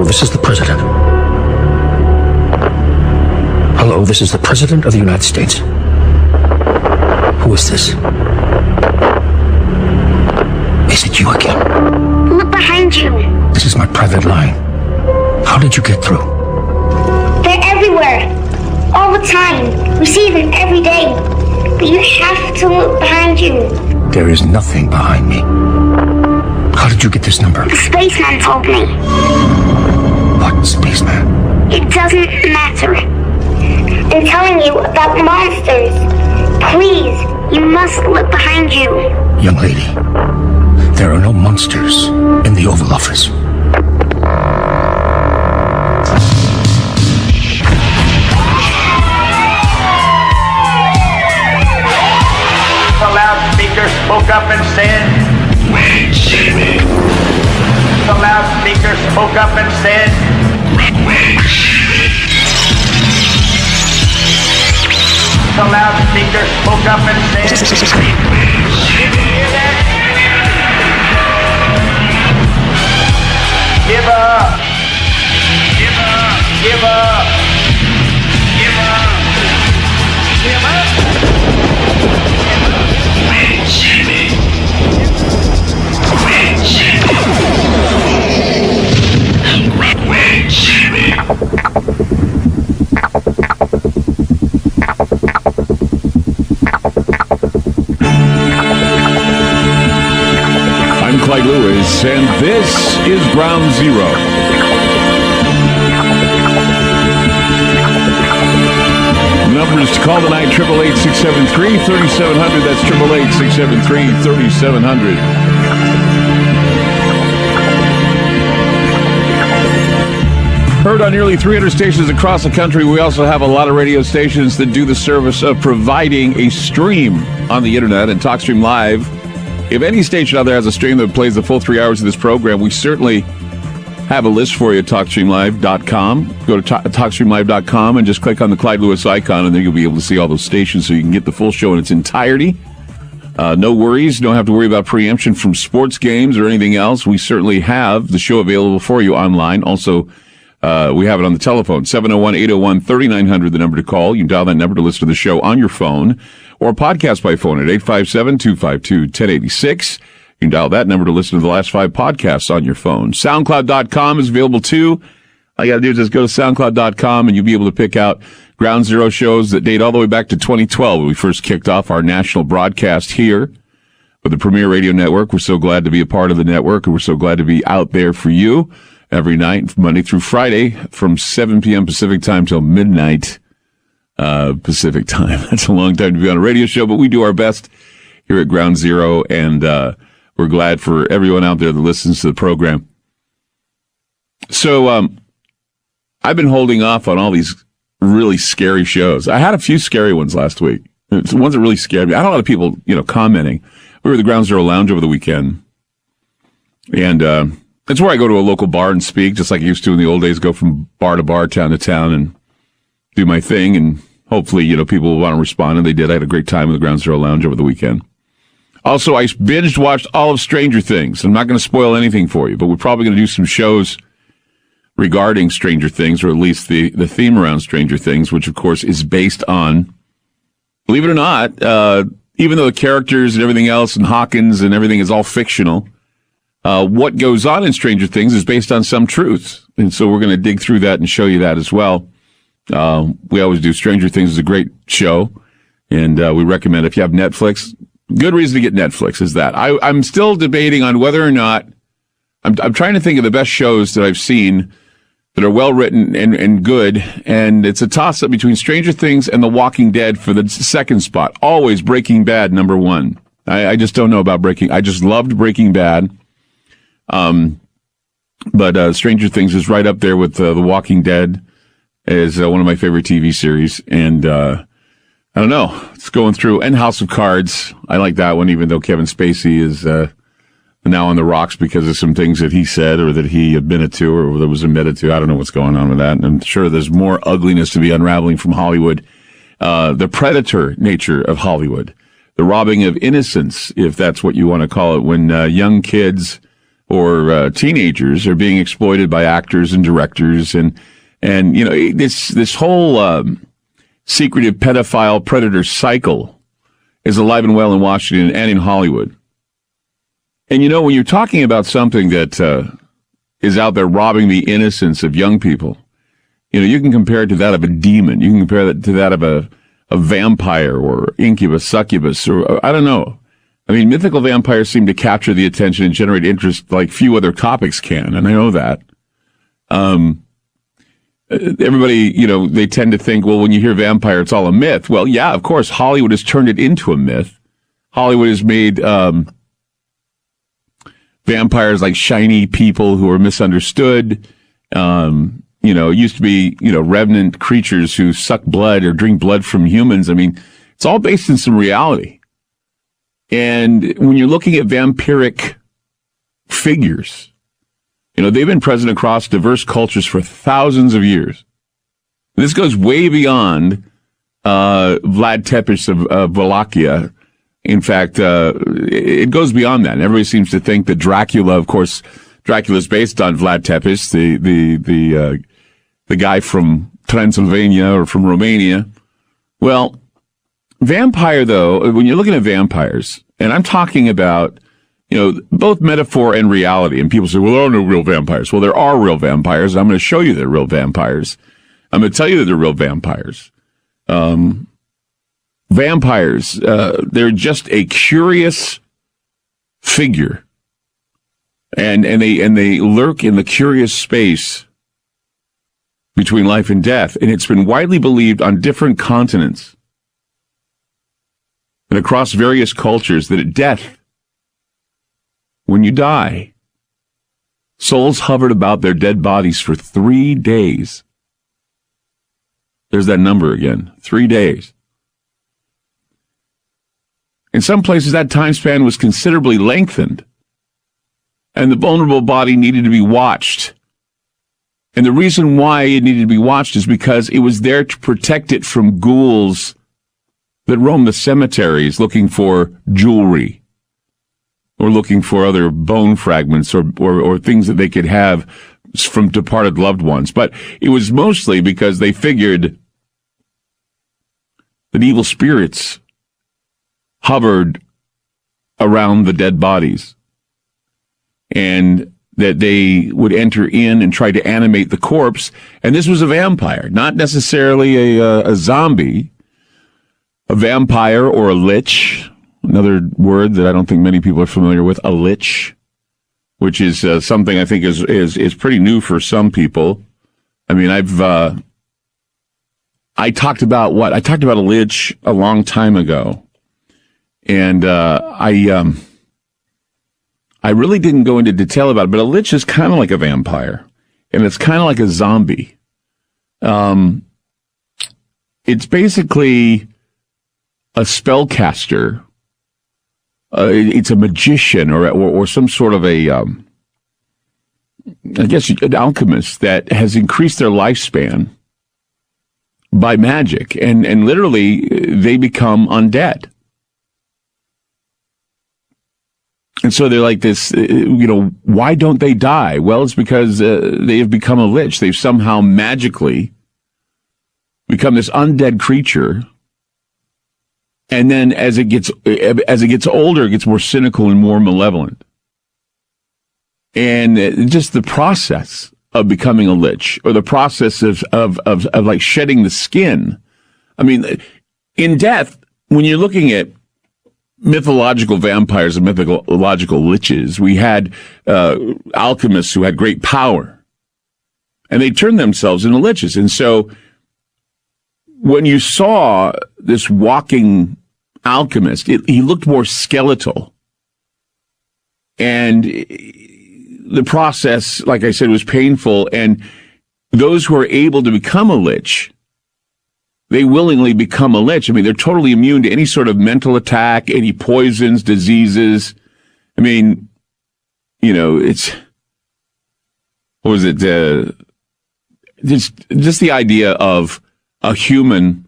Hello, this is the President. Hello, this is the President of the United States. Who is this? Is it you again? Look behind you. This is my private line. How did you get through? They're everywhere. All the time. We see them every day. But you have to look behind you. There is nothing behind me. How did you get this number? The spaceman told me. What spaceman? It doesn't matter. I'm telling you about monsters. Please, you must look behind you. Young lady, there are no monsters in the Oval Office. The loudspeaker spoke up and said, Wait, Jimmy. the loudspeaker spoke up and said, Wait, Jimmy. the loudspeaker spoke up and said, Jimmy. give up, give up, give up, give up, give up. Wait, Jimmy. Wait, Jimmy. Wait, Jimmy. I'm Clyde Lewis, and this is Ground Zero. The number is to call tonight, 888-673-3700. That's 888-673-3700. Heard on nearly 300 stations across the country. We also have a lot of radio stations that do the service of providing a stream on the internet and TalkStream Live. If any station out there has a stream that plays the full 3 hours of this program, we certainly have a list for you at TalkStreamLive.com. Go to TalkStreamLive.com and just click on the Clyde Lewis icon, and then you'll be able to see all those stations so you can get the full show in its entirety. No worries. Don't have to worry about preemption from sports games or anything else. We certainly have the show available for you online. Also, we have it on the telephone, 701-801-3900, the number to call. You can dial that number to listen to the show on your phone or podcast by phone at 857-252-1086. You can dial that number to listen to the last 5 podcasts on your phone. SoundCloud.com is available too. All you got to do is just go to SoundCloud.com and you'll be able to pick out Ground Zero shows that date all the way back to 2012 when we first kicked off our national broadcast here with the Premier Radio Network. We're so glad to be a part of the network, and we're so glad to be out there for you every night, Monday through Friday, from 7 p.m. Pacific time till midnight Pacific time. That's a long time to be on a radio show, but we do our best here at Ground Zero, and we're glad for everyone out there that listens to the program. So I've been holding off on all these really scary shows. I had a few scary ones last week. It's ones that really scared me. I had a lot of people, commenting. We were at the Ground Zero Lounge over the weekend, and that's where I go to a local bar and speak, just like I used to in the old days, go from bar to bar, town to town, and do my thing, and hopefully, people will want to respond, and they did. I had a great time at the Ground Zero Lounge over the weekend. Also, I binged watched all of Stranger Things. I'm not going to spoil anything for you, but we're probably going to do some shows regarding Stranger Things, or at least the theme around Stranger Things, which, of course, is based on, believe it or not, even though the characters and everything else and Hawkins and everything is all fictional, what goes on in Stranger Things is based on some truth. And so we're going to dig through that and show you that as well. We always do. Stranger Things is a great show, and we recommend if you have Netflix. Good reason to get Netflix is that. I'm still debating on whether or not, I'm trying to think of the best shows that I've seen that are well written and good, and it's a toss-up between Stranger Things and The Walking Dead for the second spot. Always Breaking Bad, number one. I just don't know about I just loved Breaking Bad. But Stranger Things is right up there with The Walking Dead as one of my favorite TV series, and I don't know, it's going through, and House of Cards. I like that one, even though Kevin Spacey is now on the rocks because of some things that he said or that he admitted to or that was admitted to. I don't know what's going on with that, and I'm sure there's more ugliness to be unraveling from Hollywood. The predator nature of Hollywood, the robbing of innocence, if that's what you want to call it, when young kids, or teenagers are being exploited by actors and directors, and this whole secretive pedophile predator cycle is alive and well in Washington and in Hollywood. And when you're talking about something that is out there robbing the innocence of young people, you can compare it to that of a demon. You can compare it to that of a vampire or incubus, succubus, or I don't know. I mean, mythical vampires seem to capture the attention and generate interest like few other topics can, and I know that. Everybody, they tend to think, well, when you hear vampire, it's all a myth. Well, yeah, of course, Hollywood has turned it into a myth. Hollywood has made vampires like shiny people who are misunderstood. It used to be, revenant creatures who suck blood or drink blood from humans. I mean, it's all based in some reality. And when you're looking at vampiric figures, they've been present across diverse cultures for thousands of years. This goes way beyond Vlad Tepes of Wallachia. In fact, it goes beyond that. And everybody seems to think that Dracula, of course, Dracula's based on Vlad Tepes, the guy from Transylvania or from Romania. Well, vampire, though, when you're looking at vampires, and I'm talking about, both metaphor and reality, and people say, well, there are no real vampires. Well, there are real vampires, and I'm going to show you they're real vampires. I'm going to tell you that they're real vampires. Vampires, they're just a curious figure, and they lurk in the curious space between life and death, and it's been widely believed on different continents and across various cultures that at death, when you die, souls hovered about their dead bodies for 3 days. There's that number again, 3 days. In some places, that time span was considerably lengthened, and the vulnerable body needed to be watched. And the reason why it needed to be watched is because it was there to protect it from ghouls that roam the cemeteries looking for jewelry or looking for other bone fragments or things that they could have from departed loved ones. But it was mostly because they figured that evil spirits hovered around the dead bodies and that they would enter in and try to animate the corpse. And this was a vampire, not necessarily a zombie, a vampire or a lich, another word that I don't think many people are familiar with, a lich, which is something I think is pretty new for some people. I mean, I talked about a lich a long time ago. And I really didn't go into detail about it, but a lich is kind of like a vampire, and it's kind of like a zombie. It's basically a spellcaster. It's a magician or some sort of an alchemist that has increased their lifespan by magic, and literally they become undead. And so they're like this, why don't they die? Well, it's because they have become a lich. They've somehow magically become this undead creature. And then as it gets older, it gets more cynical and more malevolent. And just the process of becoming a lich, or the process of like shedding the skin. I mean, in death, when you're looking at mythological vampires and mythological liches, we had alchemists who had great power, and they turned themselves into liches. And so when you saw this walking alchemist, he looked more skeletal, and the process, like I said, was painful. And those who are able to become a lich, they willingly become a lich. I mean, they're totally immune to any sort of mental attack, any poisons, diseases. I mean, it's, what was it? Just the idea of a human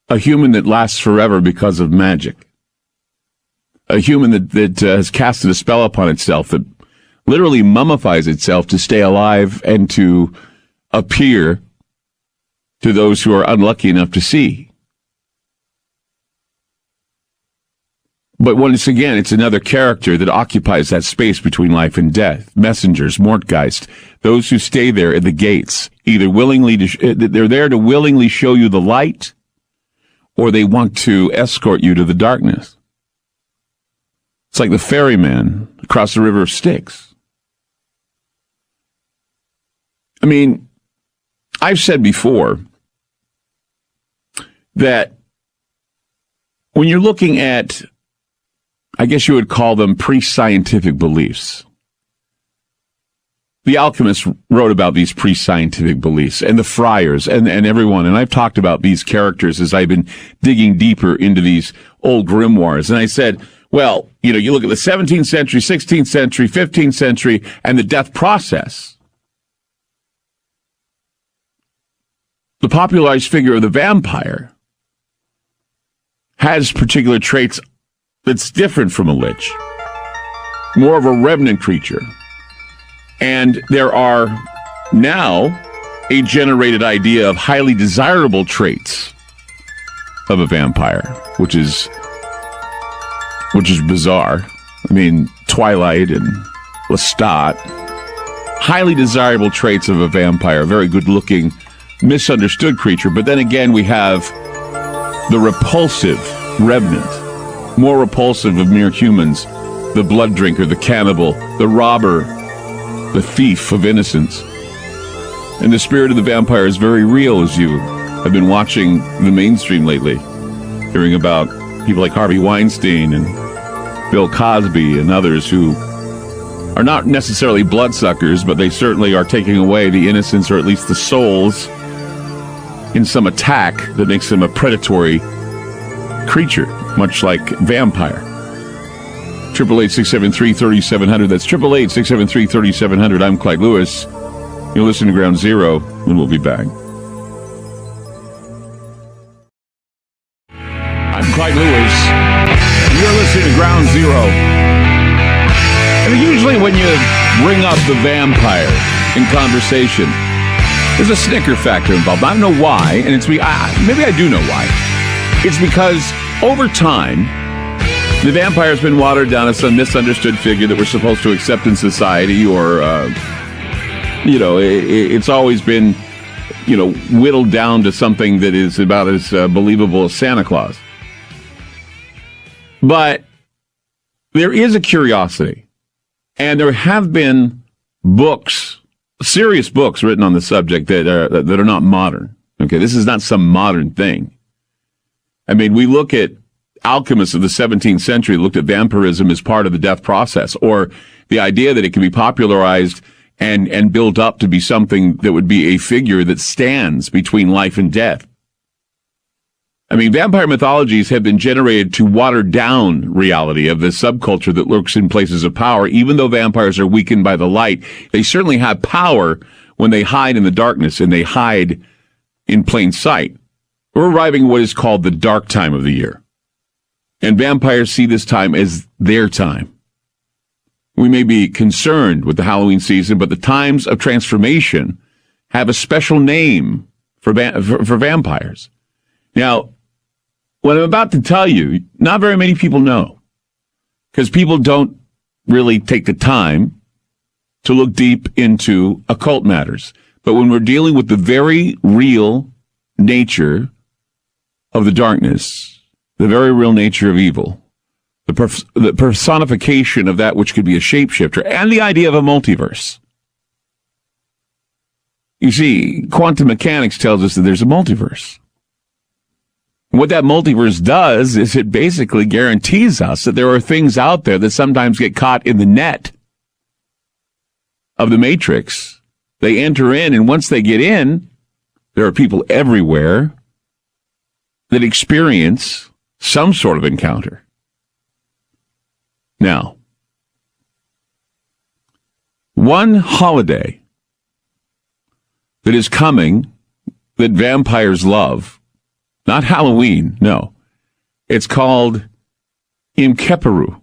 that lasts forever because of magic. a human that has casted a spell upon itself, that literally mummifies itself to stay alive and to appear to those who are unlucky enough to see. But once again, it's another character that occupies that space between life and death. Messengers, Mordgeist, those who stay there at the gates, either they're there to willingly show you the light, or they want to escort you to the darkness. It's like the ferryman across the river of Styx. I mean, I've said before that when you're looking at, I guess you would call them pre-scientific beliefs. The alchemists wrote about these pre-scientific beliefs, and the friars, and everyone. And I've talked about these characters as I've been digging deeper into these old grimoires. And I said, well, you look at the 17th century, 16th century, 15th century, and the death process. The popularized figure of the vampire has particular traits that's different from a lich, more of a revenant creature. And there are now a generated idea of highly desirable traits of a vampire, which is bizarre. I mean, Twilight and Lestat, highly desirable traits of a vampire, very good-looking, misunderstood creature. But then again, we have the repulsive revenant, more repulsive of mere humans, the blood drinker, the cannibal, the robber, the thief of innocence. And the spirit of the vampire is very real, as you have been watching the mainstream lately, hearing about people like Harvey Weinstein and Bill Cosby and others who are not necessarily bloodsuckers, but they certainly are taking away the innocence, or at least the souls, in some attack that makes them a predatory creature, much like vampire. 888-673-3700. That's 888-673-3700. I'm Clyde Lewis. You're listening to Ground Zero, and we'll be back. I'm Clyde Lewis. You're listening to Ground Zero. And usually when you bring up the vampire in conversation, there's a snicker factor involved. I don't know why, and maybe I do know why. It's because over time, the vampire has been watered down as some misunderstood figure that we're supposed to accept in society, or, it's always been, whittled down to something that is about as believable as Santa Claus. But there is a curiosity, and there have been books, serious books written on the subject that are not modern. Okay, this is not some modern thing. I mean, we look at alchemists of the 17th century looked at vampirism as part of the death process, or the idea that it can be popularized and built up to be something that would be a figure that stands between life and death. I mean, vampire mythologies have been generated to water down reality of the subculture that lurks in places of power. Even though vampires are weakened by the light, they certainly have power when they hide in the darkness, and they hide in plain sight. We're arriving at what is called the dark time of the year. And vampires see this time as their time. We may be concerned with the Halloween season, but the times of transformation have a special name for vampires. Now, what I'm about to tell you, not very many people know, because people don't really take the time to look deep into occult matters. But when we're dealing with the very real nature of the darkness, the very real nature of evil, the personification of that which could be a shapeshifter, and the idea of a multiverse. You see, quantum mechanics tells us that there's a multiverse. What that multiverse does is it basically guarantees us that there are things out there that sometimes get caught in the net of the matrix. They enter in, and once they get in, there are people everywhere that experience some sort of encounter. Now, one holiday that is coming that vampires love, not Halloween, no. It's called Imkeperu.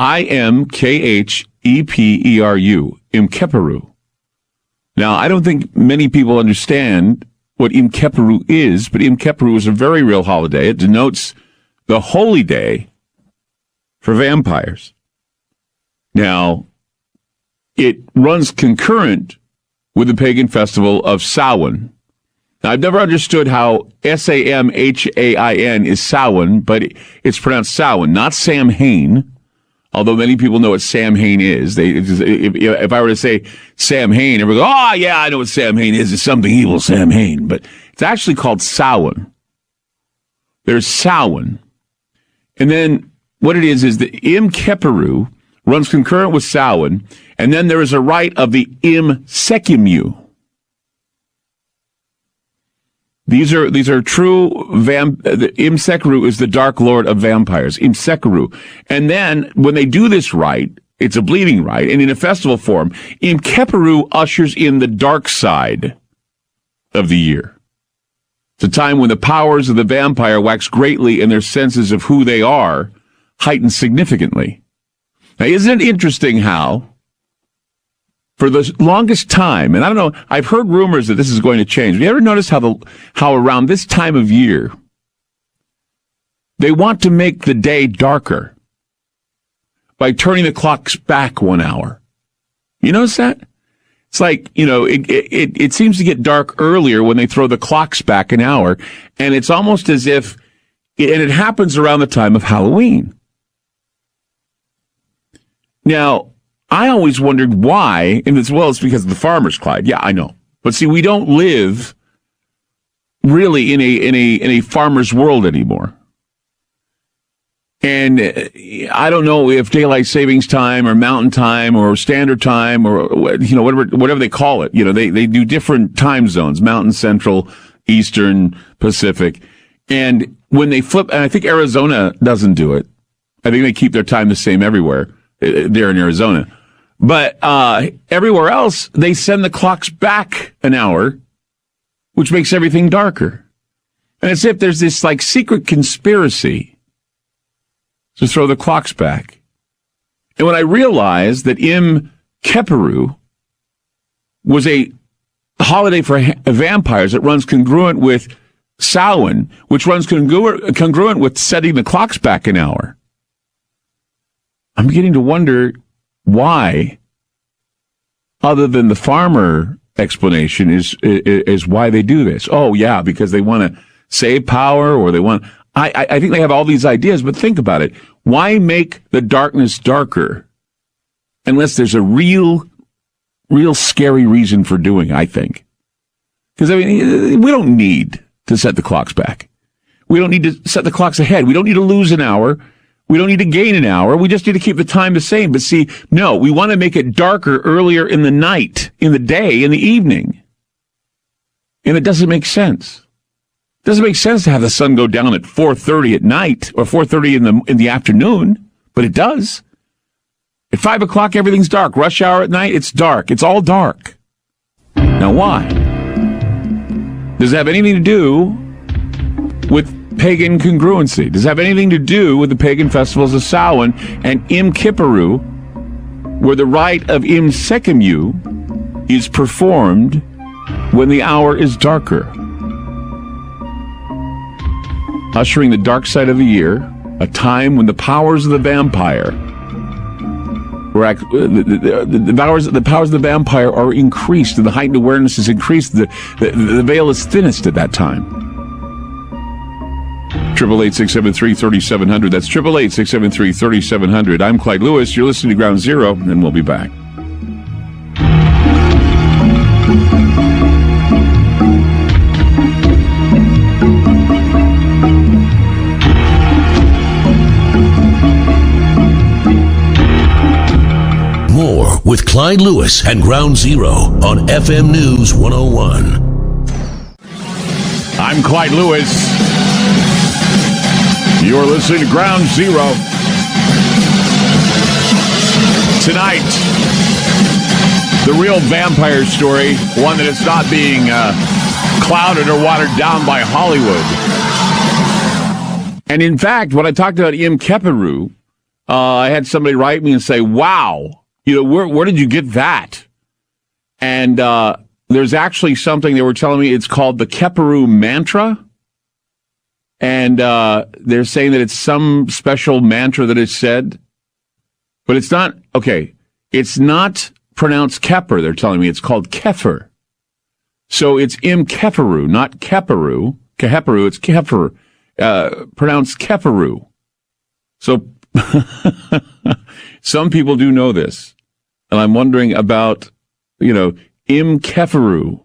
Imkheperu, Imkeperu. Now, I don't think many people understand what Imkeperu is, but Imkeperu is a very real holiday. It denotes the holy day for vampires. Now, it runs concurrent with the pagan festival of Samhain. Now, I've never understood how Samhain is Samhain, but it's pronounced Samhain, not Samhain, although many people know what Samhain is. If I were to say Samhain, everyone goes, oh, yeah, I know what Samhain is. It's something evil, Samhain. But it's actually called Samhain. There's Samhain. And then what it is that Imkeperu runs concurrent with Samhain, and then there is a rite of the Imsekemu. These are true the Imsekemu is the dark lord of vampires, Imsekemu. And then when they do this rite, it's a bleeding rite, and in a festival form, Imkeperu ushers in the dark side of the year. It's a time when the powers of the vampire wax greatly and their senses of who they are heighten significantly. Now, isn't it interesting how, for the longest time, and I don't know, I've heard rumors that this is going to change. Have you ever noticed how around this time of year, they want to make the day darker by turning the clocks back 1 hour? You notice that? It's like, it seems to get dark earlier when they throw the clocks back an hour, and it's almost as if, and it happens around the time of Halloween. Now, I always wondered why, and it's because of the farmers, Clyde. Yeah, I know. But see, we don't live really in a farmer's world anymore. And I don't know if daylight savings time or mountain time or standard time or, whatever they call it. They do different time zones, mountain, central, eastern, Pacific. And when they flip, and I think Arizona doesn't do it. I think they keep their time the same everywhere there in Arizona. But everywhere else, they send the clocks back an hour, which makes everything darker. And it's as if there's this secret conspiracy to throw the clocks back. And when I realized that Imkeperu was a holiday for vampires that runs congruent with Samhain, which runs congruent with setting the clocks back an hour, I'm beginning to wonder why, other than the farmer explanation, is why they do this. Oh, yeah, because they want to save power, or they want... I think they have all these ideas, but think about it. Why make the darkness darker unless there's a real scary reason for doing it, I think? Because, we don't need to set the clocks back. We don't need to set the clocks ahead. We don't need to lose an hour. We don't need to gain an hour. We just need to keep the time the same. But see, no, we want to make it darker earlier in the night, in the day, in the evening. And it doesn't make sense. It doesn't make sense to have the sun go down at 4:30 at night or 4:30 in the afternoon, but it does. At 5 o'clock, everything's dark. Rush hour at night, it's dark. It's all dark. Now, why? Does it have anything to do with pagan congruency? Does it have anything to do with the pagan festivals of Samhain and Imkeperu, where the rite of Imsekemu is performed when the hour is darker? Ushering the dark side of the year, a time when the powers of the vampire the powers of the vampire are increased, and the heightened awareness is increased. The veil is thinnest at that time. 888-673-3700. That's 888-673-3700. I'm Clyde Lewis. You're listening to Ground Zero, and we'll be back. More with Clyde Lewis and Ground Zero on FM News 101. I'm Clyde Lewis. You're listening to Ground Zero. Tonight, the real vampire story, one that is not being clouded or watered down by Hollywood. And in fact, when I talked about Imkeperu, I had somebody write me and say, wow, where did you get that? And there's actually something they were telling me, it's called the Keperu mantra. And they're saying that it's some special mantra that is said. But it's not, okay, it's not pronounced Keper, they're telling me. It's called Kefer. So it's Im Keferu, not Keperu. Keheperu, it's Kefer. Pronounced Keferu. So some people do know this. And I'm wondering about, Im Keferu,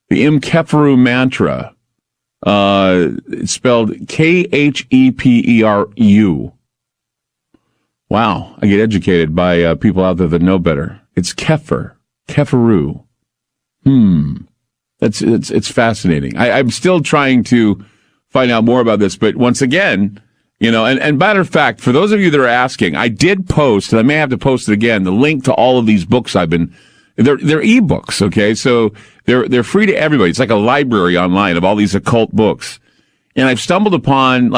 the Im Keferu mantra. It's spelled Kheperu. Wow, I get educated by people out there that know better. It's Kefer, Keferu. It's fascinating. I'm still trying to find out more about this, but once again, and matter of fact, for those of you that are asking, I did post, and I may have to post it again, the link to all of these books they're ebooks, okay? So they're free to everybody. It's like a library online of all these occult books. And I've stumbled upon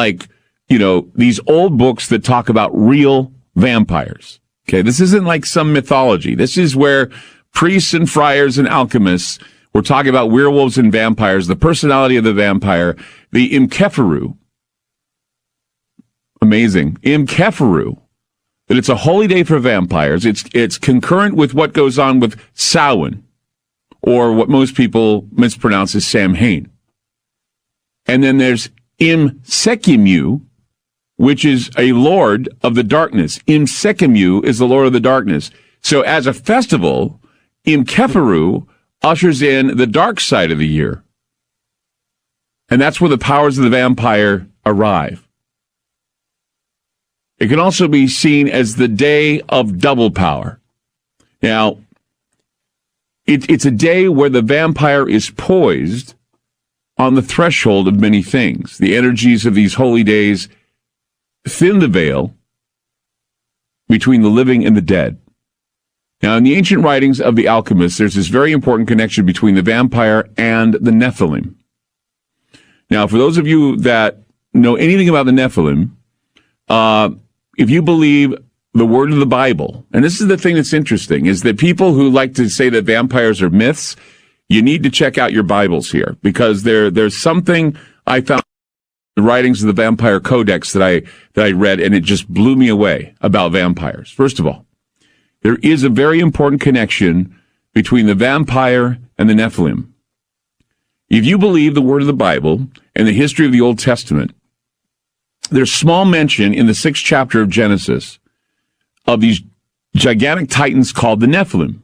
these old books that talk about real vampires. Okay, this isn't like some mythology. This is where priests and friars and alchemists were talking about werewolves and vampires, the personality of the vampire, the Imkeferu. Amazing. Imkeferu. That it's a holy day for vampires. It's concurrent with what goes on with Samhain, or what most people mispronounce as Samhain. And then there's Imsekimyu, which is a lord of the darkness. Imsekimyu is the lord of the darkness. So as a festival, Imkeferu ushers in the dark side of the year. And that's where the powers of the vampire arrive. It can also be seen as the day of double power. Now, it's a day where the vampire is poised on the threshold of many things. The energies of these holy days thin the veil between the living and the dead. Now, in the ancient writings of the alchemists, there's this very important connection between the vampire and the Nephilim. Now, for those of you that know anything about the Nephilim, if you believe the word of the Bible, and this is the thing that's interesting, is that people who like to say that vampires are myths, you need to check out your Bibles here, because there's something I found in the writings of the Vampire Codex that I read, and it just blew me away about vampires. First of all, there is a very important connection between the vampire and the Nephilim. If you believe the word of the Bible and the history of the Old Testament, there's small mention in the 6th chapter of Genesis of these gigantic titans called the Nephilim.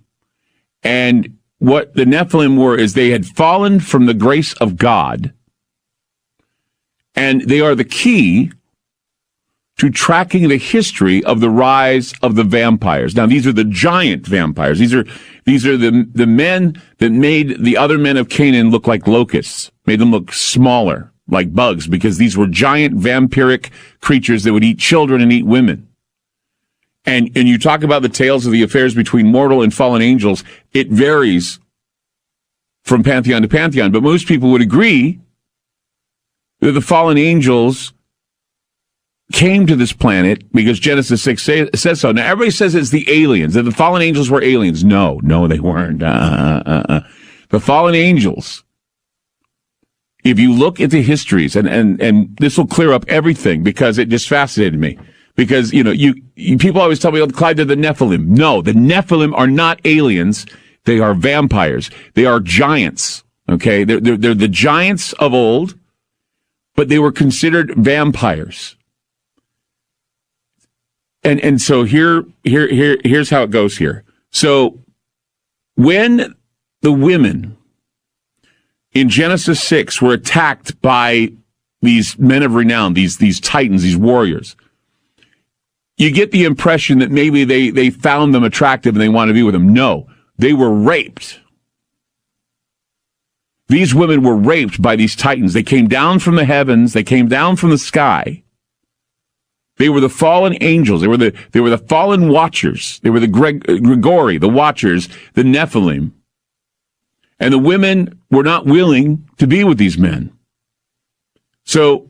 And what the Nephilim were is they had fallen from the grace of God, and they are the key to tracking the history of the rise of the vampires. Now, these are the giant vampires. These are the men that made the other men of Canaan look like locusts, made them look smaller, like bugs, because these were giant vampiric creatures that would eat children and eat women. And you talk about the tales of the affairs between mortal and fallen angels, it varies from pantheon to pantheon, but most people would agree that the fallen angels came to this planet because Genesis 6 says so. Now, everybody says it's the aliens, that the fallen angels were aliens. No, they weren't. The fallen angels, if you look at the histories, and this will clear up everything, because it just fascinated me. Because, you people always tell me, oh, Clyde, they're the Nephilim. No, the Nephilim are not aliens. They are vampires. They are giants. Okay? They're the giants of old, but they were considered vampires. And so here's how it goes here. So when the women in Genesis 6 were attacked by these men of renown, these titans, these warriors, you get the impression that maybe they found them attractive and they want to be with them. No, they were raped. These women were raped by these titans. They came down from the heavens. They came down from the sky. They were the fallen angels. They were the fallen watchers. They were the Grigori, the watchers, the Nephilim. And the women were not willing to be with these men. So,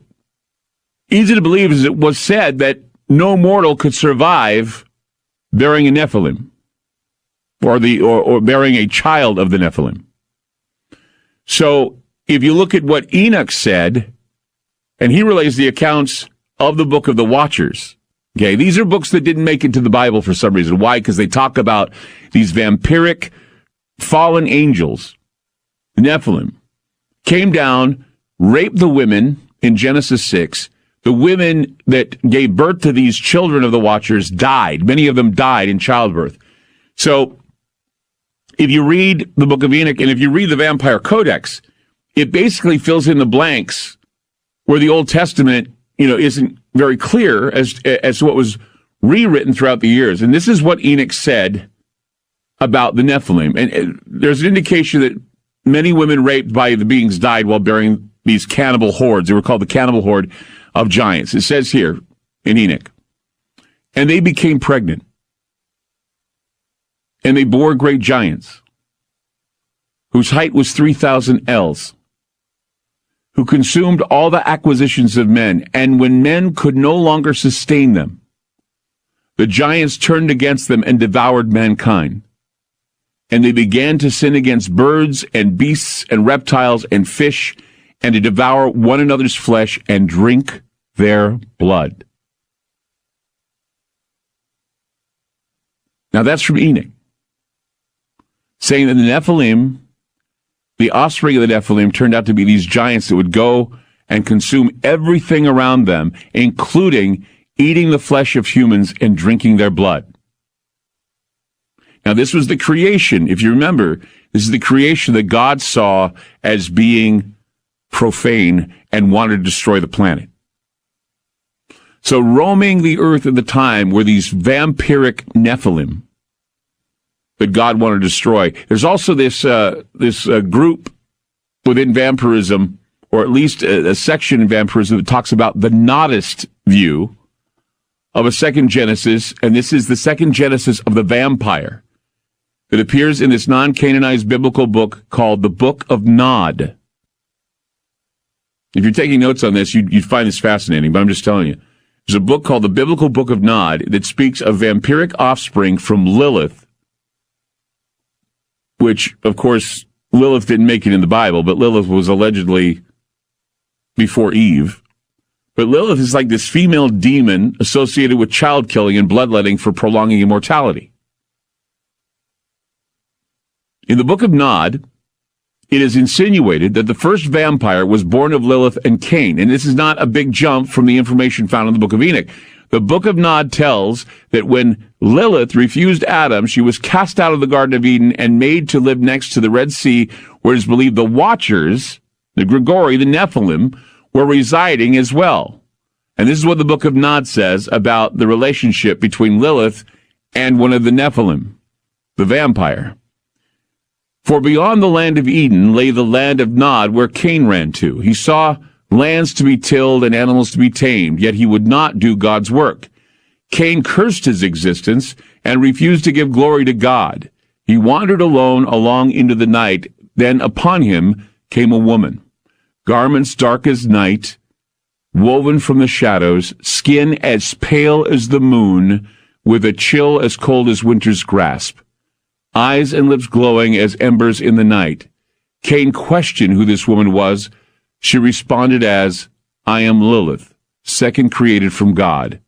easy to believe as it was said that no mortal could survive bearing a Nephilim, or bearing a child of the Nephilim. So if you look at what Enoch said, and he relays the accounts of the book of the Watchers. Okay, these are books that didn't make it to the Bible for some reason. Why? Because they talk about these vampiric fallen angels, the Nephilim, came down, raped the women in Genesis 6. The women that gave birth to these children of the Watchers died. Many of them died in childbirth. So if you read the book of Enoch, and if you read the Vampire Codex, it basically fills in the blanks where the Old Testament, isn't very clear as to what was rewritten throughout the years. And this is what Enoch said about the Nephilim. And there's an indication that many women raped by the beings died while bearing these cannibal hordes. They were called the cannibal horde of giants. It says here in Enoch, and they became pregnant, and they bore great giants, whose height was 3,000 ells, who consumed all the acquisitions of men, and when men could no longer sustain them, the giants turned against them and devoured mankind. And they began to sin against birds and beasts and reptiles and fish, and to devour one another's flesh and drink their blood. Now that's from Enoch, saying that the Nephilim, the offspring of the Nephilim, turned out to be these giants that would go and consume everything around them, including eating the flesh of humans and drinking their blood. Now, this was the creation. If you remember, this is the creation that God saw as being profane and wanted to destroy the planet. So roaming the earth at the time were these vampiric Nephilim that God wanted to destroy. There's also this group within vampirism, or at least a section in vampirism, that talks about the Nodist view of a second Genesis, and this is the second Genesis of the vampire that appears in this non-canonized biblical book called the Book of Nod. If you're taking notes on this, you'd find this fascinating, but I'm just telling you. There's a book called the Biblical Book of Nod that speaks of vampiric offspring from Lilith, which, of course, Lilith didn't make it in the Bible, but Lilith was allegedly before Eve. But Lilith is like this female demon associated with child killing and bloodletting for prolonging immortality. In the Book of Nod, it is insinuated that the first vampire was born of Lilith and Cain, and this is not a big jump from the information found in the Book of Enoch. The Book of Nod tells that when Lilith refused Adam, she was cast out of the Garden of Eden and made to live next to the Red Sea, where it is believed the Watchers, the Grigori, the Nephilim, were residing as well. And this is what the Book of Nod says about the relationship between Lilith and one of the Nephilim, the vampire. For beyond the land of Eden lay the land of Nod, where Cain ran to. He saw lands to be tilled and animals to be tamed, yet he would not do God's work. Cain cursed his existence and refused to give glory to God. He wandered alone along into the night. Then upon him came a woman, garments dark as night, woven from the shadows, skin as pale as the moon, with a chill as cold as winter's grasp, eyes and lips glowing as embers in the night. Cain questioned who this woman was. She responded as, I am Lilith, second created from God.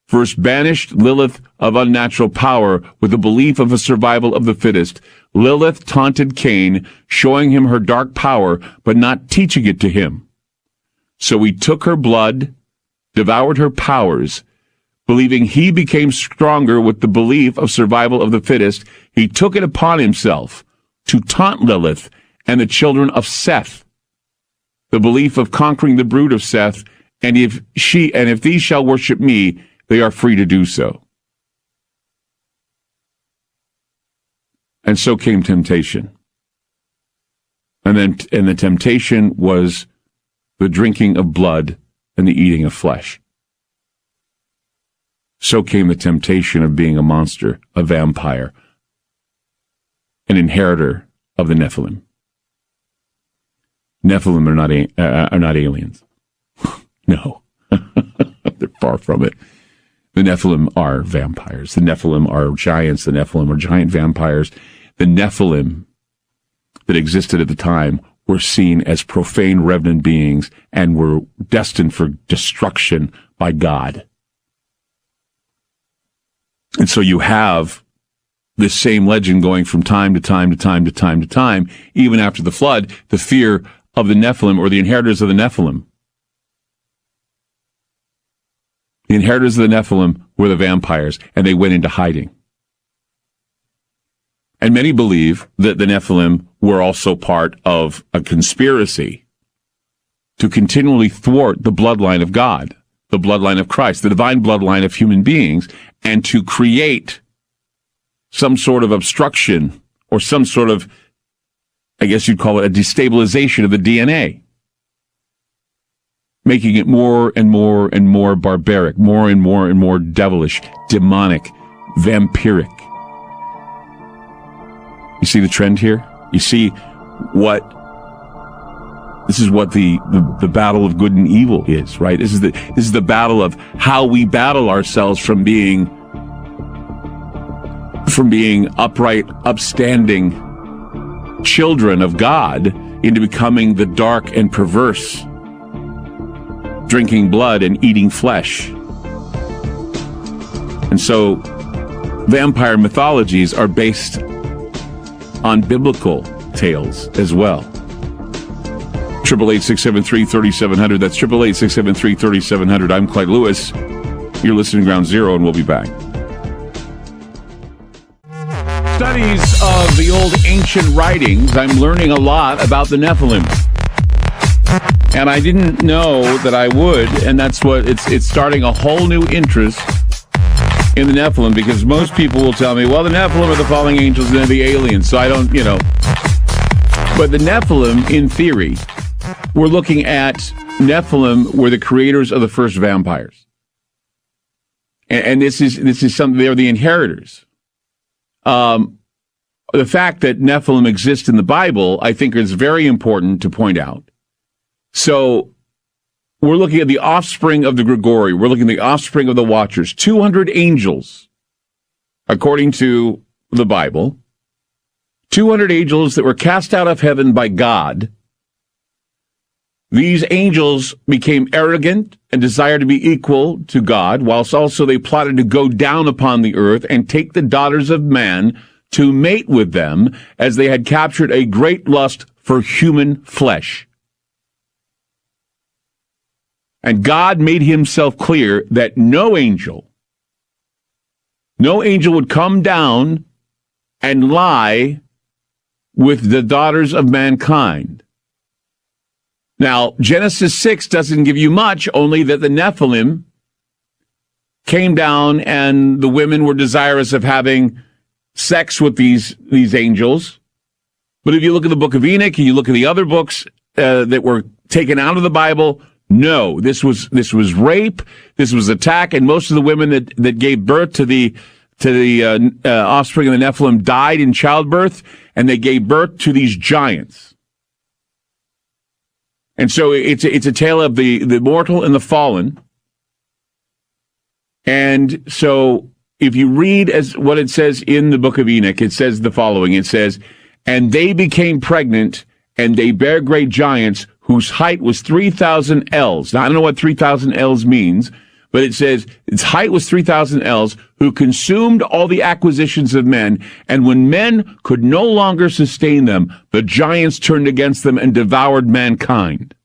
First banished Lilith of unnatural power with the belief of a survival of the fittest. Lilith taunted Cain, showing him her dark power, but not teaching it to him. So he took her blood, devoured her powers. Believing he became stronger with the belief of survival of the fittest, he took it upon himself to taunt Lilith and the children of Seth, the belief of conquering the brood of Seth, and if these shall worship me, they are free to do so. And so came temptation. And the temptation was the drinking of blood and the eating of flesh. So came the temptation of being a monster, a vampire, an inheritor of the Nephilim. Nephilim are not aliens. No, they're far from it. The Nephilim are vampires. The Nephilim are giants. The Nephilim are giant vampires. The Nephilim that existed at the time were seen as profane revenant beings and were destined for destruction by God. And so you have this same legend going from time to time to time to time to time, even after the flood, the fear of the Nephilim or the inheritors of the Nephilim. The inheritors of the Nephilim were the vampires, and they went into hiding. And many believe that the Nephilim were also part of a conspiracy to continually thwart the bloodline of God, the bloodline of Christ, the divine bloodline of human beings, and to create some sort of obstruction or some sort of, I guess you'd call it a destabilization of the DNA, making it more and more and more barbaric, more and more devilish, demonic, vampiric. You see the trend here? You see this is what the battle of good and evil is, right? This is the battle of how we battle ourselves from being upright, upstanding children of God into becoming the dark and perverse, drinking blood and eating flesh. And so vampire mythologies are based on biblical tales as well. 888-673-3700. That's 888-673-3700. I'm Clyde Lewis. You're listening to Ground Zero, and we'll be back. Studies of the old ancient writings, I'm learning a lot about the Nephilim. And I didn't know that I would, and that's what it's starting a whole new interest in the Nephilim, because most people will tell me, well, the Nephilim are the falling angels and they're the aliens, so I don't, But the Nephilim, in theory, we're looking at Nephilim were the creators of the first vampires. And this is something, they're the inheritors. The fact that Nephilim exist in the Bible, I think, is very important to point out. So we're looking at the offspring of the Grigori. We're looking at the offspring of the Watchers. 200 angels, according to the Bible. 200 angels that were cast out of heaven by God. These angels became arrogant and desired to be equal to God, whilst also they plotted to go down upon the earth and take the daughters of man to mate with them, as they had captured a great lust for human flesh. And God made himself clear that no angel would come down and lie with the daughters of mankind. Now, Genesis 6 doesn't give you much, only that the Nephilim came down and the women were desirous of having sex with these angels. But if you look at the book of Enoch and you look at the other books that were taken out of the Bible, no, this was rape, this was attack, and most of the women that gave birth to the offspring of the Nephilim died in childbirth, and they gave birth to these giants. And so it's a tale of the mortal and the fallen. And so if you read as what it says in the book of Enoch, it says the following. It says, and they became pregnant, and they bare great giants whose height was 3,000 ells. Now, I don't know what 3,000 ells means, but it says its height was 3,000 ells, who consumed all the acquisitions of men. And when men could no longer sustain them, the giants turned against them and devoured mankind.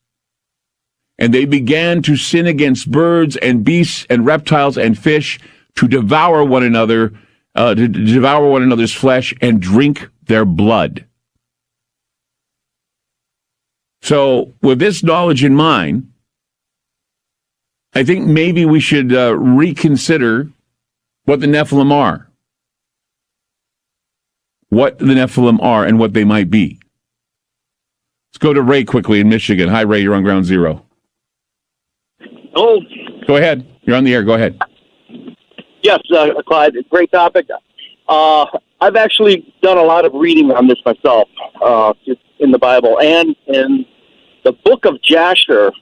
And they began to sin against birds and beasts and reptiles and fish, to devour one another, to devour one another's flesh and drink their blood. So with this knowledge in mind, I think maybe we should reconsider what the Nephilim are. What the Nephilim are and what they might be. Let's go to Ray quickly in Michigan. Hi, Ray. You're on Ground Zero. Oh. Go ahead. You're on the air. Go ahead. Yes, Clyde. Great topic. I've actually done a lot of reading on this myself, just in the Bible, and in the book of Jasher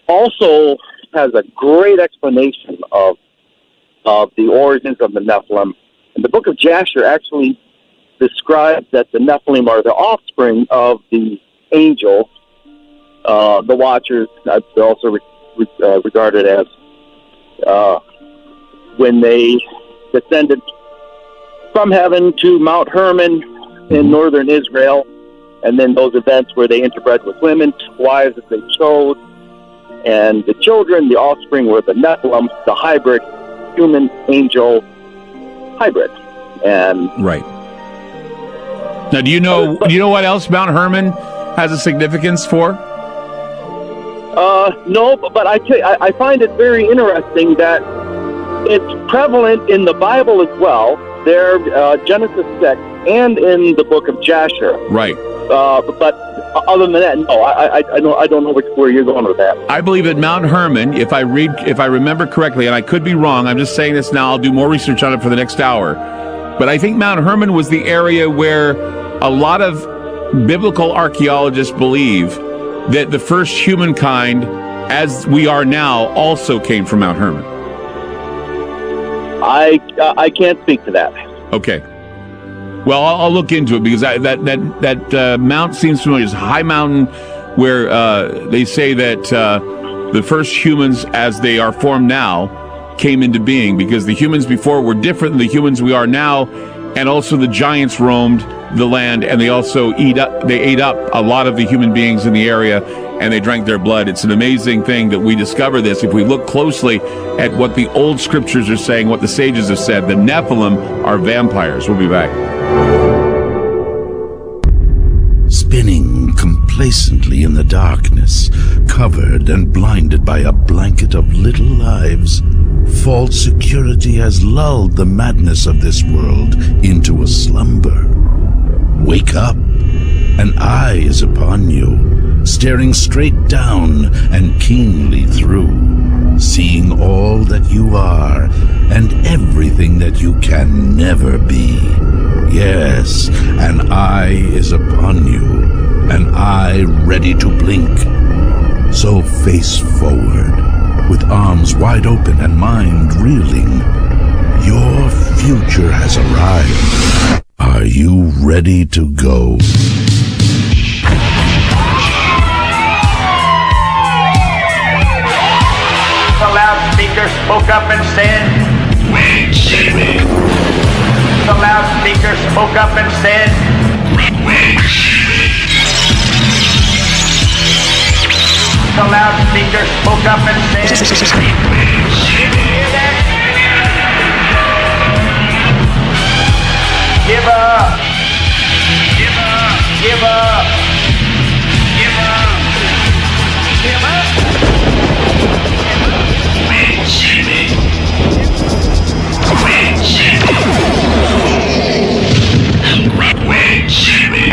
also has a great explanation of of the origins of the Nephilim. And the book of Jasher actually describes that the Nephilim are the offspring of the angel, the Watchers. They're also regarded as when they descended from heaven to Mount Hermon in northern Israel, and then those events where they interbred with women, wives that they chose, and the children, the offspring, were the Nephilim, the hybrid human-angel hybrid. And right. Now, do you know what else Mount Hermon has a significance for? No, but I find it very interesting that it's prevalent in the Bible as well. There, Genesis 6, and in the book of Jasher. Right. But other than that, no, I don't know where you're going with that. I believe at Mount Hermon, if I remember correctly, and I could be wrong, I'm just saying this now, I'll do more research on it for the next hour. But I think Mount Hermon was the area where a lot of biblical archaeologists believe that the first humankind, as we are now, also came from Mount Hermon. I can't speak to that. Okay. Well, I'll look into it because that mount seems familiar. It's a high mountain where they say that the first humans, as they are formed now, came into being because the humans before were different than the humans we are now, and also the giants roamed the land, and they also ate up a lot of the human beings in the area, and they drank their blood. It's an amazing thing that we discover this. If we look closely at what the old scriptures are saying, what the sages have said, the Nephilim are vampires. We'll be back. Spinning complacently in the darkness, covered and blinded by a blanket of little lives, false security has lulled the madness of this world into a slumber. Wake up, an eye is upon you, staring straight down and keenly through, seeing all that you are and everything that you can never be. Yes, an eye is upon you, an eye ready to blink. So face forward, with arms wide open and mind reeling. Your future has arrived. Are you ready to go? The loudspeaker spoke up and said, Wait, Jimmy. the loudspeaker spoke up and said, Wait, Jimmy. the loudspeaker spoke up and said, give up, give up, give up, give up, give up. Wait, Jimmy. Wait, Jimmy. Wait, Jimmy.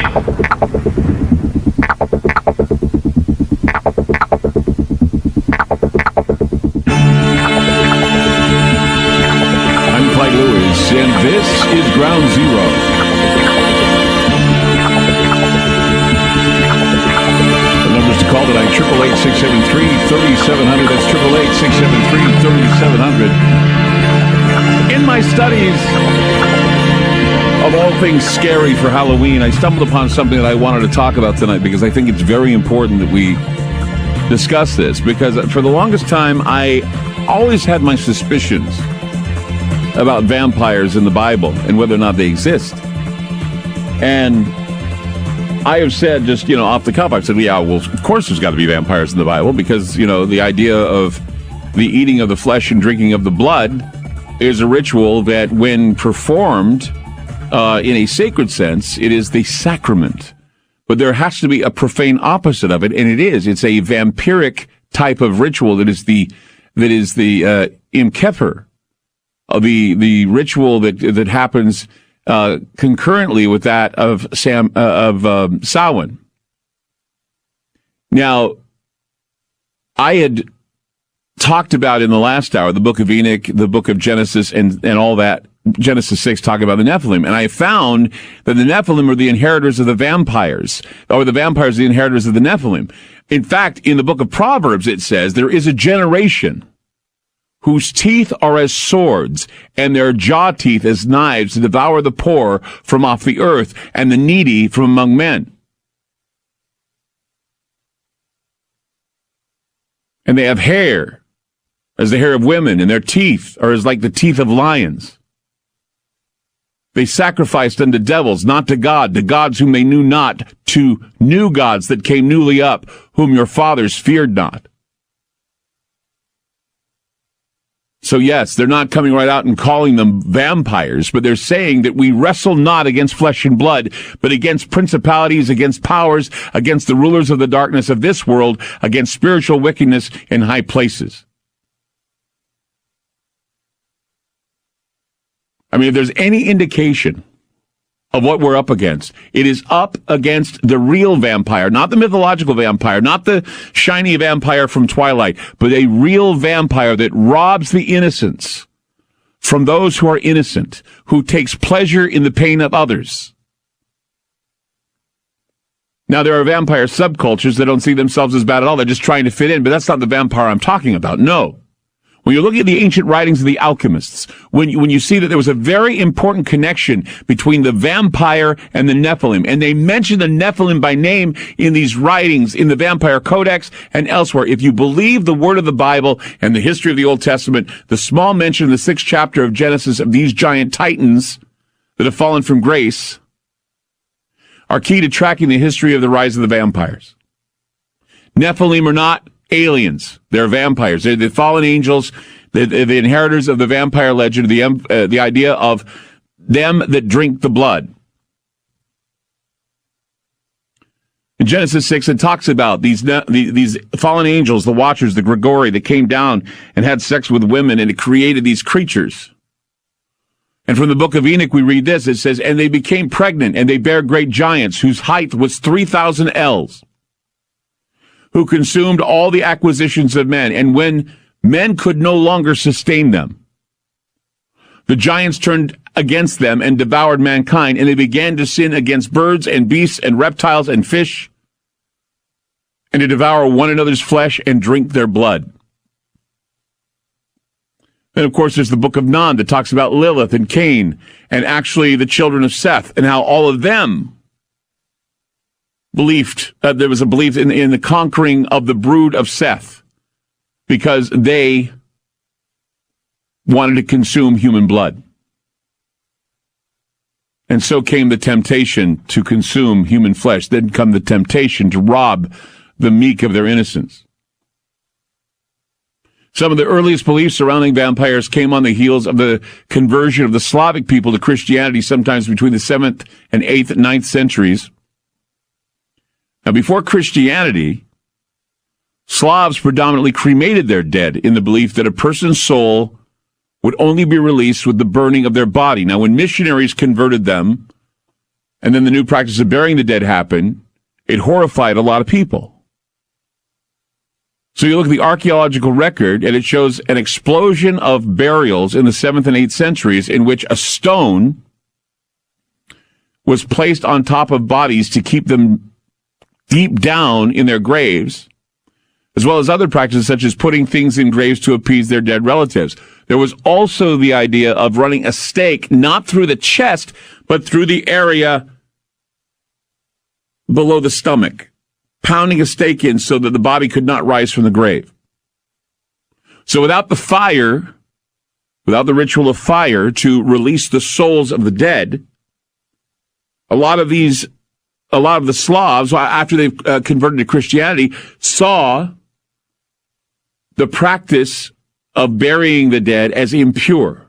I'm Clyde Lewis, and this is Ground Zero. The numbers to call tonight, 888-673-3700. That's 888-673-3700. In my studies of all things scary for Halloween, I stumbled upon something that I wanted to talk about tonight because I think it's very important that we discuss this, because for the longest time I always had my suspicions about vampires in the Bible and whether or not they exist. And I have said, just, off the cuff, I've said, yeah, well, of course there's got to be vampires in the Bible because, the idea of the eating of the flesh and drinking of the blood is a ritual that, when performed in a sacred sense, it is the sacrament. But there has to be a profane opposite of it, and it's a vampiric type of ritual that is the imkeper, the ritual that happens concurrently with that of Samhain. Now, I had talked about in the last hour the book of Enoch, the book of Genesis, and all that. Genesis 6 talking about the Nephilim, and I found that the Nephilim are the inheritors of the vampires, or the vampires are the inheritors of the Nephilim. In fact, in the book of Proverbs, it says there is a generation whose teeth are as swords, and their jaw teeth as knives to devour the poor from off the earth, and the needy from among men. And they have hair as the hair of women, and their teeth are as like the teeth of lions. They sacrificed unto devils, not to God, to gods whom they knew not, to new gods that came newly up, whom your fathers feared not. So yes, they're not coming right out and calling them vampires, but they're saying that we wrestle not against flesh and blood, but against principalities, against powers, against the rulers of the darkness of this world, against spiritual wickedness in high places. I mean, if there's any indication of what we're up against, it is up against the real vampire, not the mythological vampire, not the shiny vampire from Twilight, but a real vampire that robs the innocence from those who are innocent, who takes pleasure in the pain of others. Now, there are vampire subcultures that don't see themselves as bad at all. They're just trying to fit in, but that's not the vampire I'm talking about. No. When you look at the ancient writings of the alchemists, when you see that there was a very important connection between the vampire and the Nephilim, and they mention the Nephilim by name in these writings, in the Vampire Codex and elsewhere, if you believe the word of the Bible and the history of the Old Testament, the small mention in the 6th chapter of Genesis of these giant titans that have fallen from grace are key to tracking the history of the rise of the vampires. Nephilim are not aliens. They're vampires. They're the fallen angels, the inheritors of the vampire legend, the idea of them that drink the blood. In Genesis 6, it talks about these fallen angels, the Watchers, the Grigori, that came down and had sex with women, and it created these creatures. And from the book of Enoch, we read this. It says, and they became pregnant, and they bare great giants, whose height was 3,000 ells, who consumed all the acquisitions of men, and when men could no longer sustain them, the giants turned against them and devoured mankind, and they began to sin against birds and beasts and reptiles and fish, and to devour one another's flesh and drink their blood. Then, of course, there's the book of Nun that talks about Lilith and Cain, and actually the children of Seth, and how all of them believed, there was a belief in the conquering of the brood of Seth, because they wanted to consume human blood. And so came the temptation to consume human flesh. Then come the temptation to rob the meek of their innocence. Some of the earliest beliefs surrounding vampires came on the heels of the conversion of the Slavic people to Christianity, sometimes between the 7th and 8th and 9th centuries. Now, before Christianity, Slavs predominantly cremated their dead in the belief that a person's soul would only be released with the burning of their body. Now, when missionaries converted them, and then the new practice of burying the dead happened, it horrified a lot of people. So you look at the archaeological record, and it shows an explosion of burials in the 7th and 8th centuries in which a stone was placed on top of bodies to keep them deep down in their graves, as well as other practices such as putting things in graves to appease their dead relatives. There was also the idea of running a stake not through the chest, but through the area below the stomach, pounding a stake in so that the body could not rise from the grave. So without the fire, without the ritual of fire to release the souls of the dead, a lot of the Slavs, after they converted to Christianity, saw the practice of burying the dead as impure.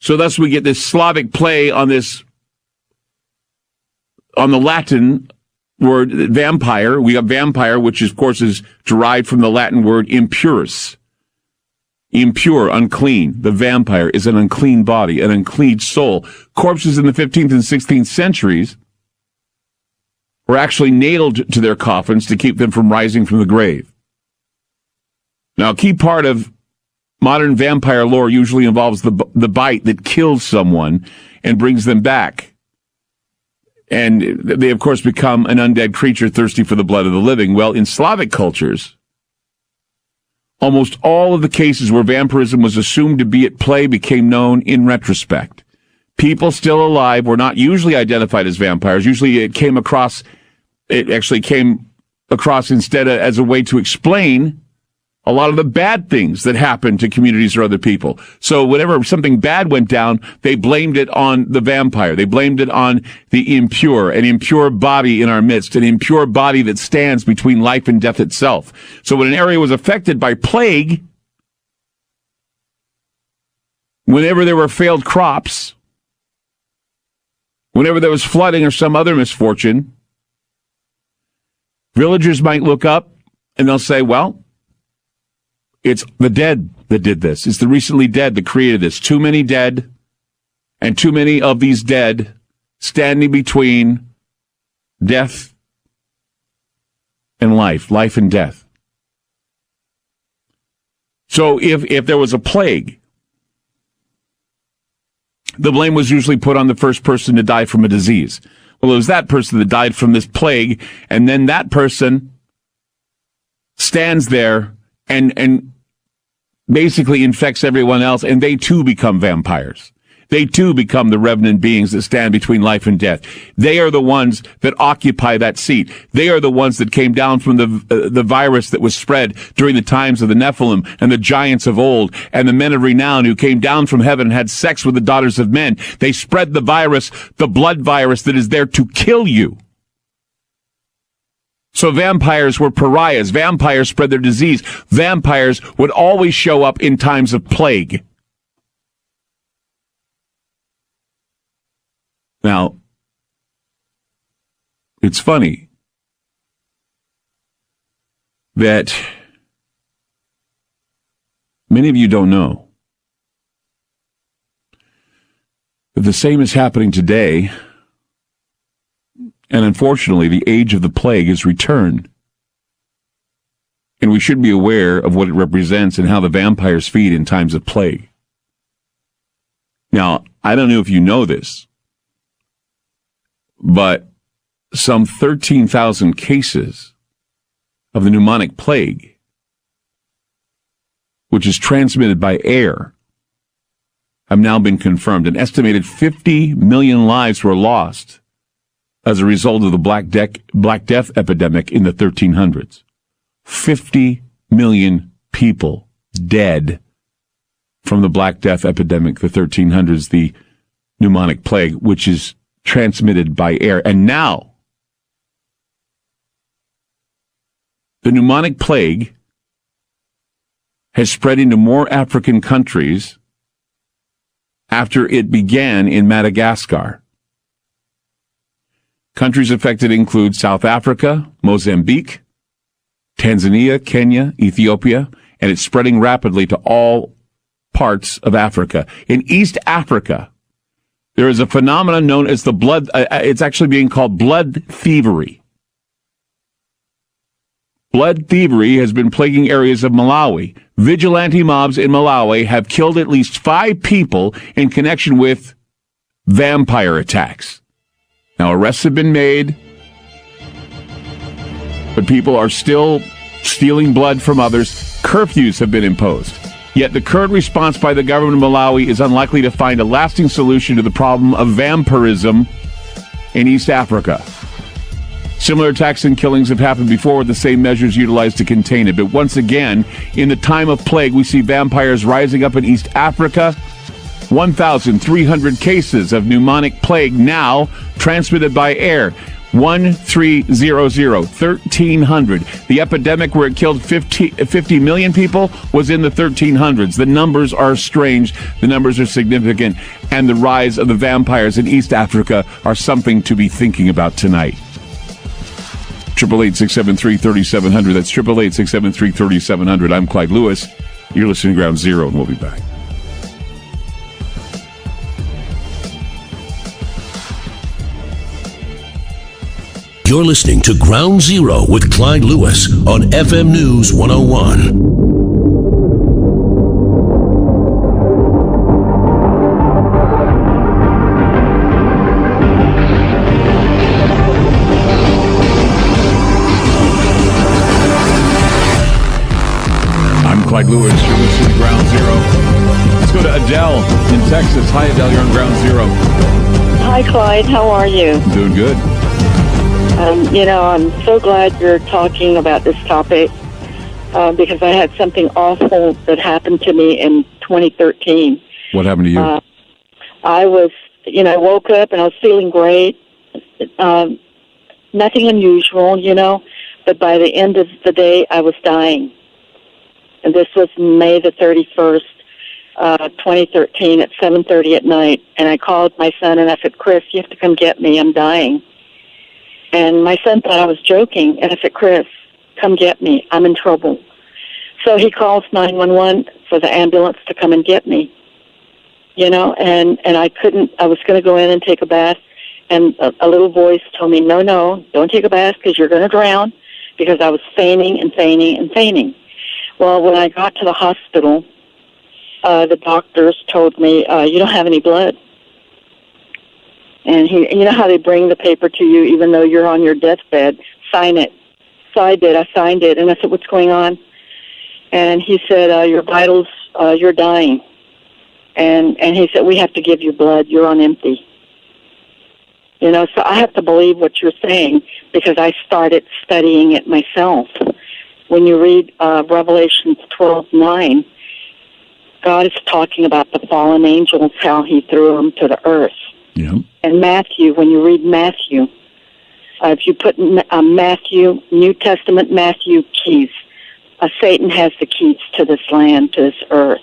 So thus we get this Slavic play on the Latin word vampire. We have vampire, which of course is derived from the Latin word impurus. Impure, unclean. The vampire is an unclean body, an unclean soul. Corpses in the 15th and 16th centuries were actually nailed to their coffins to keep them from rising from the grave. Now, a key part of modern vampire lore usually involves the bite that kills someone and brings them back. And they, of course, become an undead creature thirsty for the blood of the living. Well, in Slavic cultures, Almost all of the cases where vampirism was assumed to be at play became known in retrospect. People still alive were not usually identified as vampires. Usually it actually came across instead as a way to explain a lot of the bad things that happened to communities or other people. So whenever something bad went down, they blamed it on the vampire. They blamed it on the impure, an impure body in our midst, an impure body that stands between life and death itself. So when an area was affected by plague, whenever there were failed crops, whenever there was flooding or some other misfortune, villagers might look up and they'll say, well, it's the dead that did this. It's the recently dead that created this. Too many dead, and too many of these dead standing between death and life and death. So if there was a plague, the blame was usually put on the first person to die from a disease. Well, it was that person that died from this plague, and then that person stands there and basically infects everyone else, and they too become vampires. They too become the revenant beings that stand between life and death. They are the ones that occupy that seat. They are the ones that came down from the virus that was spread during the times of the Nephilim and the giants of old and the men of renown who came down from heaven and had sex with the daughters of men. They spread the virus, the blood virus that is there to kill you. So vampires were pariahs. Vampires spread their disease. Vampires would always show up in times of plague. Now, it's funny that many of you don't know that the same is happening today. And unfortunately, the age of the plague has returned. And we should be aware of what it represents and how the vampires feed in times of plague. Now, I don't know if you know this, but some 13,000 cases of the pneumonic plague, which is transmitted by air, have now been confirmed. An estimated 50 million lives were lost as a result of the Black Death epidemic in the 1300s. 50 million people dead from the Black Death epidemic, the 1300s, the pneumonic plague, which is transmitted by air. And now, the pneumonic plague has spread into more African countries after it began in Madagascar. Countries affected include South Africa, Mozambique, Tanzania, Kenya, Ethiopia, and it's spreading rapidly to all parts of Africa. In East Africa, there is a phenomenon known as the blood, it's actually being called blood thievery. Blood thievery has been plaguing areas of Malawi. Vigilante mobs in Malawi have killed at least 5 people in connection with vampire attacks. Now, arrests have been made, but people are still stealing blood from others. Curfews have been imposed. Yet the current response by the government of Malawi is unlikely to find a lasting solution to the problem of vampirism in East Africa. Similar attacks and killings have happened before with the same measures utilized to contain it. But once again, in the time of plague, we see vampires rising up in East Africa. 1,300 cases of pneumonic plague now transmitted by air. 1,300. The epidemic where it killed 50 million people was in the 1300s. The numbers are strange. The numbers are significant. And the rise of the vampires in East Africa are something to be thinking about tonight. 888-673-3700. That's 888-673-3700. I'm Clyde Lewis. You're listening to Ground Zero, and we'll be back. You're listening to Ground Zero with Clyde Lewis on FM News 101. Clyde Lewis, you're listening to Ground Zero. Let's go to Adele in Texas. Hi, Adele, you're on Ground Zero. Hi, Clyde. How are you? Doing good. I'm so glad you're talking about this topic because I had something awful that happened to me in 2013. What happened to you? I woke up and I was feeling great. Nothing unusual, but by the end of the day, I was dying. And this was May the 31st, 2013 at 7:30 at night. And I called my son and I said, Chris, you have to come get me. I'm dying. And my son thought I was joking. And I said, Chris, come get me. I'm in trouble. So he calls 911 for the ambulance to come and get me. And I couldn't, I was going to go in and take a bath. And a little voice told me, no, don't take a bath because you're going to drown, because I was fainting and fainting and fainting. Well, when I got to the hospital, the doctors told me, you don't have any blood. And you know how they bring the paper to you even though you're on your deathbed, sign it. So I did, I signed it, and I said, what's going on? And he said, your vitals, you're dying. And he said, we have to give you blood, you're on empty. So I have to believe what you're saying because I started studying it myself. When you read Revelations 12:9, God is talking about the fallen angels, how he threw them to the earth. Yeah. And Matthew, when you read Matthew, if you put Matthew, New Testament Matthew keys, Satan has the keys to this land, to this earth.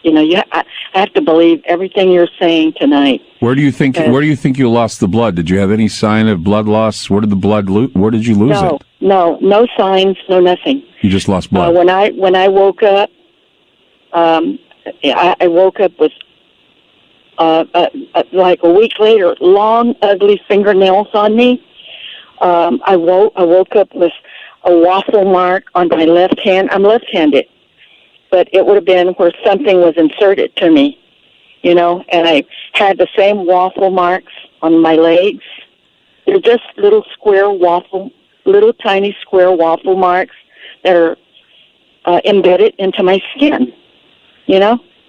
I have to believe everything you're saying tonight. Where do you think you lost the blood? Did you have any sign of blood loss? Where did the blood where did you lose it? No signs, no nothing. You just lost blood. When I woke up, I woke up with like a week later, long, ugly fingernails on me. I woke up with a waffle mark on my left hand. I'm left-handed. But it would have been where something was inserted to me, and I had the same waffle marks on my legs. They're just little tiny square waffle marks that are embedded into my skin,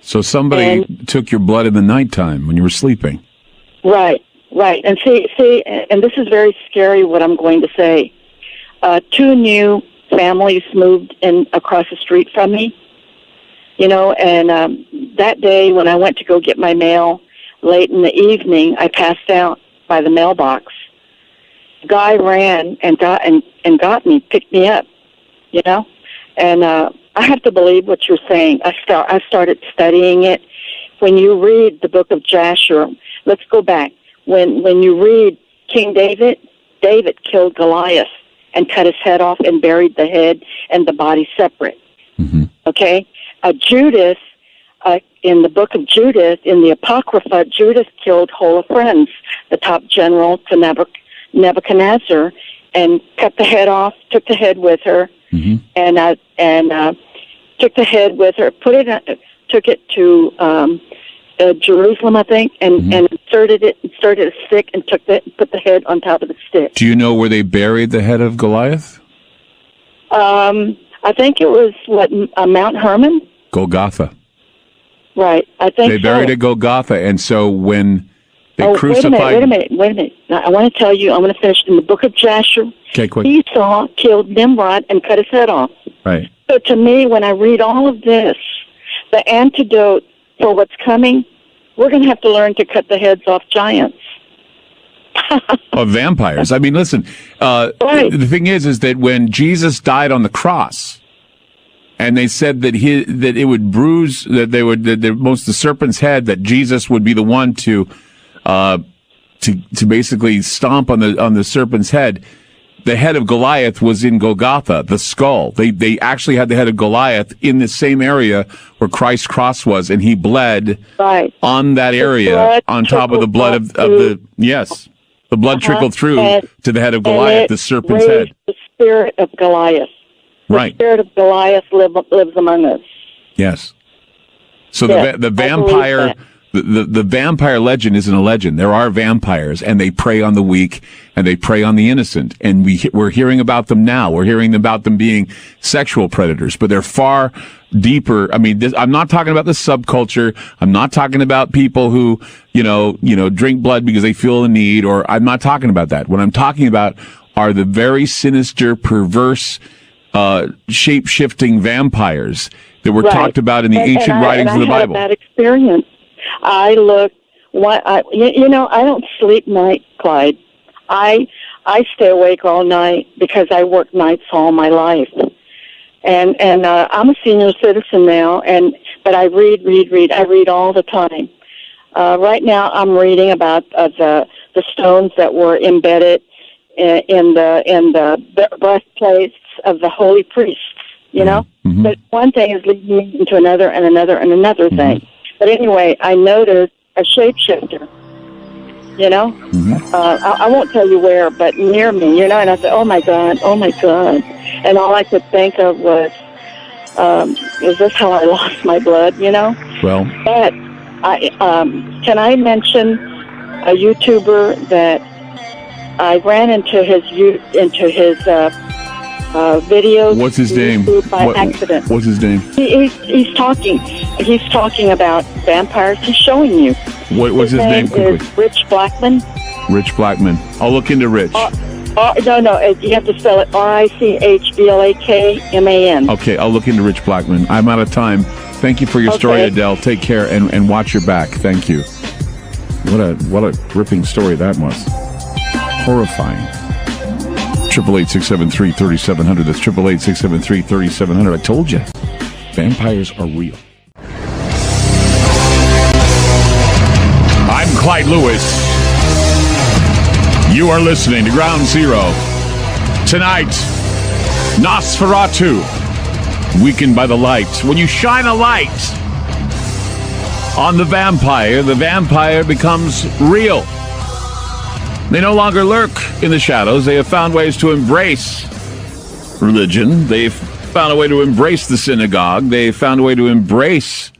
So somebody took your blood in the nighttime when you were sleeping. Right. And see, and this is very scary what I'm going to say. 2 new families moved in across the street from me. And that day when I went to go get my mail late in the evening, I passed out by the mailbox. The guy ran and got me, picked me up, And I have to believe what you're saying. I started studying it. When you read the book of Jasher, let's go back. When you read King David killed Goliath and cut his head off and buried the head and the body separate. Mm-hmm. Okay? Judas, in the book of Judith, in the Apocrypha, Judas killed Holofernes, the top general to Nebuchadnezzar, and cut the head off, took the head with her, mm-hmm. and took the head with her, took it to Jerusalem, I think, and, mm-hmm. and inserted a stick and put the head on top of the stick. Do you know where they buried the head of Goliath? I think it was, Mount Hermon? Golgotha. Right, I think they buried at Golgotha, and so when they crucified... Wait a minute. Now, I want to tell you, I'm going to finish in the book of Jasher. Okay, quick. Esau killed Nimrod and cut his head off. Right. So to me, when I read all of this, the antidote for what's coming, we're going to have to learn to cut the heads off giants. Of vampires. I mean, listen, right. The thing is that when Jesus died on the cross, and they said that it would bruise, the serpent's head, that Jesus would be the one to basically stomp on the serpent's head. The head of Goliath was in Golgotha, the skull. They actually had the head of Goliath in the same area where Christ's cross was, and he bled on that area on top of the blood of the the blood trickled through to the head of Goliath, the serpent's head. The spirit of Goliath. Right. The spirit of Goliath lives among us. Yes. So the vampire The vampire legend isn't a legend. There are vampires, and they prey on the weak, and they prey on the innocent. And we're hearing about them now. We're hearing about them being sexual predators, but they're far deeper. I mean, I'm not talking about the subculture. I'm not talking about people who, drink blood because they feel a need, or I'm not talking about that. What I'm talking about are the very sinister, perverse, shape-shifting vampires that were talked about in the ancient writings of the Bible. I had a bad experience. I don't sleep night, Clyde. I stay awake all night because I work nights all my life. And I'm a senior citizen now, but I read. I read all the time. Right now I'm reading about the stones that were embedded in the breastplates of the holy priests, Mm-hmm. But one thing is leading me into another and another and another thing. But anyway, I noticed a shapeshifter, Mm-hmm. I won't tell you where, but near me, and I said, oh my God. And all I could think of was, is this how I lost my blood, Well. But can I mention a YouTuber that I ran into his videos. What's his name? By accident. What's his name? He's talking about vampires. He's showing you. What's his name? Is Rich Blackman. Rich Blackman. I'll look into Rich. No, you have to spell it RICHBLAKMAN. Okay, I'll look into Rich Blackman. I'm out of time. Thank you for your story, Adele. Take care and watch your back. Thank you. What a gripping story that was. Horrifying. 888-673-3700. That's 888-673-3700. I told you, vampires are real. I'm Clyde Lewis. You are listening to Ground Zero. Tonight, Nosferatu, Weakened by the Light. When you shine a light on the vampire becomes real. They no longer lurk in the shadows. They have found ways to embrace religion. They've found a way to embrace the synagogue. They've found a way to embrace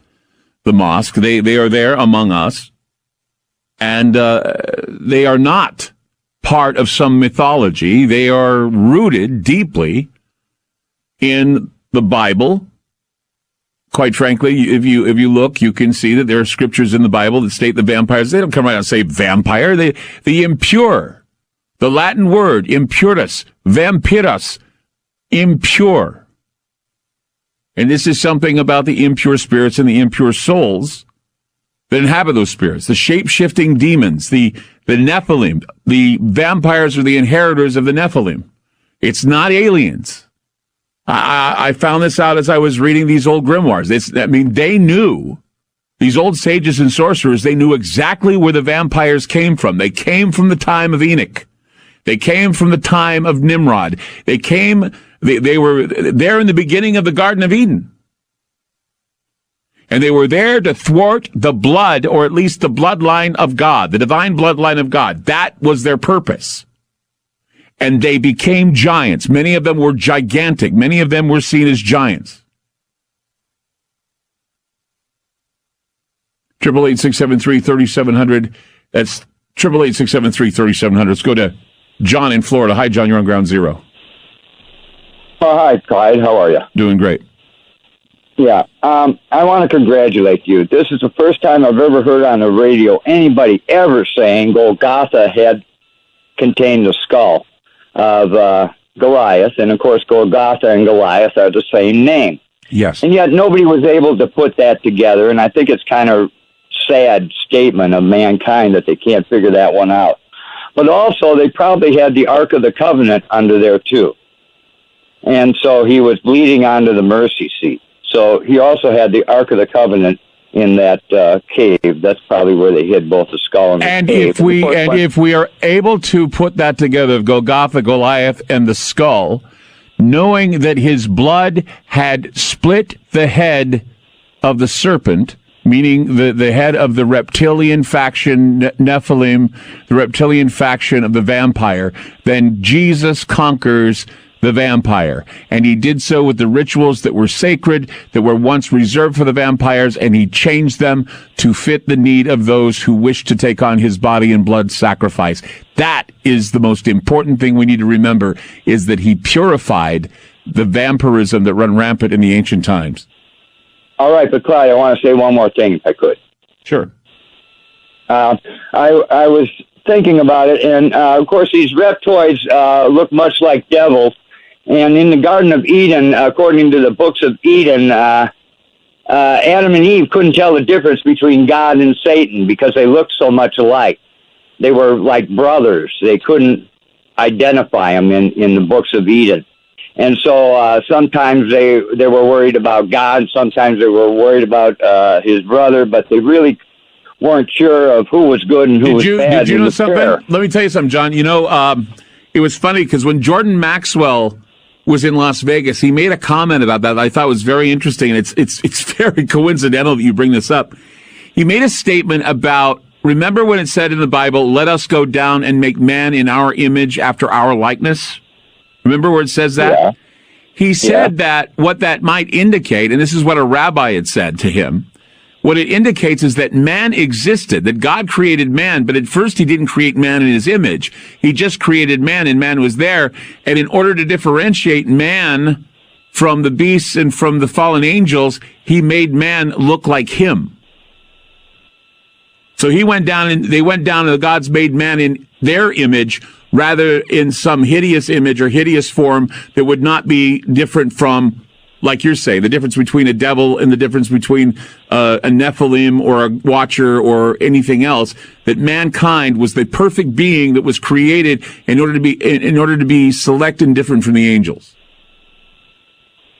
the mosque. They are there among us. And they are not part of some mythology. They are rooted deeply in the Bible. Quite frankly, if you look, you can see that there are scriptures in the Bible that state the vampires. They don't come right out and say vampire. The impure, the Latin word impurus, vampiras, impure. And this is something about the impure spirits and the impure souls that inhabit those spirits. The shape-shifting demons, the Nephilim. The vampires are the inheritors of the Nephilim. It's not aliens. I found this out as I was reading these old grimoires. They knew, these old sages and sorcerers, they knew exactly where the vampires came from. They came from the time of Enoch. They came from the time of Nimrod. They were there in the beginning of the Garden of Eden. And they were there to thwart the blood, or at least the bloodline of God, the divine bloodline of God. That was their purpose. And they became giants. Many of them were gigantic. Many of them were seen as giants. 888-673-3700. That's 888-673-3700. Let's go to John in Florida. Hi, John. You're on Ground Zero. Oh, hi, Clyde. How are you? Doing great. Yeah. I want to congratulate you. This is the first time I've ever heard on the radio anybody ever saying Golgotha had contained the skull of Goliath, and of course Golgotha and Goliath are the same name. Yes. And yet nobody was able to put that together, and I think it's kind of sad statement of mankind that they can't figure that one out. But also they probably had the Ark of the Covenant under there too. And so he was bleeding onto the mercy seat. So he also had the Ark of the Covenant in that cave. That's probably where they hid both the skull and the cave. If we are able to put that together, Golgotha, Goliath, and the skull, knowing that his blood had split the head of the serpent, meaning the head of the reptilian faction, Nephilim, the reptilian faction of the vampire, then Jesus conquers the vampire. And he did so with the rituals that were sacred, that were once reserved for the vampires, and he changed them to fit the need of those who wish to take on his body and blood sacrifice. That is the most important thing we need to remember, is that he purified the vampirism that run rampant in the ancient times. All right, but Clyde, I want to say one more thing, if I could. Sure. I was thinking about it, and of course these reptoids look much like devils. And in the Garden of Eden, according to the books of Eden, Adam and Eve couldn't tell the difference between God and Satan because they looked so much alike. They were like brothers. They couldn't identify them in the books of Eden. And so sometimes they were worried about God, sometimes they were worried about his brother, but they really weren't sure of who was good and who was bad. Did you know something? Let me tell you something, John. You know, it was funny because when Jordan Maxwell was in Las Vegas, he made a comment about that I thought was very interesting, and it's very coincidental that you bring this up. He made a statement about, remember when it said in the Bible, let us go down and make man in our image after our likeness? Remember where it says that? Yeah. He said that what that might indicate, and this is what a rabbi had said to him, what it indicates is that man existed, that God created man, but at first he didn't create man in his image. He just created man, and man was there. And in order to differentiate man from the beasts and from the fallen angels, he made man look like him. So he went down, and they went down, and the gods made man in their image, rather in some hideous image or hideous form that would not be different from, like you're saying, the difference between a devil and the difference between a Nephilim or a Watcher or anything else, that mankind was the perfect being that was created in order to be select and different from the angels.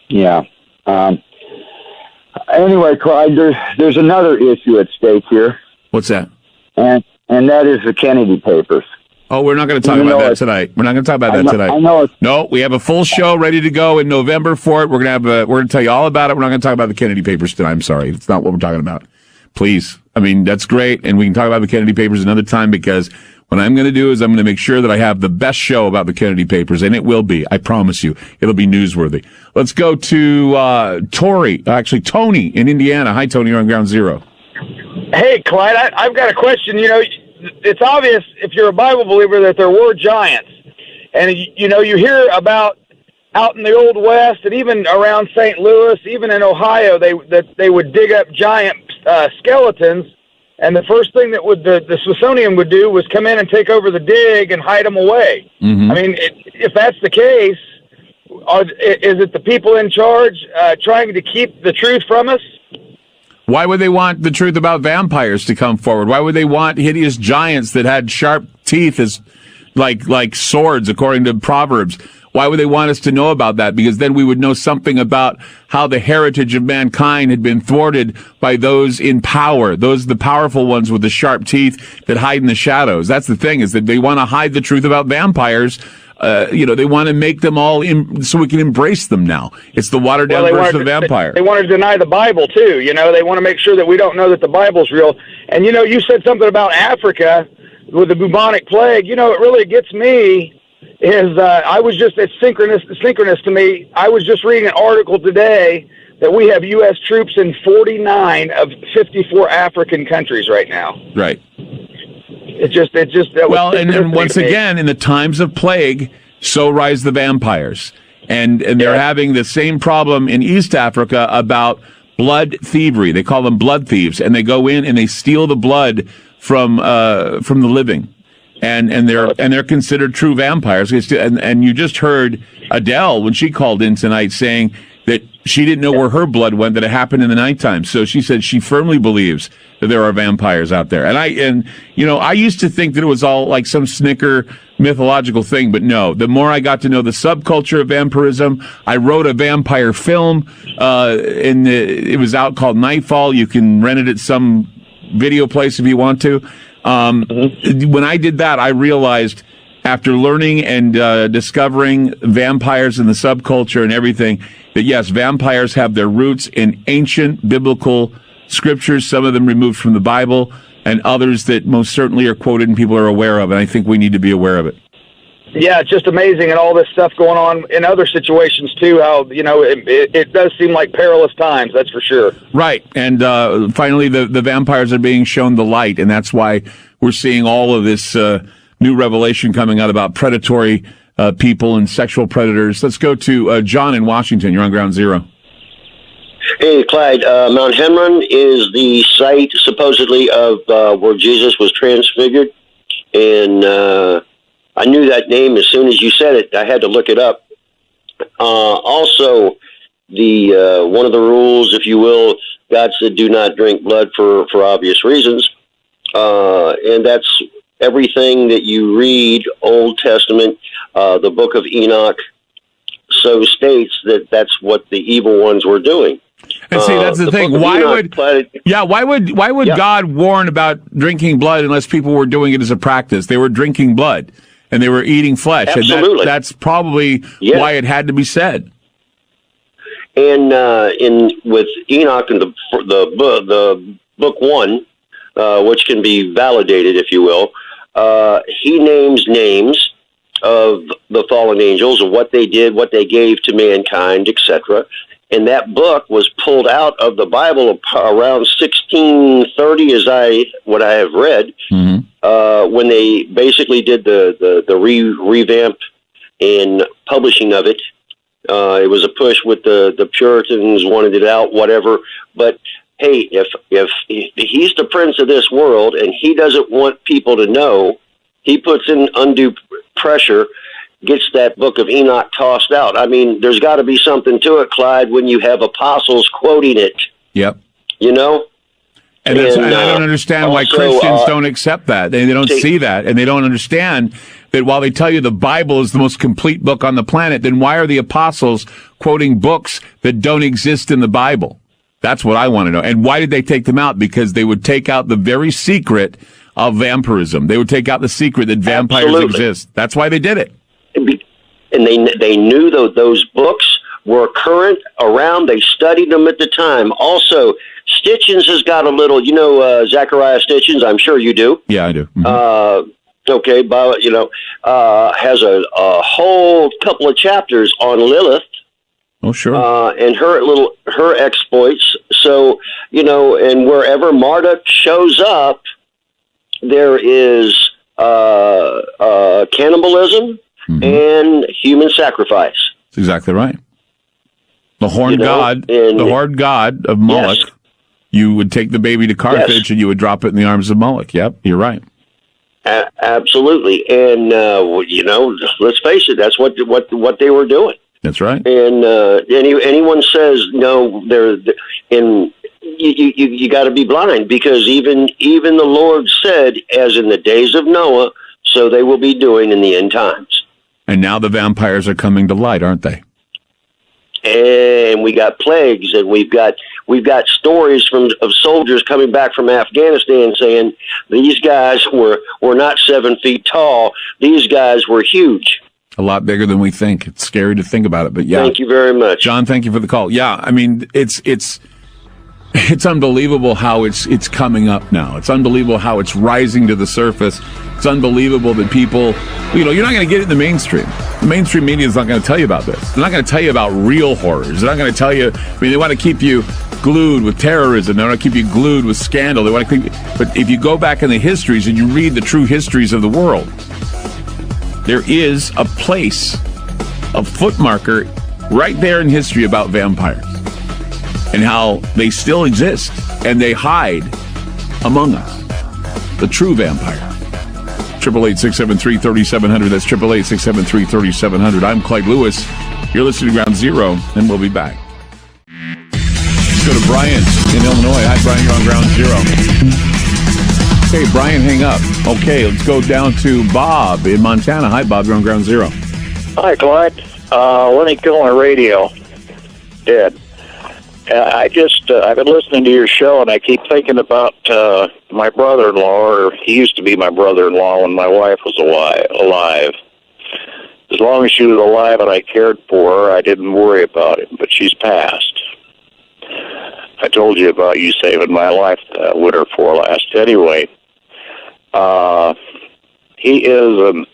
Yeah. Anyway, Clyde, there's another issue at stake here. What's that? And that is the Kennedy papers. Oh, we're not going to talk about that tonight. We're not going to talk about that tonight. I know. No, we have a full show ready to go in November for it. We're going to tell you all about it. We're not going to talk about the Kennedy papers tonight. I'm sorry. It's not what we're talking about. Please. I mean, that's great. And we can talk about the Kennedy papers another time, because what I'm going to do is I'm going to make sure that I have the best show about the Kennedy papers, and it will be. I promise you. It'll be newsworthy. Let's go to Tony in Indiana. Hi, Tony. You're on Ground Zero. Hey, Clyde, I've got a question. You know, it's obvious if you're a Bible believer that there were giants. And, you know, you hear about out in the Old West and even around St. Louis, even in Ohio, they would dig up giant skeletons. And the first thing that the Smithsonian would do was come in and take over the dig and hide them away. Mm-hmm. I mean, if that's the case, is it the people in charge trying to keep the truth from us? Why would they want the truth about vampires to come forward? Why would they want hideous giants that had sharp teeth as like swords, according to Proverbs? Why would they want us to know about that? Because then we would know something about how the heritage of mankind had been thwarted by those in power, the powerful ones with the sharp teeth that hide in the shadows. That's the thing, is that they want to hide the truth about vampires. They want to make them all so we can embrace them now. It's the watered down version of the vampire. They want to deny the Bible too. You know, they want to make sure that we don't know that the Bible's real. And you know, you said something about Africa with the bubonic plague. You know, it really gets me. It's synchronous to me. I was just reading an article today that we have U.S. troops in 49 of 54 African countries right now. Right. And once again, in the times of plague, so rise the vampires. And they're having the same problem in East Africa about blood thievery. They call them blood thieves, and they go in and they steal the blood from the living. And they're considered true vampires. And you just heard Adele when she called in tonight saying that she didn't know where her blood went, that it happened in the nighttime. So she said she firmly believes that there are vampires out there. And I used to think that it was all like some snicker mythological thing, but no. The more I got to know the subculture of vampirism, I wrote a vampire film, it was out called Nightfall. You can rent it at some video place if you want to. When I did that, I realized, after learning and discovering vampires and the subculture and everything, that yes, vampires have their roots in ancient biblical scriptures, some of them removed from the Bible, and others that most certainly are quoted and people are aware of, and I think we need to be aware of it. yeah, it's just amazing, and all this stuff going on in other situations too. How it does seem like perilous times. That's for sure. Right, and finally, the vampires are being shown the light, and that's why we're seeing all of this new revelation coming out about predatory people and sexual predators. Let's go to John in Washington. You're on Ground Zero. Hey, Clyde. Mount Hermon is the site supposedly of where Jesus was transfigured, and I knew that name as soon as you said it. I had to look it up. Also, the one of the rules, if you will, God said, "Do not drink blood for obvious reasons," and that's everything that you read, Old Testament, the Book of Enoch, so states that that's what the evil ones were doing. And see, that's the thing. Why would God warn about drinking blood unless people were doing it as a practice? They were drinking blood and they were eating flesh. Absolutely. And that's probably why it had to be said. And with Enoch and the book 1, which can be validated, if you will, he names of the fallen angels and what they did, what they gave to mankind, etc. And that book was pulled out of the Bible around 1630, what I have read, when they basically did the revamp and publishing of it. It was a push with the Puritans, wanted it out, whatever. But hey, if he's the prince of this world and he doesn't want people to know, he puts in undue pressure, gets that book of Enoch tossed out. I mean, there's got to be something to it, Clyde, when you have apostles quoting it. Yep. You know? And I don't understand why Christians don't accept that. They don't see that, and they don't understand that while they tell you the Bible is the most complete book on the planet, then why are the apostles quoting books that don't exist in the Bible? That's what I want to know. And why did they take them out? Because they would take out the very secret of vampirism. They would take out the secret that vampires exist. That's why they did it. And they knew those books were current, around. They studied them at the time. Also, Stitchins has got a little, Zachariah Stitchins, I'm sure you do. Yeah, I do. Okay, but, has a whole couple of chapters on Lilith. Oh, sure. And her exploits. So, and wherever Marduk shows up, there is cannibalism and human sacrifice. That's exactly right. The horned god of Moloch. Yes. You would take the baby to Carthage and you would drop it in the arms of Moloch. Yep, you're right. Absolutely, and let's face it, that's what they were doing. That's right. And anyone says no, you got to be blind, because even the Lord said, as in the days of Noah, so they will be doing in the end times. And now the vampires are coming to light, aren't they? And we got plagues, and we've got stories of soldiers coming back from Afghanistan saying these guys were not 7 feet tall. These guys were huge. A lot bigger than we think. It's scary to think about it, but yeah. Thank you very much, John. Thank you for the call. Yeah, I mean, it's unbelievable how it's coming up now. It's unbelievable how it's rising to the surface. It's unbelievable that people, you're not going to get it in the mainstream. The mainstream media is not going to tell you about this. They're not going to tell you about real horrors. They're not going to tell you. They want to keep you glued with terrorism. They want to keep you glued with scandal. They want to but if you go back in the histories and you read the true histories of the world, there is a place, a foot marker right there in history about vampires and how they still exist and they hide among us. The true vampire. 888-673-3700. That's 888-673-3700. I'm Clyde Lewis. You're listening to Ground Zero, and we'll be back. Let's go to Brian in Illinois. Hi, Brian. You're on Ground Zero. Okay, Brian, hang up. Okay, let's go down to Bob in Montana. Hi, Bob. You're on Ground Zero. Hi, Clyde. Let me kill my radio. Dead. I've been listening to your show, and I keep thinking about my brother-in-law, or he used to be my brother-in-law when my wife was alive. As long as she was alive and I cared for her, I didn't worry about it, but she's passed. I told you about you saving my life winter for last. Anyway, he is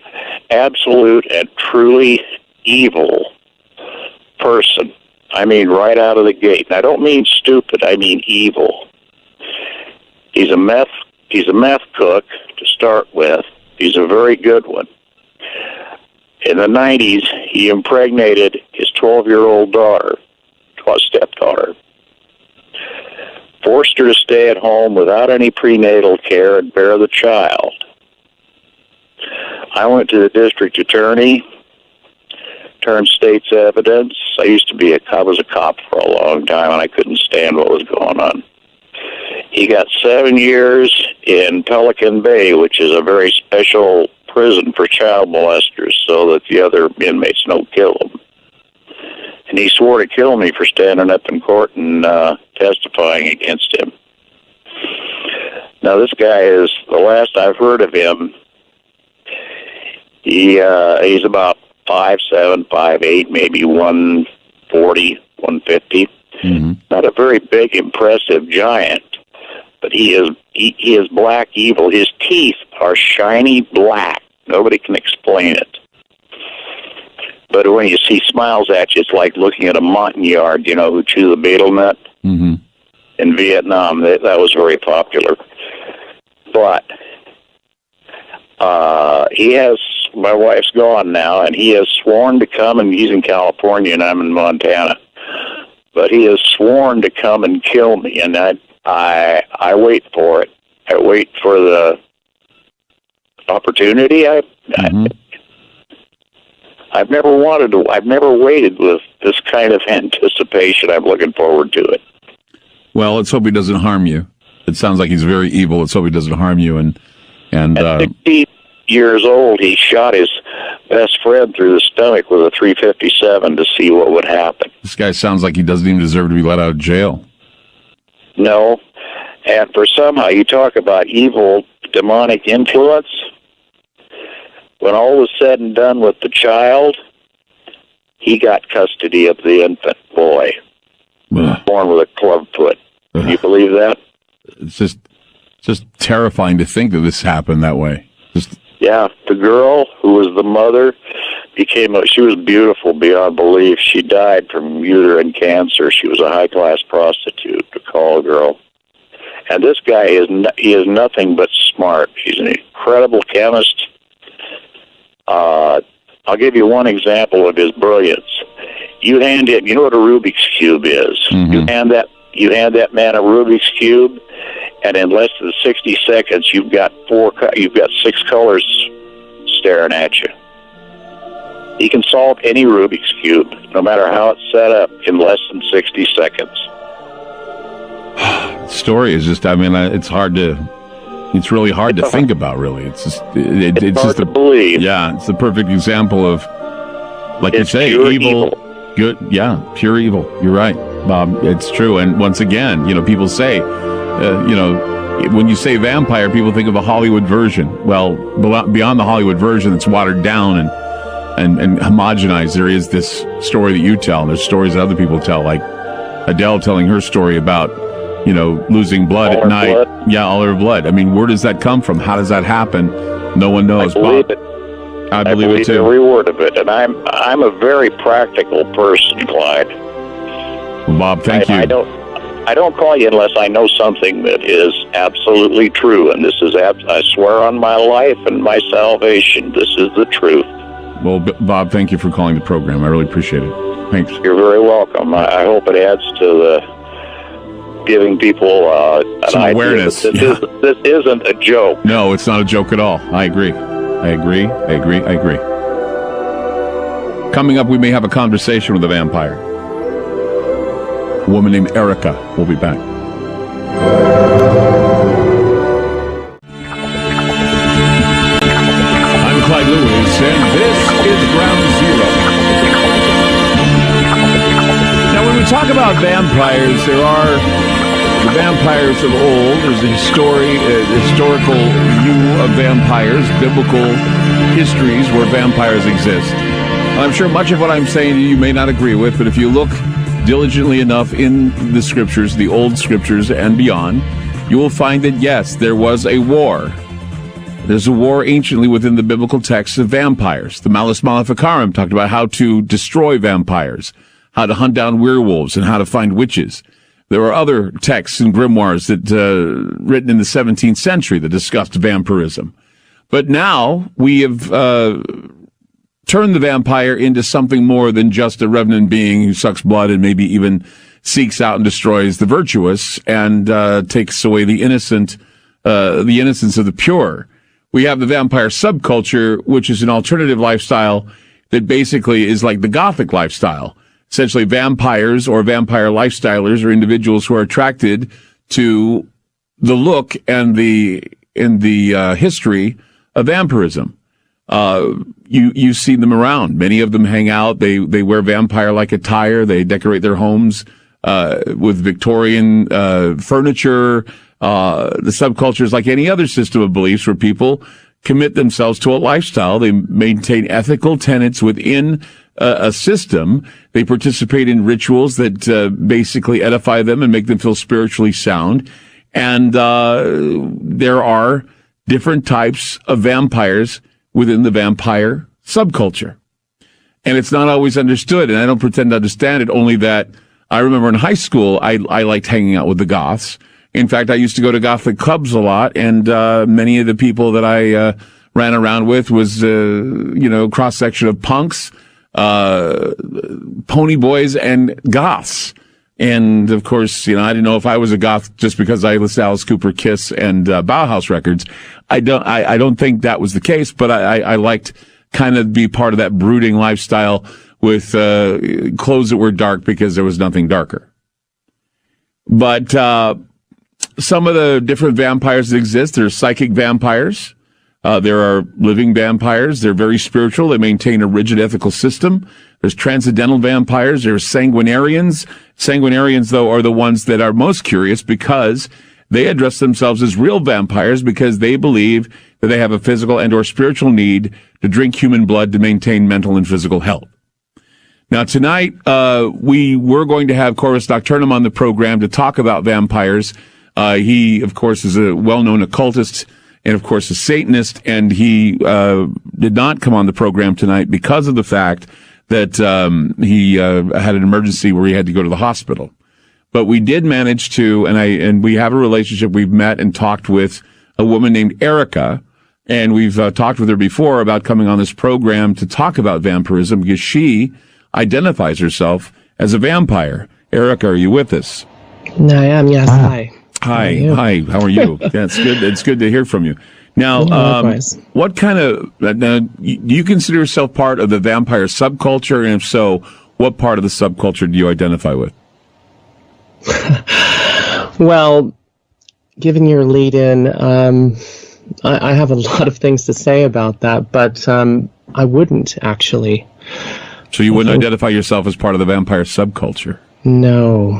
absolute and truly evil person. I mean, right out of the gate. And I don't mean stupid. I mean evil. He's a meth cook to start with. He's a very good one. In the 90s, he impregnated his 12-year-old daughter, stepdaughter, forced her to stay at home without any prenatal care and bear the child. I went to the district attorney, turned state's evidence. I was a cop for a long time, and I couldn't stand what was going on. He got 7 years in Pelican Bay, which is a very special prison for child molesters, so that the other inmates don't kill him. And he swore to kill me for standing up in court and testifying against him. Now, this guy is, the last I've heard of him, he's about 5'7", 5'8", maybe 140, 150. Mm-hmm. Not a very big, impressive giant, but he is black evil. His teeth are shiny black. Nobody can explain it. But when he smiles at you, it's like looking at a Montagnard, who chew the betel nut. Mm-hmm. In Vietnam, that was very popular. But my wife's gone now, and he has sworn to come, and he's in California, and I'm in Montana. But he has sworn to come and kill me, and I wait for it. I wait for the opportunity. I've never waited with this kind of anticipation. I'm looking forward to it. Well, let's hope he doesn't harm you. It sounds like he's very evil. Let's hope he doesn't harm you. And at 60 years old, he shot his best friend through the stomach with a .357 to see what would happen. This guy sounds like he doesn't even deserve to be let out of jail. No. And for somehow, you talk about evil, demonic influence. When all was said and done with the child, he got custody of the infant boy, born with a club foot. Can you believe that? It's just terrifying to think that this happened that way. Yeah, the girl who was the mother she was beautiful beyond belief. She died from uterine cancer. She was a high-class prostitute, a call girl. And this guy he is nothing but smart. He's an incredible chemist. I'll give you one example of his brilliance. You hand him, you know what a Rubik's Cube is? Mm-hmm. You hand that man a Rubik's Cube, and in less than 60 seconds, you've got 6 colors staring at you. He can solve any Rubik's Cube, no matter how it's set up, in less than 60 seconds. The story is just, it's really hard to think about, really. It's hard to believe. Yeah, it's the perfect example of, like you say, evil. Good, yeah, pure evil. You're right, Bob. It's true. And once again, people say, when you say vampire, people think of a Hollywood version. Well, beyond the Hollywood version, it's watered down and homogenized. There is this story that you tell, and there's stories that other people tell, like Adele telling her story about, losing blood at night. Blood. Yeah, all her blood. I mean, where does that come from? How does that happen? No one knows. I believe it. I believe it too. Every word of it. And I'm a very practical person, Clyde. Well, Bob, thank you. I don't call you unless I know something that is absolutely true. And this is, I swear on my life and my salvation, this is the truth. Well, Bob, thank you for calling the program. I really appreciate it. Thanks. You're very welcome. I hope it adds to the giving people some awareness. This isn't a joke. No, it's not a joke at all. I agree. Coming up, we may have a conversation with a vampire. A woman named Erica. We'll be back. I'm Clyde Lewis, and this is Ground Zero. Now, when we talk about vampires, there are the vampires of old. There's a historical view of vampires, biblical histories where vampires exist. And I'm sure much of what I'm saying to you may not agree with, but if you look diligently enough in the scriptures, the old scriptures and beyond, you will find that, yes, there was a war There's a war anciently within the biblical texts of vampires. The Malleus Maleficarum talked about how to destroy vampires, how to hunt down werewolves, and how to find witches. There are other texts and grimoires that written in the 17th century that discussed vampirism. But now we have turned the vampire into something more than just a revenant being who sucks blood and maybe even seeks out and destroys the virtuous and takes away the innocence of the pure. We have the vampire subculture, which is an alternative lifestyle that basically is like the Gothic lifestyle. Essentially, vampires or vampire lifestylers are individuals who are attracted to the look and the history of vampirism. You see them around. Many of them hang out. They wear vampire-like attire. They decorate their homes with Victorian furniture. The subculture is like any other system of beliefs where people commit themselves to a lifestyle. They maintain ethical tenets within a system. They participate in rituals that basically edify them and make them feel spiritually sound. And there are different types of vampires within the vampire subculture. And it's not always understood, and I don't pretend to understand it, only that I remember in high school, I liked hanging out with the goths. In fact, I used to go to Gothic clubs a lot, and many of the people that I ran around with was, cross-section of punks, pony boys, and goths. And, of course, I didn't know if I was a goth just because I listened to Alice Cooper, Kiss, and Bauhaus records. I don't think that was the case, but I liked kind of be part of that brooding lifestyle with clothes that were dark because there was nothing darker. But some of the different vampires that exist, there's psychic vampires. There are living vampires. They're very spiritual. They maintain a rigid ethical system. There's transcendental vampires. There's sanguinarians. Sanguinarians, though, are the ones that are most curious because they address themselves as real vampires because they believe that they have a physical and or spiritual need to drink human blood to maintain mental and physical health. Now, tonight, we were going to have Corvus Nocturnum on the program to talk about vampires. He, of course, is a well-known occultist and, of course, a Satanist, and he did not come on the program tonight because of the fact that he had an emergency where he had to go to the hospital. But we did manage to, and we have a relationship. We've met and talked with a woman named Erica, and we've talked with her before about coming on this program to talk about vampirism because she identifies herself as a vampire. Erica, are you with us? I am, yes. Hi. Hi. How are you? That's good. It's good to hear from you. Now, what kind of, do you consider yourself part of the vampire subculture? And if so, what part of the subculture do you identify with? Well, given your lead in, I have a lot of things to say about that, but I wouldn't actually. So you wouldn't identify yourself as part of the vampire subculture? No.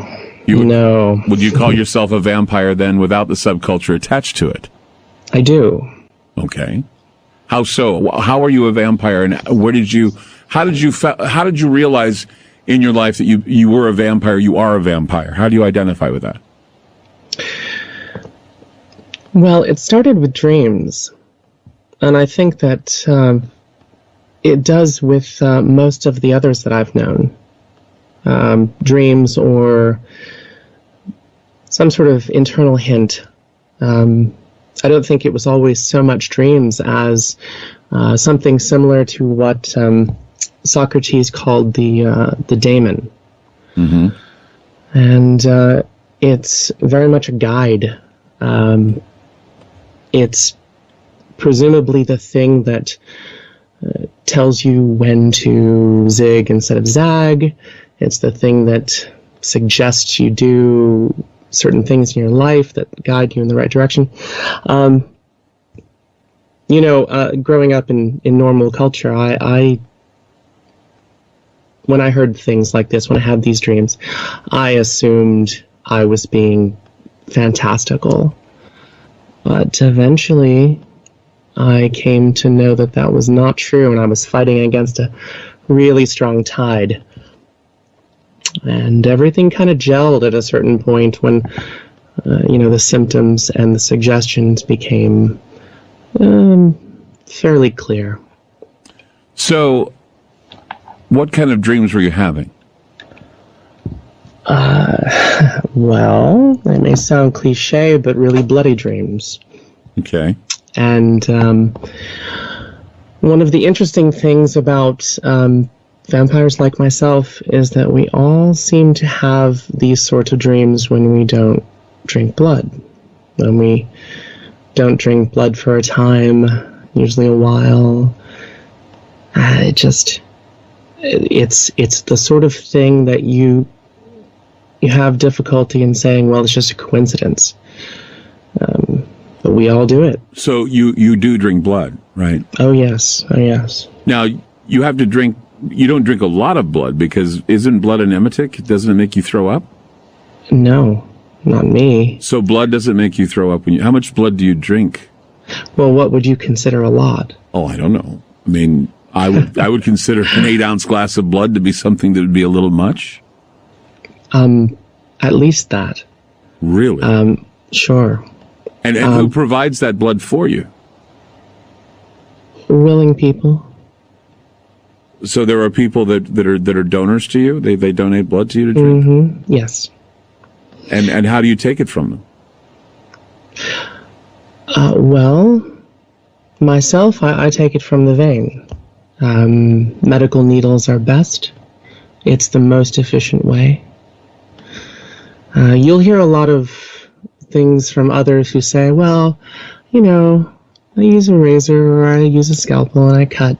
No. Would you call yourself a vampire then without the subculture attached to it? I do. Okay. How so? How are you a vampire, and how did you realize in your life that you were a vampire, you are a vampire? How do you identify with that? Well, it started with dreams, and I think that it does with most of the others that I've known. Dreams or some sort of internal hint. I don't think it was always so much dreams as something similar to what Socrates called the daemon. Mm-hmm. And it's very much a guide. It's presumably the thing that tells you when to zig instead of zag. It's the thing that suggests you do certain things in your life that guide you in the right direction. Growing up in normal culture, when I heard things like this, when I had these dreams, I assumed I was being fantastical. But eventually, I came to know that that was not true, and I was fighting against a really strong tide. And everything kind of gelled at a certain point when, the symptoms and the suggestions became Fairly clear. So, what kind of dreams were you having? Well, that may sound cliche, but really bloody dreams. Okay. And one of the interesting things about vampires like myself is that we all seem to have these sorts of dreams when we don't drink blood. When we don't drink blood for a time, usually a while. It's the sort of thing that you have difficulty in saying, well, it's just a coincidence. But we all do it. So you do drink blood, right? Oh, yes. Oh, yes. Now, you have to drink, you don't drink a lot of blood because isn't blood an emetic? Doesn't it make you throw up? No, not me. So blood doesn't make you throw up. How much blood do you drink? Well, what would you consider a lot? Oh, I don't know. I mean, I would consider an 8-ounce glass of blood to be something that would be a little much. At least that. Really? Sure. And who provides that blood for you? Willing people. So there are people that are donors to you? They donate blood to you to drink? Mm-hmm. Yes. And how do you take it from them? Well, myself, I take it from the vein. Medical needles are best. It's the most efficient way. You'll hear a lot of things from others who say, well, I use a razor or I use a scalpel and I cut.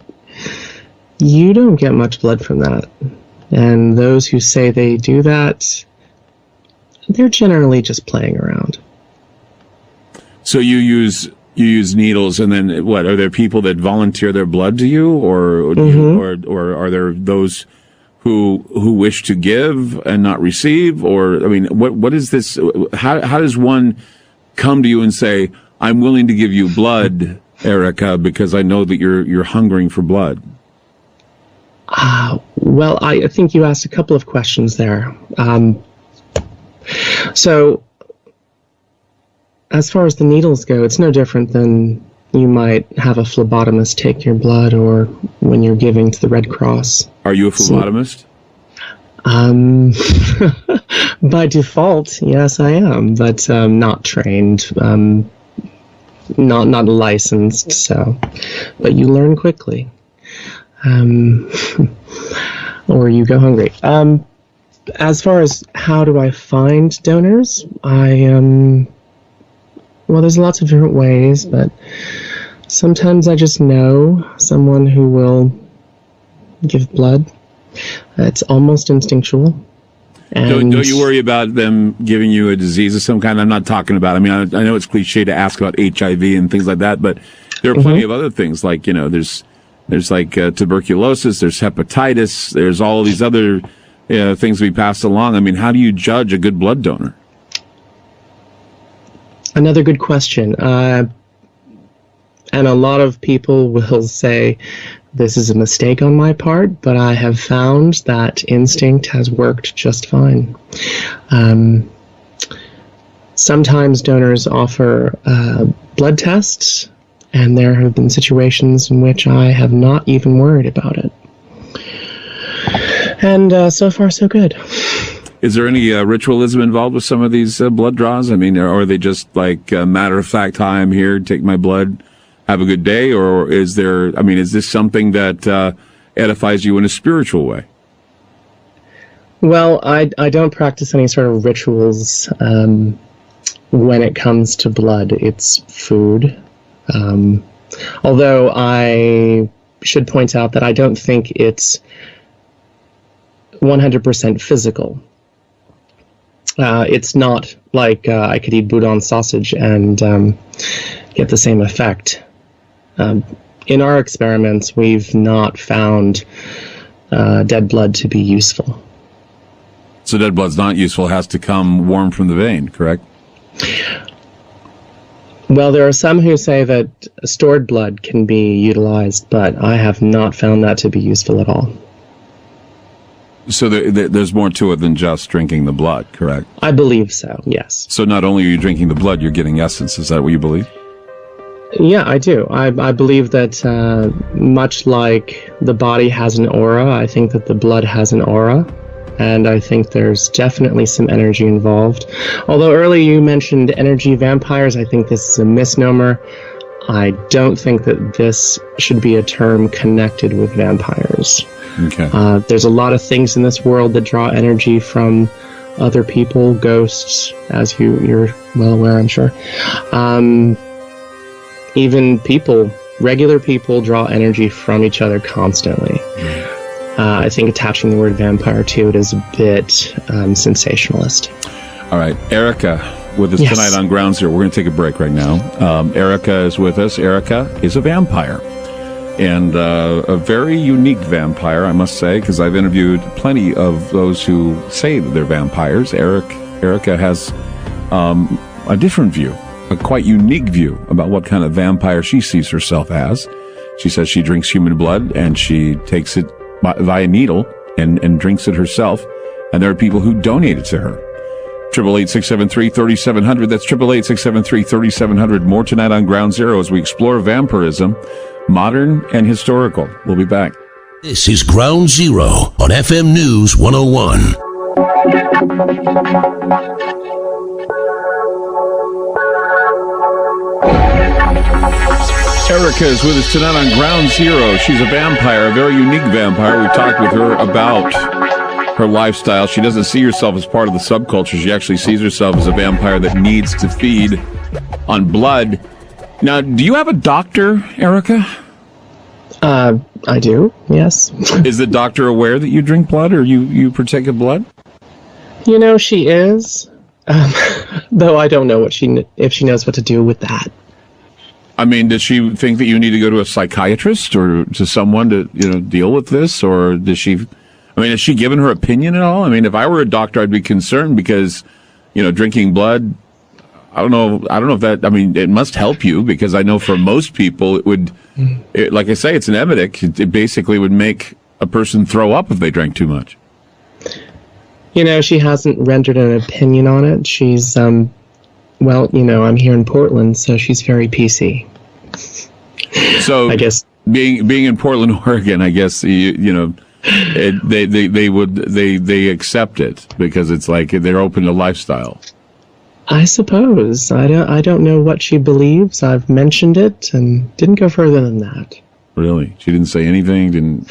You don't get much blood from that. And those who say they do that, they're generally just playing around. So you use needles, and then what? Are there people that volunteer their blood to you, or or are there those who wish to give and not receive? Or I mean, what is this? How does one come to you and say, "I'm willing to give you blood, Erica, because I know that you're hungering for blood"? Well, I think you asked a couple of questions there. So, as far as the needles go, it's no different than you might have a phlebotomist take your blood or when you're giving to the Red Cross. Are you a phlebotomist? By default, yes, I am, but not trained, not licensed, so. But you learn quickly. Or you go hungry. As far as how do I find donors, well, there's lots of different ways, but sometimes I just know someone who will give blood. It's almost instinctual. And don't you worry about them giving you a disease of some kind? I'm not talking about, I know it's cliche to ask about HIV and things like that, but there are plenty of other things like, there's like tuberculosis, there's hepatitis, there's all these other things we pass along. I mean, how do you judge a good blood donor? Another good question. And a lot of people will say, this is a mistake on my part, but I have found that instinct has worked just fine. Sometimes donors offer blood tests, and there have been situations in which I have not even worried about it. And so far, so good. Is there any ritualism involved with some of these blood draws? I mean, or are they just like matter of fact, hi, I'm here, take my blood, have a good day? Or is there, is this something that edifies you in a spiritual way? Well, I don't practice any sort of rituals when it comes to blood. It's food. Although I should point out that I don't think it's 100% physical. It's not like I could eat boudin sausage and get the same effect. In our experiments, we've not found dead blood to be useful. So dead blood's not useful, it has to come warm from the vein, correct? Well, there are some who say that stored blood can be utilized, but I have not found that to be useful at all. So there's more to it than just drinking the blood, correct? I believe so, yes. So not only are you drinking the blood, you're getting essence. Is that what you believe? Yeah, I do. I believe that much like the body has an aura, I think that the blood has an aura. And I think there's definitely some energy involved. Although earlier you mentioned energy vampires, I think this is a misnomer. I don't think that this should be a term connected with vampires. Okay. There's a lot of things in this world that draw energy from other people, ghosts, as you're well aware, I'm sure. Even people, regular people, draw energy from each other constantly. I think attaching the word vampire to it is a bit sensationalist. All right, Erica with us tonight on Ground Zero. We're going to take a break right now. Erica is with us. Erica is a vampire, and a very unique vampire, I must say, because I've interviewed plenty of those who say that they're vampires. Erica has a different view, a quite unique view about what kind of vampire she sees herself as. She says she drinks human blood, and she takes it via needle and drinks it herself, and there are people who donate it to her. 888-673-3700. That's 888-673-3700. More tonight on Ground Zero as we explore vampirism, modern and historical. We'll be back. This is Ground Zero on FM News 101. Erica is with us tonight on Ground Zero. She's a vampire, a very unique vampire. We talked with her about her lifestyle. She doesn't see herself as part of the subculture. She actually sees herself as a vampire that needs to feed on blood. Now, do you have a doctor, Erica? I do, yes. Is the doctor aware that you drink blood, or you partake of blood? You know, she is. Though I don't know if she knows what to do with that. I mean, does she think that you need to go to a psychiatrist or to someone to, deal with this? Or does she, has she given her opinion at all? I mean, if I were a doctor, I'd be concerned because, drinking blood, I don't know if that, it must help you, because I know for most people it would, like I say, it's an emetic. It basically would make a person throw up if they drank too much. She hasn't rendered an opinion on it. She's, I'm here in Portland, so she's very PC. So I guess being in Portland, Oregon, I guess they accept it because it's like they're open to lifestyle. I suppose. I don't know what she believes. I've mentioned it and didn't go further than that. Really? She didn't say anything?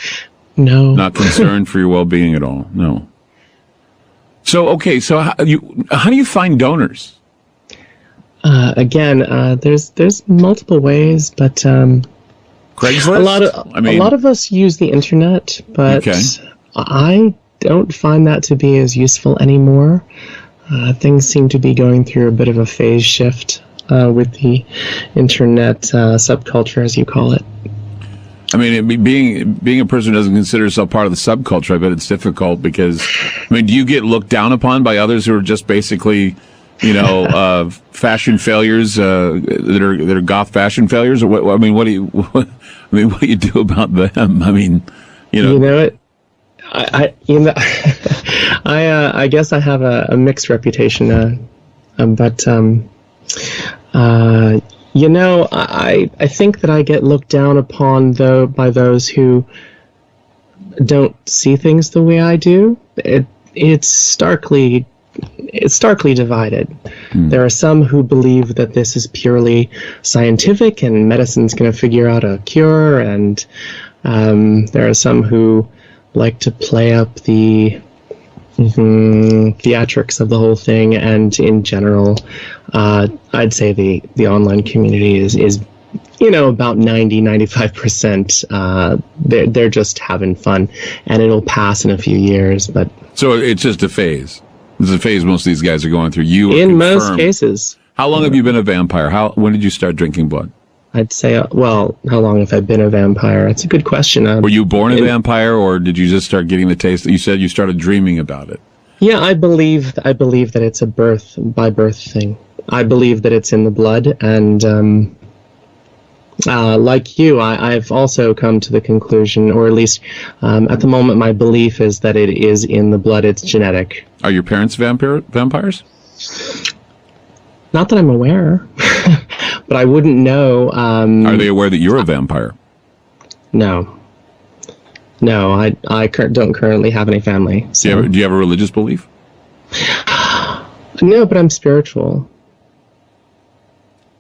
No. Not concerned for your well-being at all? No. So, okay, so how do you find donors? There's multiple ways, but Craigslist? A lot of us use the internet, but I don't find that to be as useful anymore. Things seem to be going through a bit of a phase shift with the internet subculture, as you call it. Being a person who doesn't consider herself part of the subculture, I bet it's difficult because, do you get looked down upon by others who are just basically, fashion failures that are goth fashion failures? Or what do you do about them? I guess I have a mixed reputation, but I think that I get looked down upon by those who don't see things the way I do. It's starkly divided. There are some who believe that this is purely scientific and medicine's going to figure out a cure, and there are some who like to play up the theatrics of the whole thing, and in general, I'd say the online community is about 95%. They're just having fun, and it'll pass in a few years. But so it's just a phase. It's a phase most of these guys are going through. Most cases. How long have you been a vampire? When did you start drinking blood? I'd say, how long have I been a vampire? That's a good question. Were you born a vampire, or did you just start getting the taste? You said you started dreaming about it. Yeah, I believe that it's a by birth thing. I believe that it's in the blood, and like you, I've also come to the conclusion, or at least at the moment, my belief is that it is in the blood. It's genetic. Are your parents vampires? Not that I'm aware. but I wouldn't know. Are they aware that you're a vampire? No. No, I don't currently have any family. So. Do you have a religious belief? No, but I'm spiritual.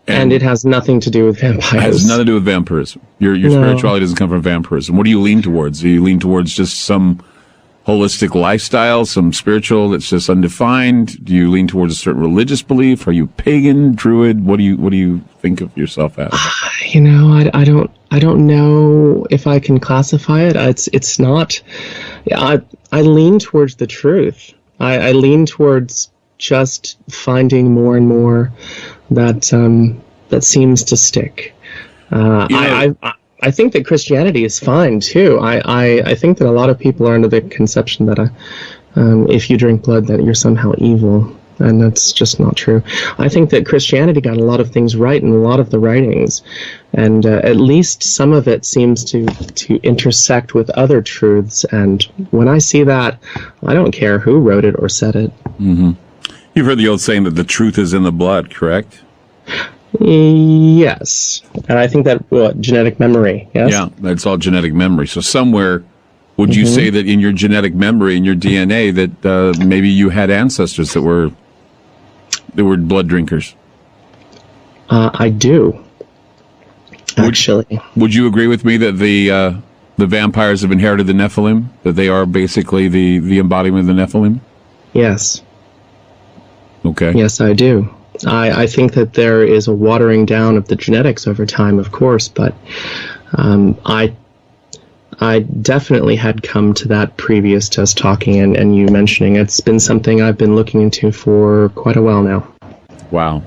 And it has nothing to do with vampires. It has nothing to do with vampirism. Your spirituality doesn't come from vampirism. What do you lean towards? Do you lean towards just some holistic lifestyle, some spiritual that's just undefined? Do you lean towards a certain religious belief? Are you pagan, druid? What do you think of yourself as? I don't know if I can classify it. It's not. I lean towards the truth. I lean towards just finding more and more that seems to stick. I think that Christianity is fine too. I think that a lot of people are under the conception that if you drink blood that you're somehow evil, and that's just not true. I think that Christianity got a lot of things right in a lot of the writings, and at least some of it seems to intersect with other truths. And when I see that, I don't care who wrote it or said it. Mm-hmm. You've heard the old saying that the truth is in the blood, correct? Yes. And I think that, genetic memory, yes? Yeah, that's all genetic memory. So somewhere, would you say that in your genetic memory, in your DNA, that maybe you had ancestors that were blood drinkers? I do, actually. Would you agree with me that the vampires have inherited the Nephilim? That they are basically the embodiment of the Nephilim? Yes. Okay. Yes, I do. I think that there is a watering down of the genetics over time, of course, but I definitely had come to that previous to us talking and you mentioning it. It's been something I've been looking into for quite a while now. Wow.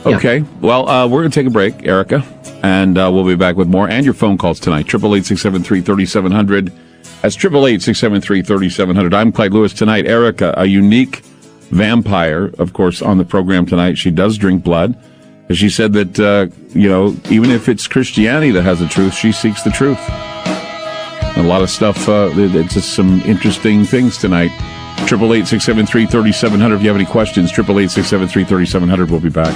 Okay, yeah. Well, we're going to take a break, Erica, and we'll be back with more and your phone calls tonight. 888-673-3700. That's 888-673-3700. I'm Clyde Lewis tonight. Erica, a unique vampire, of course, on the program tonight. She does drink blood. She said that, even if it's Christianity that has the truth, she seeks the truth. And a lot of stuff, it's just some interesting things tonight. 888-673-3700. If you have any questions, 888-673-3700. We'll be back.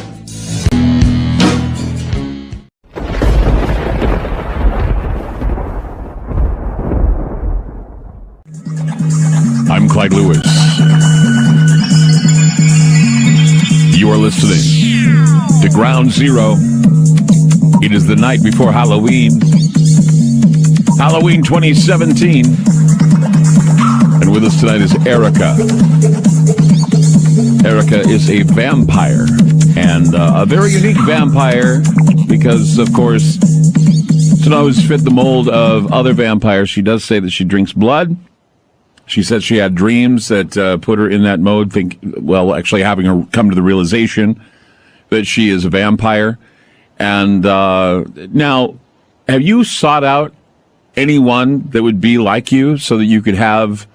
I'm Clyde Lewis. You are listening to Ground Zero. It is the night before Halloween 2017. And with us tonight is Erica. Erica is a vampire, and a very unique vampire because, of course, to always fit the mold of other vampires. She does say that she drinks blood. She said she had dreams that put her in that mode, actually having her come to the realization that she is a vampire. And now, have you sought out anyone that would be like you so that you could have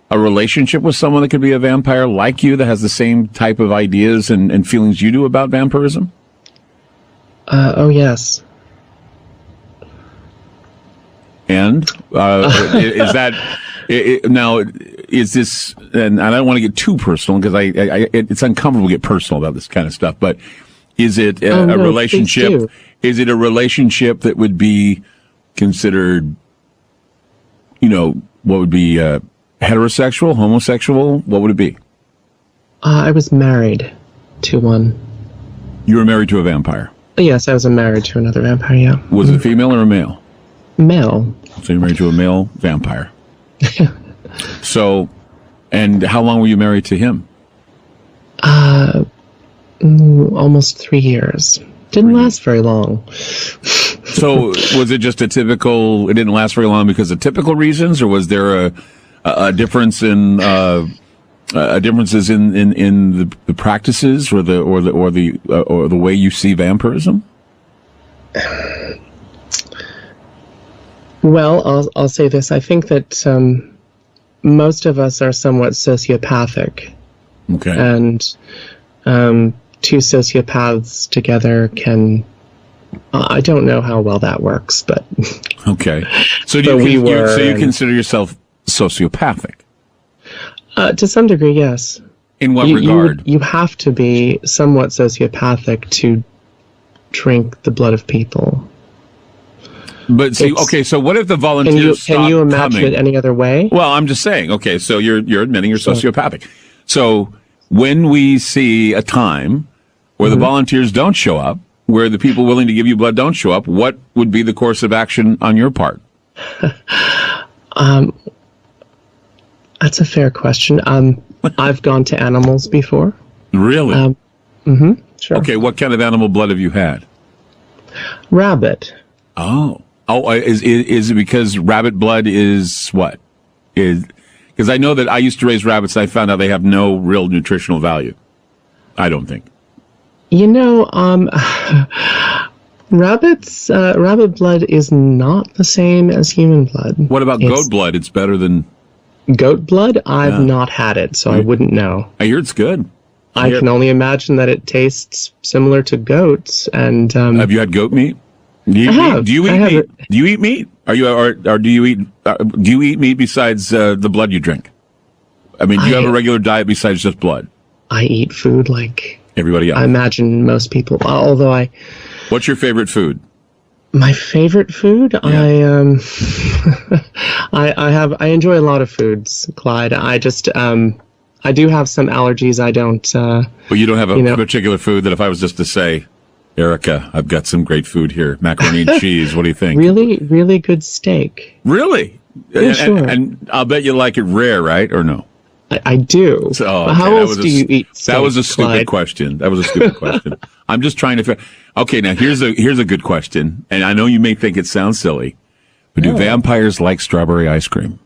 a relationship with someone that could be a vampire like you, that has the same type of ideas and feelings you do about vampirism? Oh, yes. And is that... now, is this, and I don't want to get too personal because it's uncomfortable to get personal about this kind of stuff, but is it a relationship? Is it a relationship that would be considered, what would be heterosexual, homosexual? What would it be? I was married to one. You were married to a vampire? Yes, I was married to another vampire, yeah. Was it a female or a male? Male. So you're married to a male vampire. So, and how long were you married to him? Almost 3 years. Didn't last very long. So, was it just it didn't last very long because of typical reasons, or was there a difference in differences in the practices or the way you see vampirism? Well, I'll say this. I think that most of us are somewhat sociopathic. Okay. And two sociopaths together can... I don't know how well that works, but... Okay. So do you consider yourself sociopathic? To some degree, yes. In what regard? You have to be somewhat sociopathic drink the blood of people. But see, okay, so what if the volunteers Can you imagine coming? it any other way? Well, I'm just saying, okay, so you're admitting you're sociopathic. So when we see a time where the volunteers don't show up, where the people willing to give you blood don't show up, what would be the course of action on your part? That's a fair question. I've gone to animals before. Really? Sure. Okay, what kind of animal blood have you had? Rabbit. Oh, is it because rabbit blood is what? Because I know that I used to raise rabbits. I found out they have no real nutritional value. I don't think. You know, rabbit blood is not the same as human blood. What about goat blood? It's better than goat blood. I've not had it, so I wouldn't know. I hear it's good. I can only imagine that it tastes similar to goats. And have you had goat meat? Do you eat meat? Do you eat meat? Are you or do you eat meat besides the blood you drink? I mean, do you have a regular diet besides just blood? I eat food like everybody else. I imagine most people. Although what's your favorite food? My favorite food? Yeah. I enjoy a lot of foods, Clyde. I just I do have some allergies. I don't. Well, you don't have a particular food that if I was just to say, Erica, I've got some great food here. Macaroni and cheese. What do you think? Really, really good steak. Really? Yeah, sure. And I'll bet you like it rare, right? Or no? I do. So, okay, how else do you eat steak, That was a stupid Clyde? question. That was a stupid question. I'm just trying to figure. Okay, now here's a good question. And I know you may think it sounds silly, but do vampires like strawberry ice cream?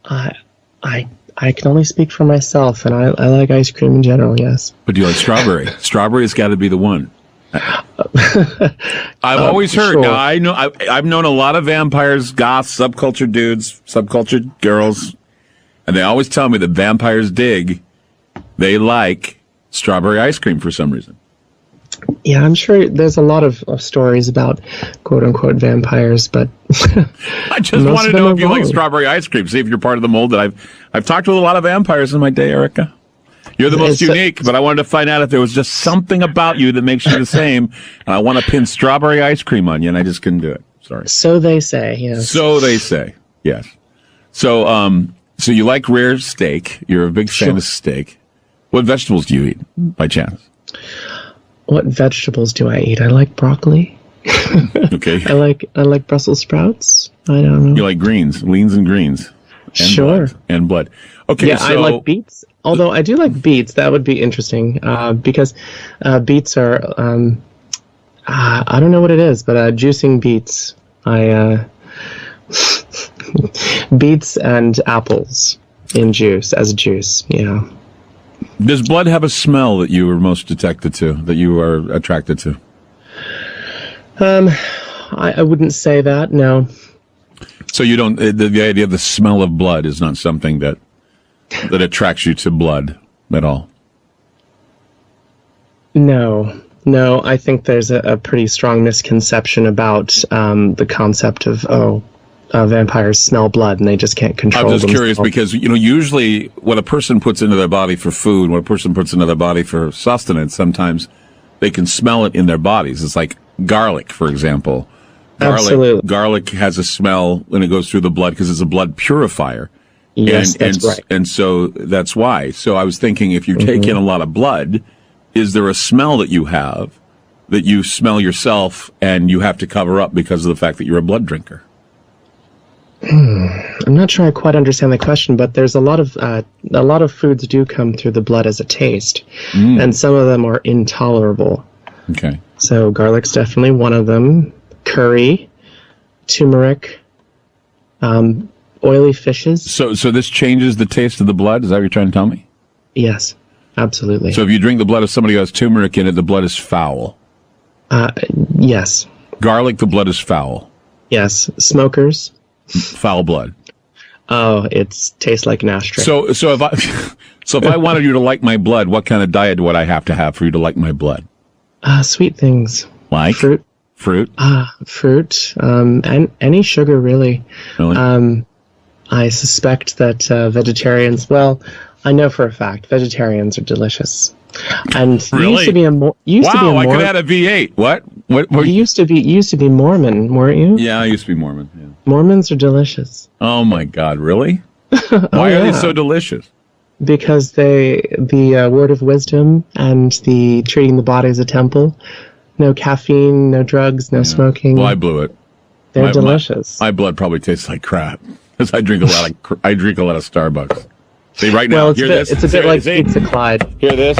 I can only speak for myself, and I like ice cream in general, yes. But do you like strawberry? Strawberry's got to be the one. I've always heard. Sure. Now I know I've known a lot of vampires, goths, subculture dudes, subculture girls, and they always tell me that vampires they like strawberry ice cream for some reason. Yeah, I'm sure there's a lot of stories about quote-unquote vampires, but I just want to know if you like strawberry ice cream. See if you're part of the mold that I've talked with a lot of vampires in my day, Erica. You're the most unique, but I wanted to find out if there was just something about you that makes you the same. And I want to pin strawberry ice cream on you, and I just couldn't do it. Sorry. So they say, yes. So they say, yes. So, so you like rare steak. You're a big fan of steak. What vegetables do you eat, by chance? What vegetables do I eat? I like broccoli. Okay. I like Brussels sprouts. I don't know. You like greens, leans and greens. And blood. Okay, yeah, so I like beets. Although I do like beets. That would be interesting because beets are, I don't know what it is, but juicing beets. Beets and apples in juice, as juice, yeah. Does blood have a smell that you are most detected to, that you are attracted to? I wouldn't say that, no. So you don't, the idea of the smell of blood is not something that attracts you to blood at all? No, I think there's a pretty strong misconception about the concept of, vampires smell blood and they just can't control I'm just themselves. curious because, usually what a person puts into their body for food, what a person puts into their body for sustenance, sometimes they can smell it in their bodies. It's like garlic, for example. Absolutely. Garlic has a smell when it goes through the blood because it's a blood purifier. Yes, that's right. And so that's why. So I was thinking if you take in a lot of blood, is there a smell that you have that you smell yourself and you have to cover up because of the fact that you're a blood drinker? I'm not sure I quite understand the question, but there's a lot of foods do come through the blood as a taste, and some of them are intolerable. Okay. So garlic's definitely one of them. Curry, turmeric, oily fishes. So this changes the taste of the blood? Is that what you're trying to tell me? Yes, absolutely. So if you drink the blood of somebody who has turmeric in it, the blood is foul? Yes. Garlic, the blood is foul? Yes. Smokers. Foul blood. Oh, it tastes like an ashtray. So if I wanted you to like my blood, what kind of diet would I have to have for you to like my blood? Sweet things. Like? Fruit. Fruit? Fruit. And any sugar, really. Really? I suspect that vegetarians, well, I know for a fact vegetarians are delicious. And Really? you used to be a Wow, I could have had a V8. What? You used to be Mormon, weren't you? Yeah, I used to be Mormon. Yeah. Mormons are delicious. Oh my God, really? Why are they so delicious? Because the word of wisdom and the treating the body as a temple, no caffeine, no drugs, no smoking. Well, I blew it. They're delicious. My blood probably tastes like crap because I drink a lot of Starbucks. See right now, well, hear this? It's a bit like Pizza Clyde. Hear this?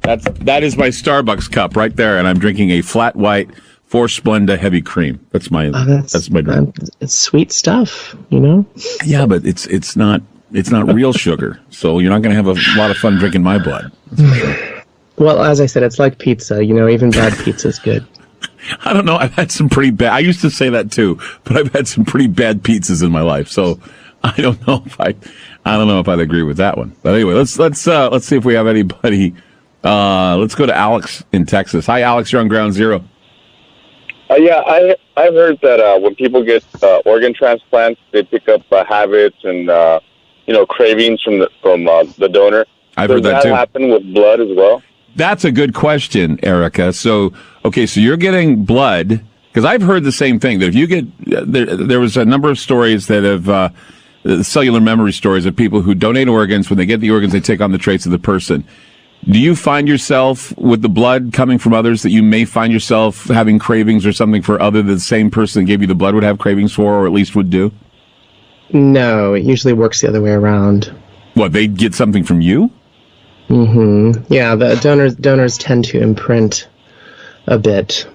That is my Starbucks cup right there, and I'm drinking a flat white 4 Splenda heavy cream. That's my drink. It's sweet stuff, you know. Yeah, but it's not real sugar, so you're not going to have a lot of fun drinking my blood. That's for sure. Well, as I said, it's like pizza. You know, even bad pizza is good. I don't know. I've had some pretty bad. I used to say that too, but I've had some pretty bad pizzas in my life, so I don't know if I'd agree with that one. But anyway, let's see if we have anybody. Let's go to Alex in Texas. Hi, Alex. You're on Ground Zero. Yeah, I've heard that when people get organ transplants, they pick up habits and cravings from the donor. I've heard that too. Does that happen with blood as well? That's a good question, Erica. So you're getting blood, because I've heard the same thing, that if you get, there was a number of stories that have, cellular memory stories of people who donate organs. When they get the organs, they take on the traits of the person. Do you find yourself with the blood coming from others that you may find yourself having cravings or something for other than the same person that gave you the blood would have cravings for, or at least would do? No, it usually works the other way around. What, they get something from you? Mm-hmm. Yeah, the donors tend to imprint a bit.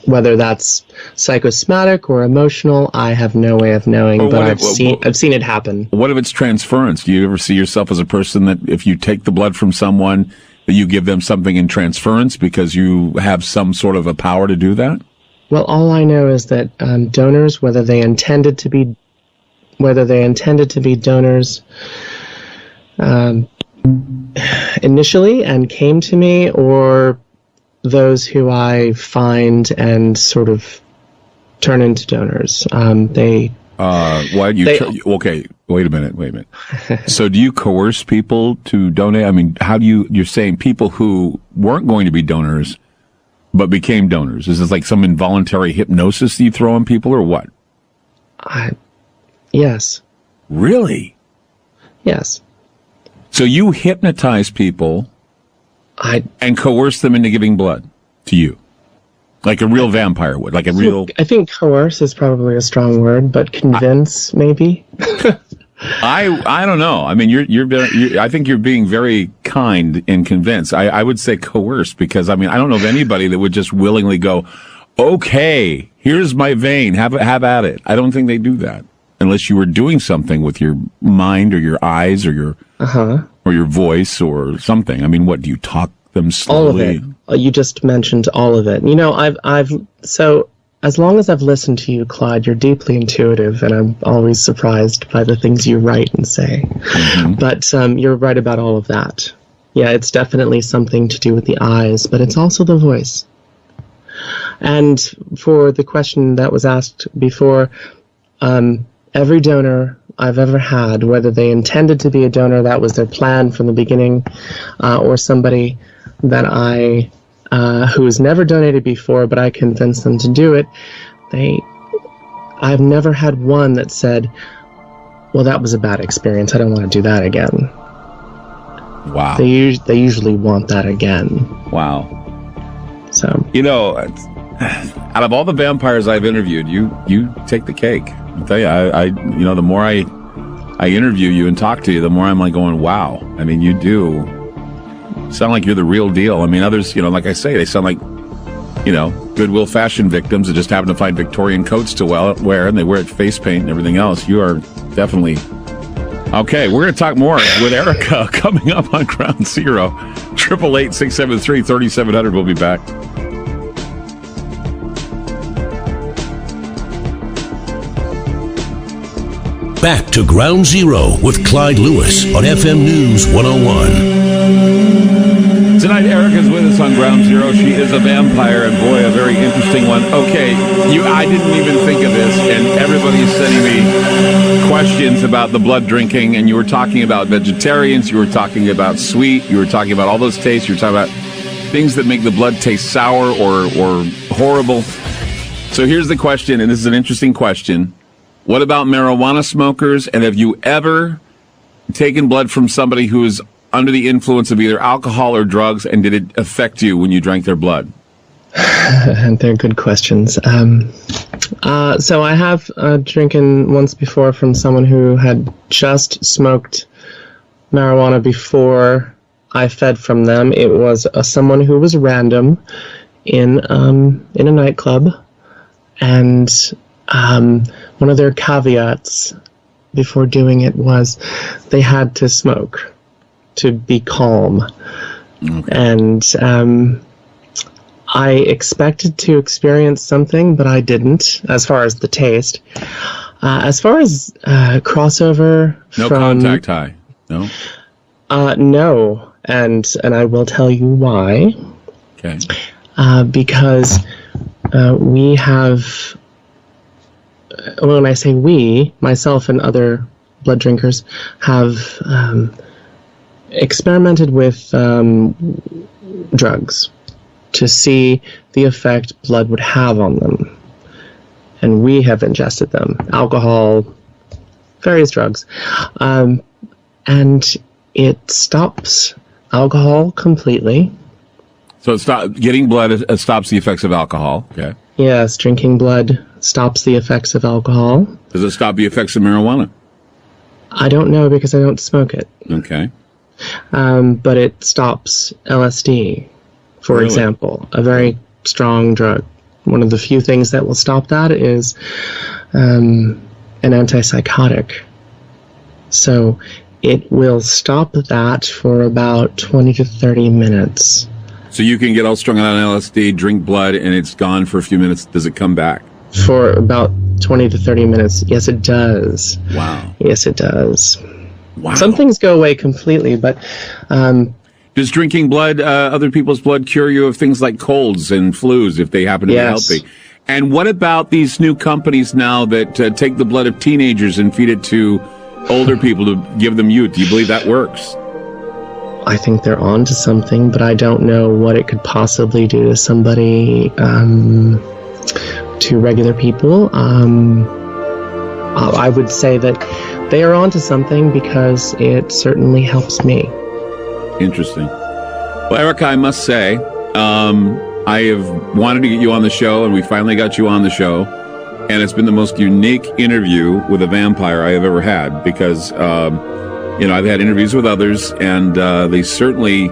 Whether that's psychosomatic or emotional, I have no way of knowing, but I've seen it happen. What if it's transference? Do you ever see yourself as a person that if you take the blood from someone, that you give them something in transference because you have some sort of a power to do that? Well, all I know is that donors, whether they intended to be donors initially and came to me, or those who I find and sort of turn into donors, okay, wait a minute. So do you coerce people to donate? I mean, you're saying people who weren't going to be donors but became donors. Is this like some involuntary hypnosis that you throw on people, or what? Yes. Really? Yes. So you hypnotize people and coerce them into giving blood to you, like a real vampire would, like a real. I think coerce is probably a strong word, but convince maybe. I don't know. I mean, I think you're being very kind and convinced. I would say coerce, because I mean, I don't know of anybody that would just willingly go, okay, here's my vein, have at it. I don't think they do that unless you were doing something with your mind or your eyes or your or your voice or something. I mean, what do you talk them slowly? All of it. You just mentioned all of it. You know, so as long as I've listened to you, Clyde, you're deeply intuitive, and I'm always surprised by the things you write and say. Mm-hmm. But you're right about all of that. Yeah, it's definitely something to do with the eyes, but it's also the voice. And for the question that was asked before, every donor I've ever had, whether they intended to be a donor, that was their plan from the beginning, or somebody that who has never donated before, but I convinced them to do it, I've never had one that said, well, that was a bad experience, I don't want to do that again. Wow. They usually want that again. Wow. So, you know, out of all the vampires I've interviewed, you take the cake. I'll tell you, the more I interview you and talk to you, the more I'm like going, wow. I mean, you do sound like you're the real deal. I mean, others, like I say, they sound like, Goodwill fashion victims that just happen to find Victorian coats to wear, and they wear it face paint and everything else. You are definitely... Okay, we're going to talk more with Erica coming up on Ground Zero. 888-673-3700. We'll be back. Back to Ground Zero with Clyde Lewis on FM News 101. Tonight, Erica's with us on Ground Zero. She is a vampire, and boy, a very interesting one. Okay, I didn't even think of this, and everybody's sending me questions about the blood drinking, and you were talking about vegetarians, you were talking about sweet, you were talking about all those tastes, you were talking about things that make the blood taste sour or horrible. So here's the question, and this is an interesting question. What about marijuana smokers, and have you ever taken blood from somebody who is under the influence of either alcohol or drugs, and did it affect you when you drank their blood? They're good questions. So I have drinking once before from someone who had just smoked marijuana before I fed from them. It was someone who was random in a nightclub, and one of their caveats before doing it was they had to smoke to be calm. Okay. And I expected to experience something, but I didn't, as far as the taste. As far as crossover no from... contact high, no? No, and I will tell you why. Okay. Because we have... When I say we, myself and other blood drinkers have... experimented with drugs to see the effect blood would have on them. And we have ingested them. Alcohol, various drugs. And it stops alcohol completely. So getting blood stops the effects of alcohol. Okay. Yes, drinking blood stops the effects of alcohol. Does it stop the effects of marijuana? I don't know because I don't smoke it. Okay. But it stops LSD, for example, a very strong drug. One of the few things that will stop that is an antipsychotic. So it will stop that for about 20 to 30 minutes. So you can get all strung out on LSD, drink blood, and it's gone for a few minutes. Does it come back? For about 20 to 30 minutes. Yes, it does. Wow. Yes, it does. Wow. Some things go away completely, but... does drinking blood, other people's blood, cure you of things like colds and flus if they happen to be healthy? And what about these new companies now that take the blood of teenagers and feed it to older people to give them youth? Do you believe that works? I think they're on to something, but I don't know what it could possibly do to somebody, to regular people. I would say that they are onto something because it certainly helps me. Interesting. Well, Erica, I must say, I have wanted to get you on the show, and we finally got you on the show. And it's been the most unique interview with a vampire I have ever had because, I've had interviews with others, and they certainly,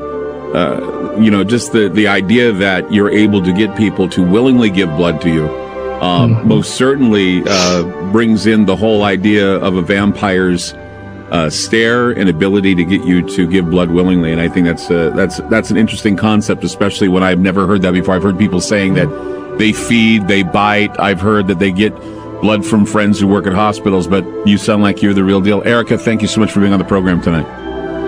just the idea that you're able to get people to willingly give blood to you most certainly brings in the whole idea of a vampire's stare and ability to get you to give blood willingly. And I think that's an interesting concept, especially when I've never heard that before. I've heard people saying that they feed, they bite. I've heard that they get blood from friends who work at hospitals, but you sound like you're the real deal. Erica, thank you so much for being on the program tonight.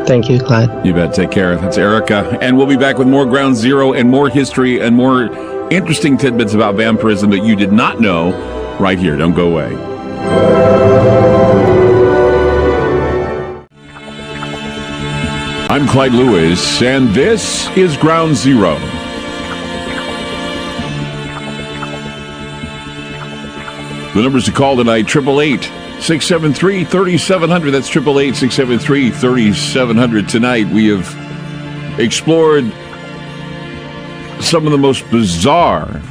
Thank you, Clyde. You bet. Take care. That's Erica. And we'll be back with more Ground Zero and more history and more interesting tidbits about vampirism that you did not know right here. Don't go away. I'm Clyde Lewis, and this is Ground Zero. The numbers to call tonight, 888-673-3700. That's 888-673-3700. Tonight we have explored some of the most bizarre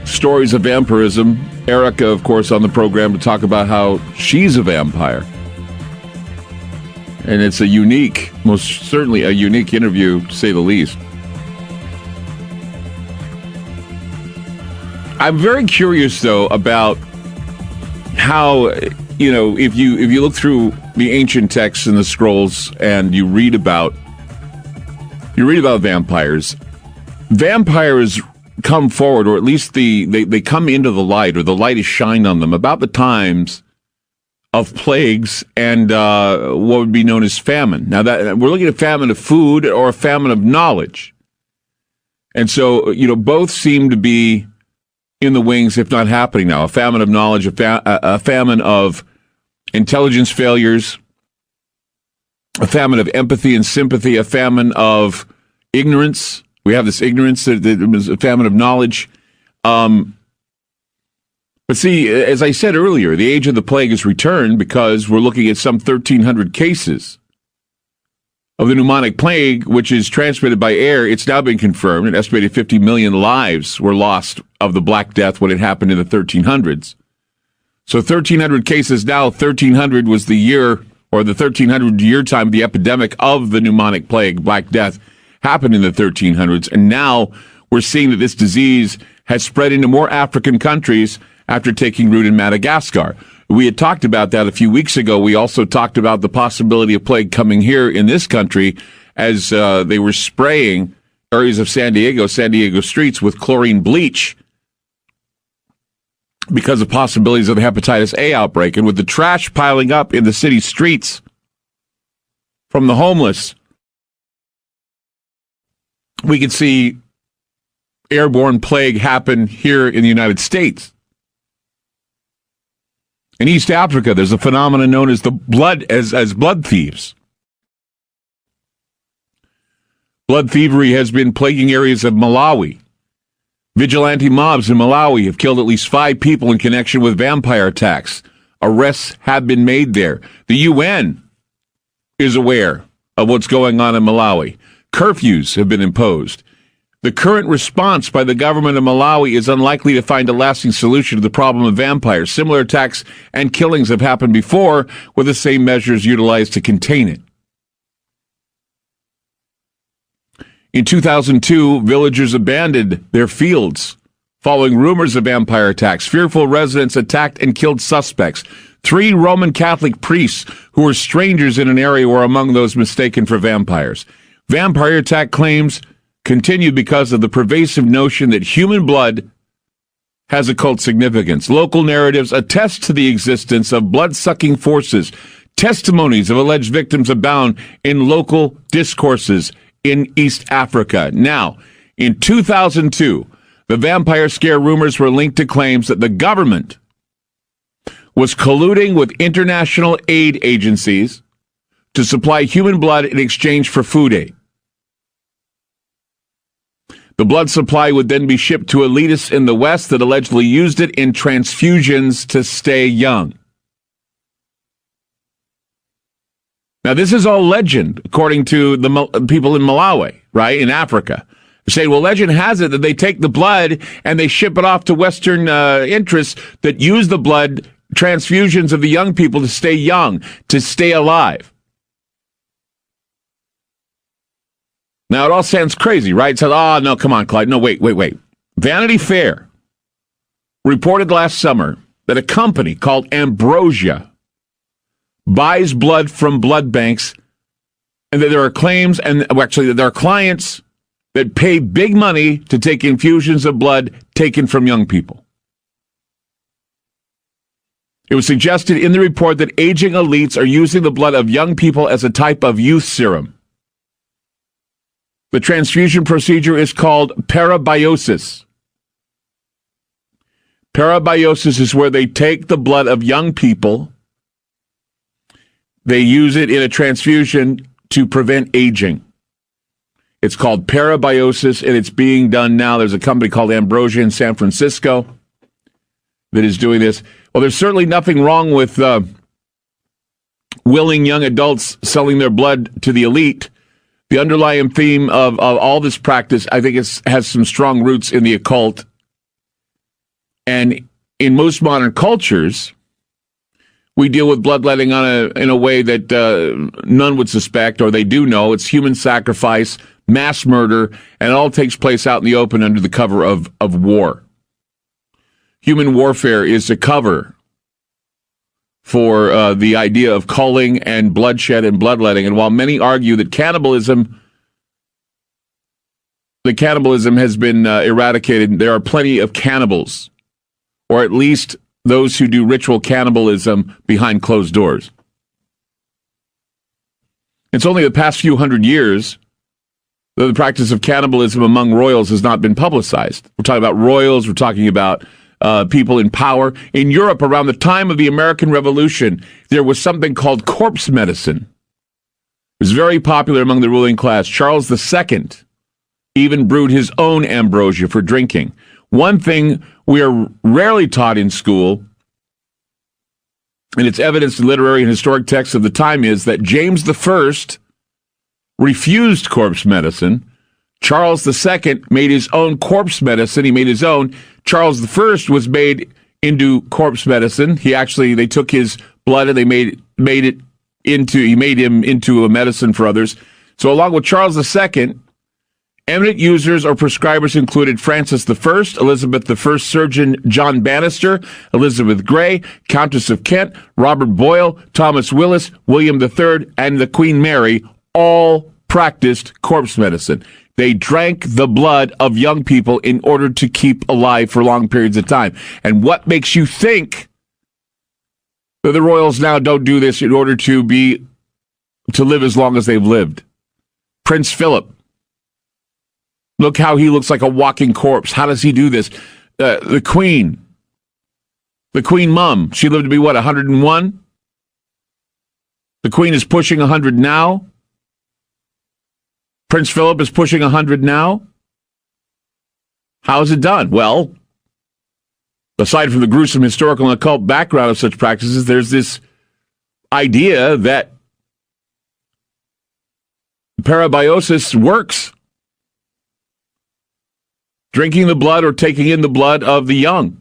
stories of vampirism. Erica, of course, on the program to talk about how she's a vampire. And it's most certainly a unique interview, to say the least. I'm very curious, though, about how, if you look through the ancient texts and the scrolls and you read about vampires, vampires come forward, or at least they come into the light, or the light is shined on them about the times of plagues and what would be known as famine. Now, that we're looking at famine of food or a famine of knowledge. And so, both seem to be in the wings, if not happening now. A famine of knowledge, a famine of intelligence failures, a famine of empathy and sympathy, a famine of ignorance. We have this ignorance that was a famine of knowledge. But see, as I said earlier, the age of the plague has returned because we're looking at some 1,300 cases of the pneumonic plague, which is transmitted by air. It's now been confirmed. An estimated 50 million lives were lost of the Black Death when it happened in the 1300s. So 1,300 cases now. 1,300 was the year, or the 1,300 year time, the epidemic of the pneumonic plague, Black Death, happened in the 1300s. And now we're seeing that this disease has spread into more African countries after taking root in Madagascar. We had talked about that a few weeks ago. We also talked about the possibility of plague coming here in this country as they were spraying areas of San Diego streets with chlorine bleach because of possibilities of the hepatitis A outbreak. And with the trash piling up in the city streets from the homeless, we could see airborne plague happen here in the United States. In East Africa, there's a phenomenon known as blood thieves. Blood thievery has been plaguing areas of Malawi. Vigilante mobs in Malawi have killed at least 5 people in connection with vampire attacks. Arrests have been made there. The UN is aware of what's going on in Malawi. Curfews have been imposed. The current response by the government of Malawi is unlikely to find a lasting solution to the problem of vampires. Similar attacks and killings have happened before with the same measures utilized to contain it. In 2002, villagers abandoned their fields following rumors of vampire attacks. Fearful residents attacked and killed suspects. 3 Roman Catholic priests who were strangers in an area were among those mistaken for vampires. Vampire attack claims continued because of the pervasive notion that human blood has occult significance. Local narratives attest to the existence of blood-sucking forces. Testimonies of alleged victims abound in local discourses in East Africa. Now, in 2002, the vampire scare rumors were linked to claims that the government was colluding with international aid agencies to supply human blood in exchange for food aid. The blood supply would then be shipped to elitists in the West that allegedly used it in transfusions to stay young. Now, this is all legend, according to the people in Malawi, right, in Africa. They're saying, well, legend has it that they take the blood and they ship it off to Western interests that use the blood transfusions of the young people to stay young, to stay alive. Now, it all sounds crazy, right? It says, oh, no, come on, Clyde. No, wait. Vanity Fair reported last summer that a company called Ambrosia buys blood from blood banks, and that there are claims, and actually there are clients that pay big money to take infusions of blood taken from young people. It was suggested in the report that aging elites are using the blood of young people as a type of youth serum. The transfusion procedure is called parabiosis. Parabiosis is where they take the blood of young people, they use it in a transfusion to prevent aging. It's called parabiosis, and it's being done now. There's a company called Ambrosia in San Francisco that is doing this. Well, there's certainly nothing wrong with willing young adults selling their blood to the elite. The underlying theme of all this practice, I think, has some strong roots in the occult. And in most modern cultures, we deal with bloodletting in a way that none would suspect, or they do know. It's human sacrifice, mass murder, and it all takes place out in the open under the cover of war. Human warfare is a cover for the idea of culling and bloodshed and bloodletting. And while many argue that cannibalism has been eradicated, there are plenty of cannibals, or at least those who do ritual cannibalism behind closed doors. It's only the past few hundred years that the practice of cannibalism among royals has not been publicized. We're talking about royals, we're talking about people in power. In Europe, around the time of the American Revolution, there was something called corpse medicine. It was very popular among the ruling class. Charles II even brewed his own ambrosia for drinking. One thing we are rarely taught in school, and it's evidenced in literary and historic texts of the time, is that James I refused corpse medicine. Charles II made his own corpse medicine. He made his own. Charles I was made into corpse medicine. They took his blood and they made him into a medicine for others. So along with Charles II, eminent users or prescribers included Francis I, Elizabeth I surgeon John Bannister, Elizabeth Grey, Countess of Kent, Robert Boyle, Thomas Willis, William III, and the Queen Mary all practiced corpse medicine. They drank the blood of young people in order to keep alive for long periods of time. And what makes you think that the royals now don't do this in order to live as long as they've lived? Prince Philip. Look how he looks like a walking corpse. How does he do this? The Queen Mum, she lived to be, 101? The Queen is pushing 100 now. Prince Philip is pushing 100 now. How is it done? Well, aside from the gruesome historical and occult background of such practices, there's this idea that parabiosis works. Drinking the blood or taking in the blood of the young.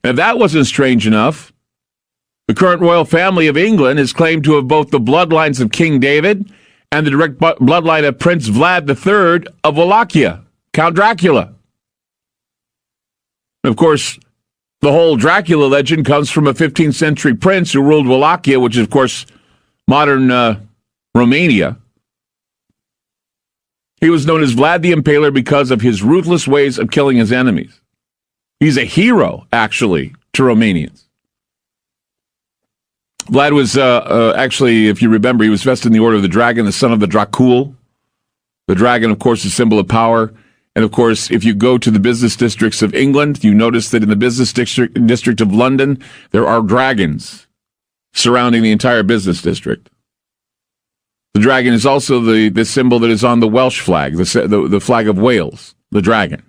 And if that wasn't strange enough, the current royal family of England is claimed to have both the bloodlines of King David and the direct bloodline of Prince Vlad III of Wallachia, Count Dracula. And of course, the whole Dracula legend comes from a 15th century prince who ruled Wallachia, which is, of course, modern Romania. He was known as Vlad the Impaler because of his ruthless ways of killing his enemies. He's a hero, actually, to Romanians. Vlad was, actually, if you remember, he was vested in the Order of the Dragon, the son of the Dracul. The dragon, of course, is a symbol of power. And, of course, if you go to the business districts of England, you notice that in the business district of London, there are dragons surrounding the entire business district. The dragon is also the symbol that is on the Welsh flag, the flag of Wales, the dragon.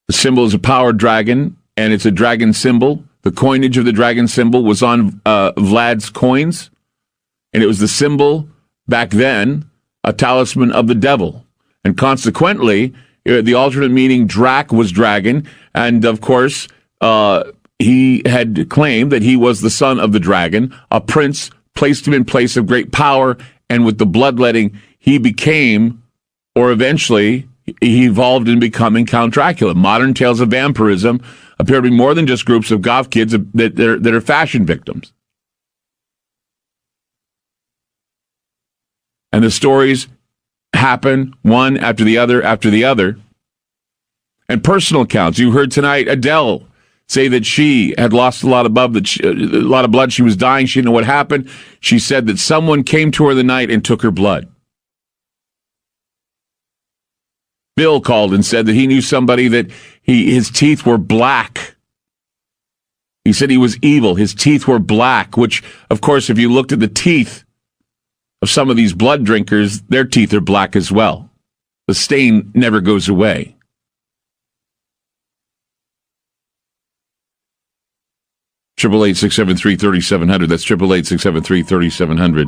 The symbol is a powered dragon, and it's a dragon symbol. The coinage of the dragon symbol was on Vlad's coins, and it was the symbol, back then, a talisman of the devil. And consequently, the alternate meaning Drac was dragon, and of course, he had claimed that he was the son of the dragon, a prince placed him in place of great power, and with the bloodletting, he became, or eventually, he evolved in becoming Count Dracula. Modern tales of vampirism appear to be more than just groups of goth kids that are fashion victims. And the stories happen one after the other after the other. And personal accounts. You heard tonight Adele say that she had lost a lot of blood. She was dying. She didn't know what happened. She said that someone came to her the night and took her blood. Bill called and said that he knew somebody that his teeth were black. He said he was evil. His teeth were black, which, of course, if you looked at the teeth of some of these blood drinkers, their teeth are black as well. The stain never goes away. Triple 8-673-3700. That's 888-673-3700.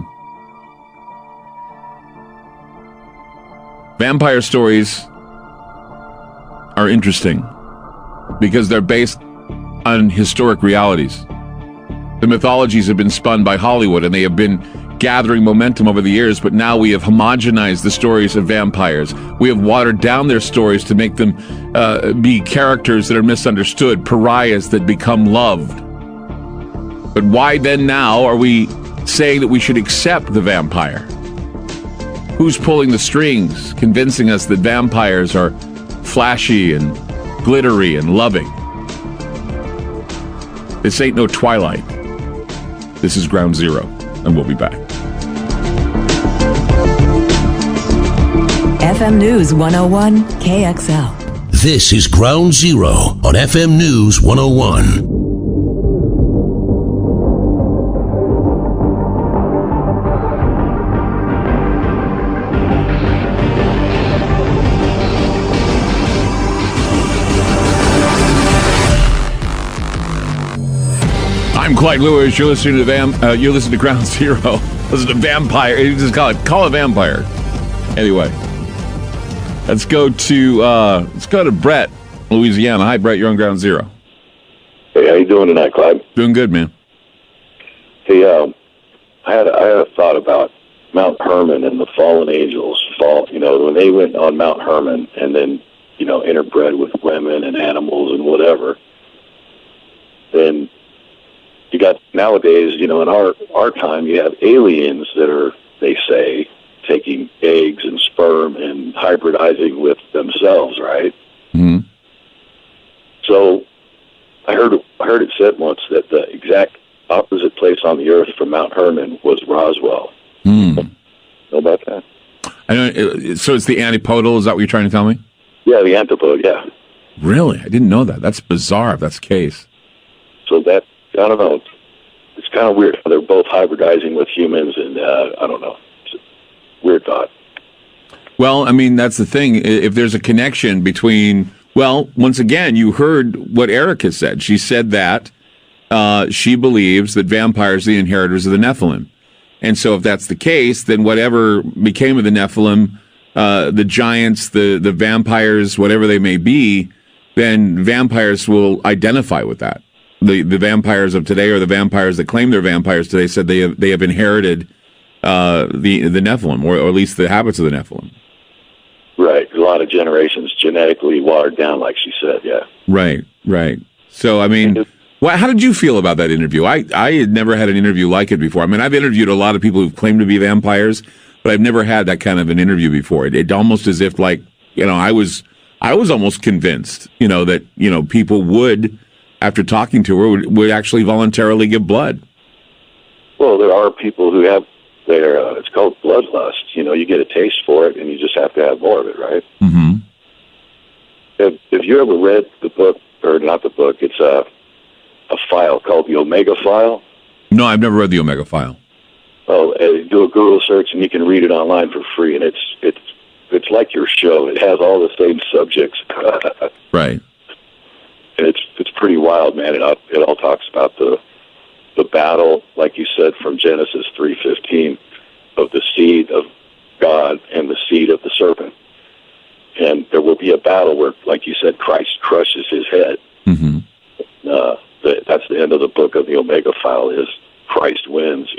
Vampire stories are interesting because they're based on historic realities. The mythologies have been spun by Hollywood, and they have been gathering momentum over the years, but now we have homogenized the stories of vampires. We have watered down their stories to make them be characters that are misunderstood, pariahs that become loved. But why then now are we saying that we should accept the vampire? Who's pulling the strings, convincing us that vampires are flashy and glittery and loving? This ain't no Twilight. This is Ground Zero, and we'll be back. FM News 101 KXL. This is Ground Zero on FM News 101. I'm Clyde Lewis. You're listening to Ground Zero. Listen to Vampire. You just call it Vampire. Anyway, let's go to Brett, Louisiana. Hi, Brett. You're on Ground Zero. Hey, how you doing tonight, Clyde? Doing good, man. Hey, I had a thought about Mount Hermon and the fallen angels. When they went on Mount Hermon and then interbred with women and animals and whatever. Then you got nowadays, in our time, you have aliens that are, they say, taking eggs and sperm and hybridizing with themselves, right? Mm-hmm. So I heard it said once that the exact opposite place on the earth from Mount Hermon was Roswell. Mm. Know about that? I know. So it's the antipodal. Is that what you're trying to tell me? Yeah, the antipode. Yeah. Really? I didn't know that. That's bizarre. If that's the case. So that, I don't know. It's kind of weird. They're both hybridizing with humans, and I don't know. It's a weird thought. Well, I mean, that's the thing. If there's a connection between, well, once again, you heard what Erica said. She said that she believes that vampires are the inheritors of the Nephilim. And so if that's the case, then whatever became of the Nephilim, the giants, the vampires, whatever they may be, then vampires will identify with that. The vampires of today, or the vampires that claim they're vampires today, said they have inherited the Nephilim, or at least the habits of the Nephilim. Right. A lot of generations genetically watered down, like she said, yeah. Right. So, I mean, how did you feel about that interview? I had never had an interview like it before. I mean, I've interviewed a lot of people who've claimed to be vampires, but I've never had that kind of an interview before. It almost as if, like, I was almost convinced, that, people would, after talking to her, would actually voluntarily give blood. Well, there are people who have it's called bloodlust. You get a taste for it, and you just have to have more of it, right? Mm-hmm. Have you ever read the book, or not the book? It's a file called the Omega File. No, I've never read the Omega File. Oh, do a Google search, and you can read it online for free. And it's like your show. It has all the same subjects. Right. And it's pretty wild, man. It all talks about the battle, like you said, from Genesis 3:15, of the seed of God and the seed of the serpent. And there will be a battle where, like you said, Christ crushes his head. Mm-hmm. That's the end of the book of the Omega File, is Christ wins,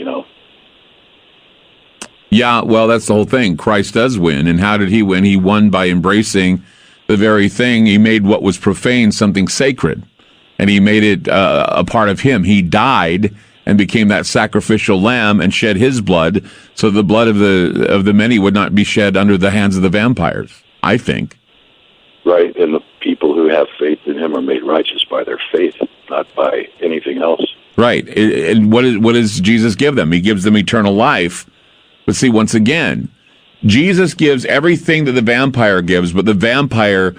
Yeah, well, that's the whole thing. Christ does win. And how did he win? He won by embracing the very thing. He made what was profane something sacred. And he made it a part of him. He died and became that sacrificial lamb and shed his blood, so the blood of the many would not be shed under the hands of the vampires, I think. Right, and the people who have faith in him are made righteous by their faith, not by anything else. Right. And what does Jesus give them? He gives them eternal life. But see, once again, Jesus gives everything that the vampire gives, but the vampire,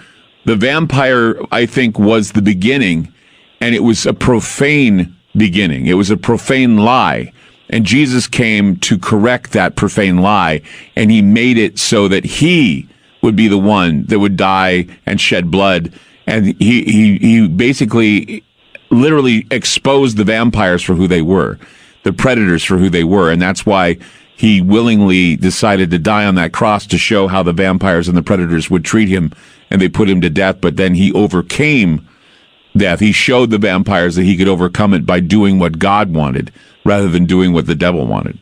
I think, was the beginning, and it was a profane beginning. It was a profane lie. And Jesus came to correct that profane lie, and he made it so that he would be the one that would die and shed blood. And he basically literally exposed the vampires for who they were, the predators for who they were. And that's why he willingly decided to die on that cross, to show how the vampires and the predators would treat him, and they put him to death. But then he overcame death. He showed the vampires that he could overcome it by doing what God wanted rather than doing what the devil wanted.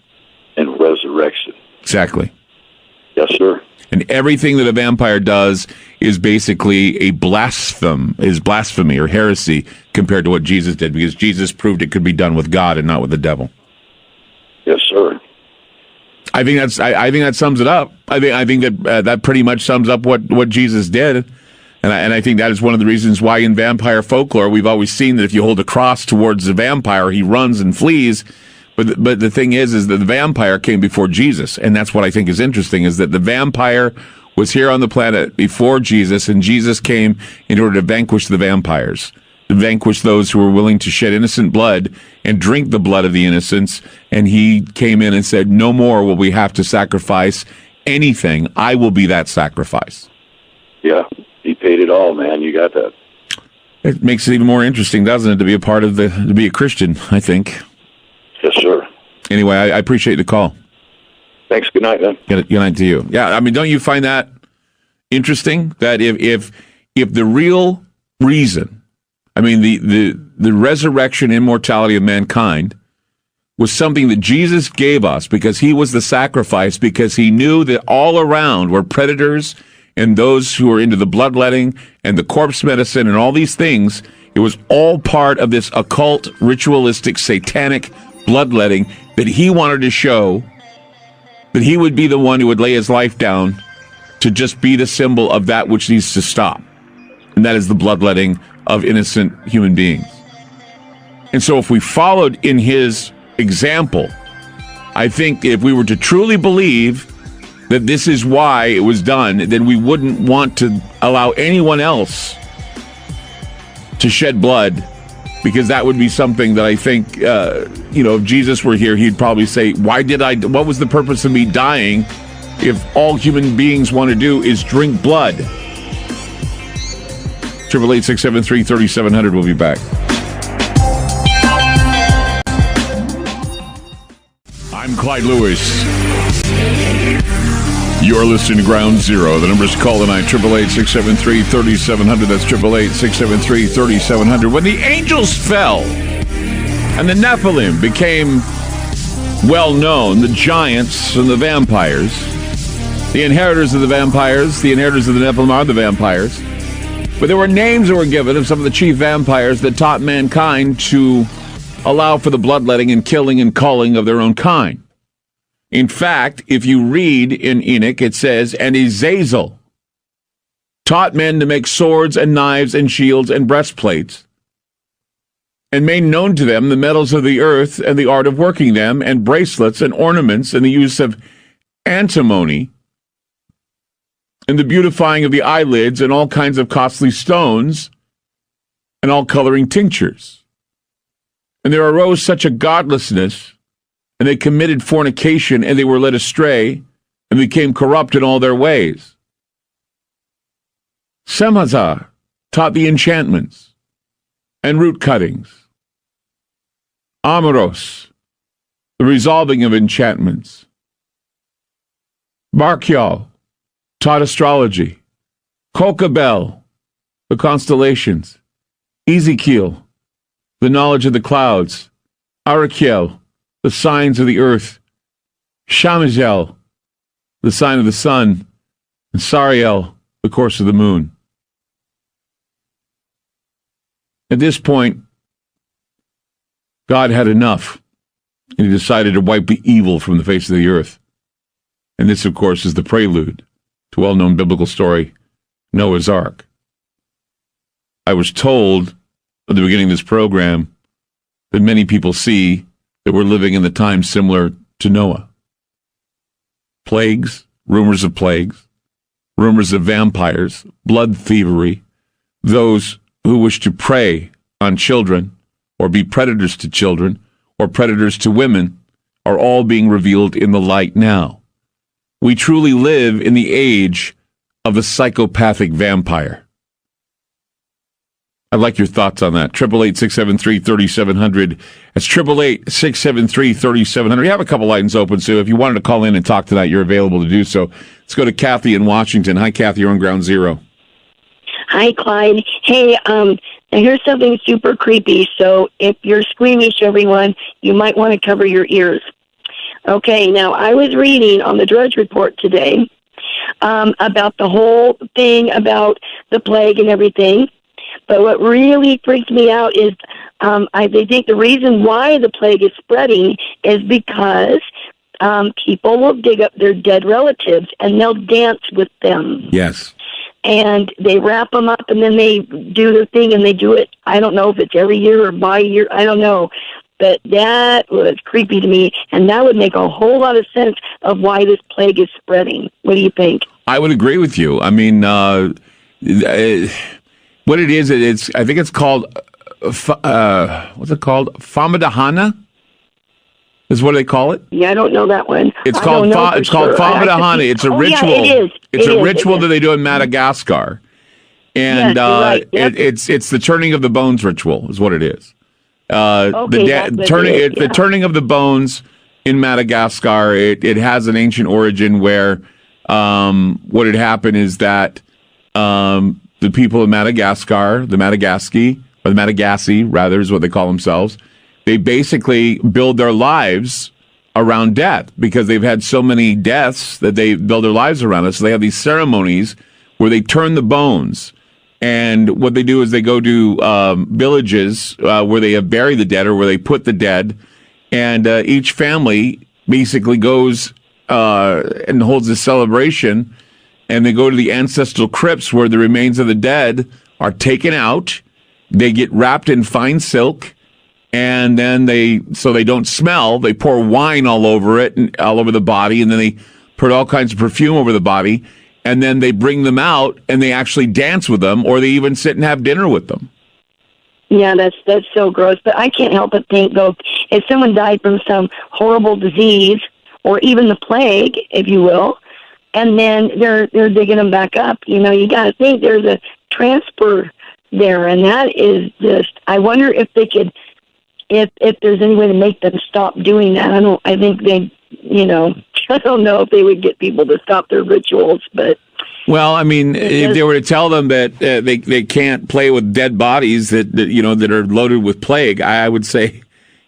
And resurrection. Exactly. Yes, sir. And everything that a vampire does is basically blasphemy or heresy compared to what Jesus did, because Jesus proved it could be done with God and not with the devil. Yes, sir. I think that sums it up. I think that pretty much sums up what Jesus did. And I think that is one of the reasons why in vampire folklore we've always seen that if you hold a cross towards the vampire, he runs and flees. But the thing is that the vampire came before Jesus, and that's what I think is interesting, is that the vampire was here on the planet before Jesus, and Jesus came in order to vanquish the vampires, to vanquish those who were willing to shed innocent blood and drink the blood of the innocents. And he came in and said, no more will we have to sacrifice anything. I will be that sacrifice. Yeah, he paid it all, man. You got that. It makes it even more interesting, doesn't it, to be a Christian, I think. Yes, sir. Anyway, I appreciate the call. Thanks. Good night, man. Good night to you. Yeah, I mean, don't you find that interesting? That if the real reason, I mean, the resurrection, immortality of mankind was something that Jesus gave us because he was the sacrifice, because he knew that all around were predators and those who were into the bloodletting and the corpse medicine and all these things. It was all part of this occult, ritualistic, satanic bloodletting that he wanted to show that he would be the one who would lay his life down to just be the symbol of that which needs to stop. And that is the bloodletting of innocent human beings. And so if we followed in his example, I think if we were to truly believe that this is why it was done, then we wouldn't want to allow anyone else to shed blood, because that would be something that I think, if Jesus were here, he'd probably say, what was the purpose of me dying if all human beings want to do is drink blood? 888-673-3700. We'll be back. I'm Clyde Lewis. You're listening to Ground Zero. The number's call tonight, 888-673-3700. That's 888-673-3700. When the angels fell and the Nephilim became well known, the giants and the vampires, the inheritors of the vampires, the inheritors of the Nephilim are the vampires. But there were names that were given of some of the chief vampires that taught mankind to allow for the bloodletting and killing and culling of their own kind. In fact, if you read in Enoch, it says, and Azazel taught men to make swords and knives and shields and breastplates, and made known to them the metals of the earth and the art of working them, and bracelets and ornaments, and the use of antimony, and the beautifying of the eyelids, and all kinds of costly stones, and all coloring tinctures. And there arose such a godlessness, and they committed fornication, and they were led astray, and became corrupt in all their ways. Semazar taught the enchantments and root cuttings. Amoros, the resolving of enchantments. Barkial taught astrology. Kokabel, the constellations. Ezekiel, the knowledge of the clouds. Arakiel, the signs of the earth. Shamazel, the sign of the sun. And Sariel, the course of the moon. At this point, God had enough, and he decided to wipe the evil from the face of the earth. And this, of course, is the prelude to a well-known biblical story, Noah's Ark. I was told at the beginning of this program that many people see that we're living in the time similar to Noah. Plagues, rumors of vampires, blood thievery, those who wish to prey on children or be predators to children or predators to women are all being revealed in the light now. We truly live in the age of the psychopathic vampire. I'd like your thoughts on that. 888-673-3700. That's 888-673-3700. You have a couple lines open, so if you wanted to call in and talk tonight, you're available to do so. Let's go to Kathy in Washington. Hi, Kathy. You're on Ground Zero. Hi, Clyde. Hey, now here's something super creepy. So if you're squeamish, everyone, you might want to cover your ears. Okay, now I was reading on the Drudge Report today about the whole thing about the plague and everything. But what really freaks me out is they think the reason why the plague is spreading is because people will dig up their dead relatives and they'll dance with them. Yes. and they wrap them up, and then they do their thing, and they do it. I don't know if it's every year or by year. I don't know. But that was creepy to me, and that would make a whole lot of sense of why this plague is spreading. What do you think? I would agree with you. I mean, what it is, I think it's called, what's it called? Famadahana? Is what they call it? Yeah, I don't know that one. It's called Famadahana. It's a ritual. Yeah, it is. It's a ritual that they do in Madagascar. And yes, right. Yep. it's the turning of the bones ritual is what it is. The turning of the bones in Madagascar, it has an ancient origin where what had happened is that the people of Madagascar, the Malagasy rather is what they call themselves, they basically build their lives around death because they've had so many deaths that they build their lives around it. So they have these ceremonies where they turn the bones. And what they do is they go to villages where they have buried the dead or where they put the dead. And each family basically goes and holds a celebration. And they go to the ancestral crypts where the remains of the dead are taken out. They get wrapped in fine silk. And then so they don't smell, they pour wine all over it, and all over the body. And then they put all kinds of perfume over the body. And then they bring them out and they actually dance with them, or they even sit and have dinner with them. Yeah, that's so gross. But I can't help but think, though, if someone died from some horrible disease, or even the plague, if you will, and then they're digging them back up, you got to think there's a transfer there, and that is just. I wonder if they could, if there's any way to make them stop doing that. I think they. I don't know if they would get people to stop their rituals, but. Well, I mean, if they were to tell them that they can't play with dead bodies that are loaded with plague, I would say,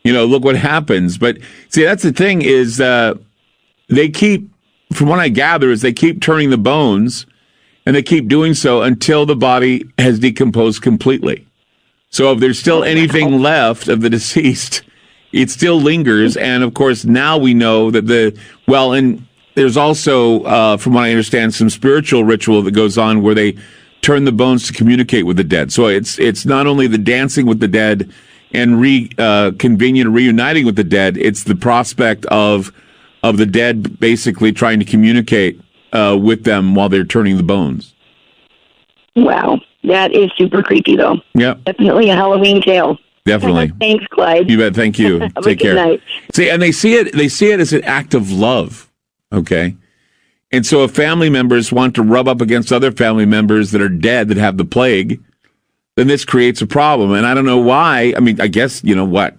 look what happens. But see, that's the thing is they keep, from what I gather, is they keep turning the bones, and they keep doing so until the body has decomposed completely. So if there's still anything left of the deceased, it still lingers, and of course now we know that and there's also, from what I understand, some spiritual ritual that goes on where they turn the bones to communicate with the dead. So it's not only the dancing with the dead and reconvening and reuniting with the dead, it's the prospect of the dead basically trying to communicate with them while they're turning the bones. Wow, that is super creepy, though. Yeah, definitely a Halloween tale. Definitely. Thanks, Clyde. You bet. Thank you. Take care. Night. See, and they see it as an act of love. Okay. And so if family members want to rub up against other family members that are dead that have the plague, then this creates a problem. And I don't know why. I mean, I guess, what?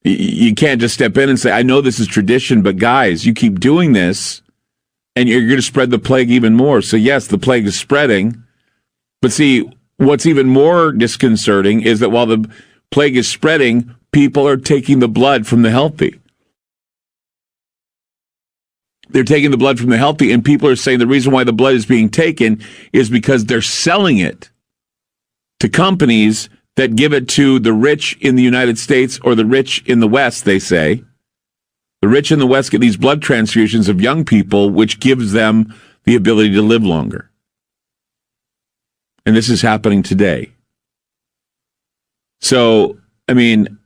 You can't just step in and say, I know this is tradition, but guys, you keep doing this and you're going to spread the plague even more. So yes, the plague is spreading. But see, what's even more disconcerting is that while the plague is spreading, people are taking the blood from the healthy. They're taking the blood from the healthy, and people are saying the reason why the blood is being taken is because they're selling it to companies that give it to the rich in the United States or the rich in the West, they say. The rich in the West get these blood transfusions of young people, which gives them the ability to live longer. And this is happening today. So, I mean,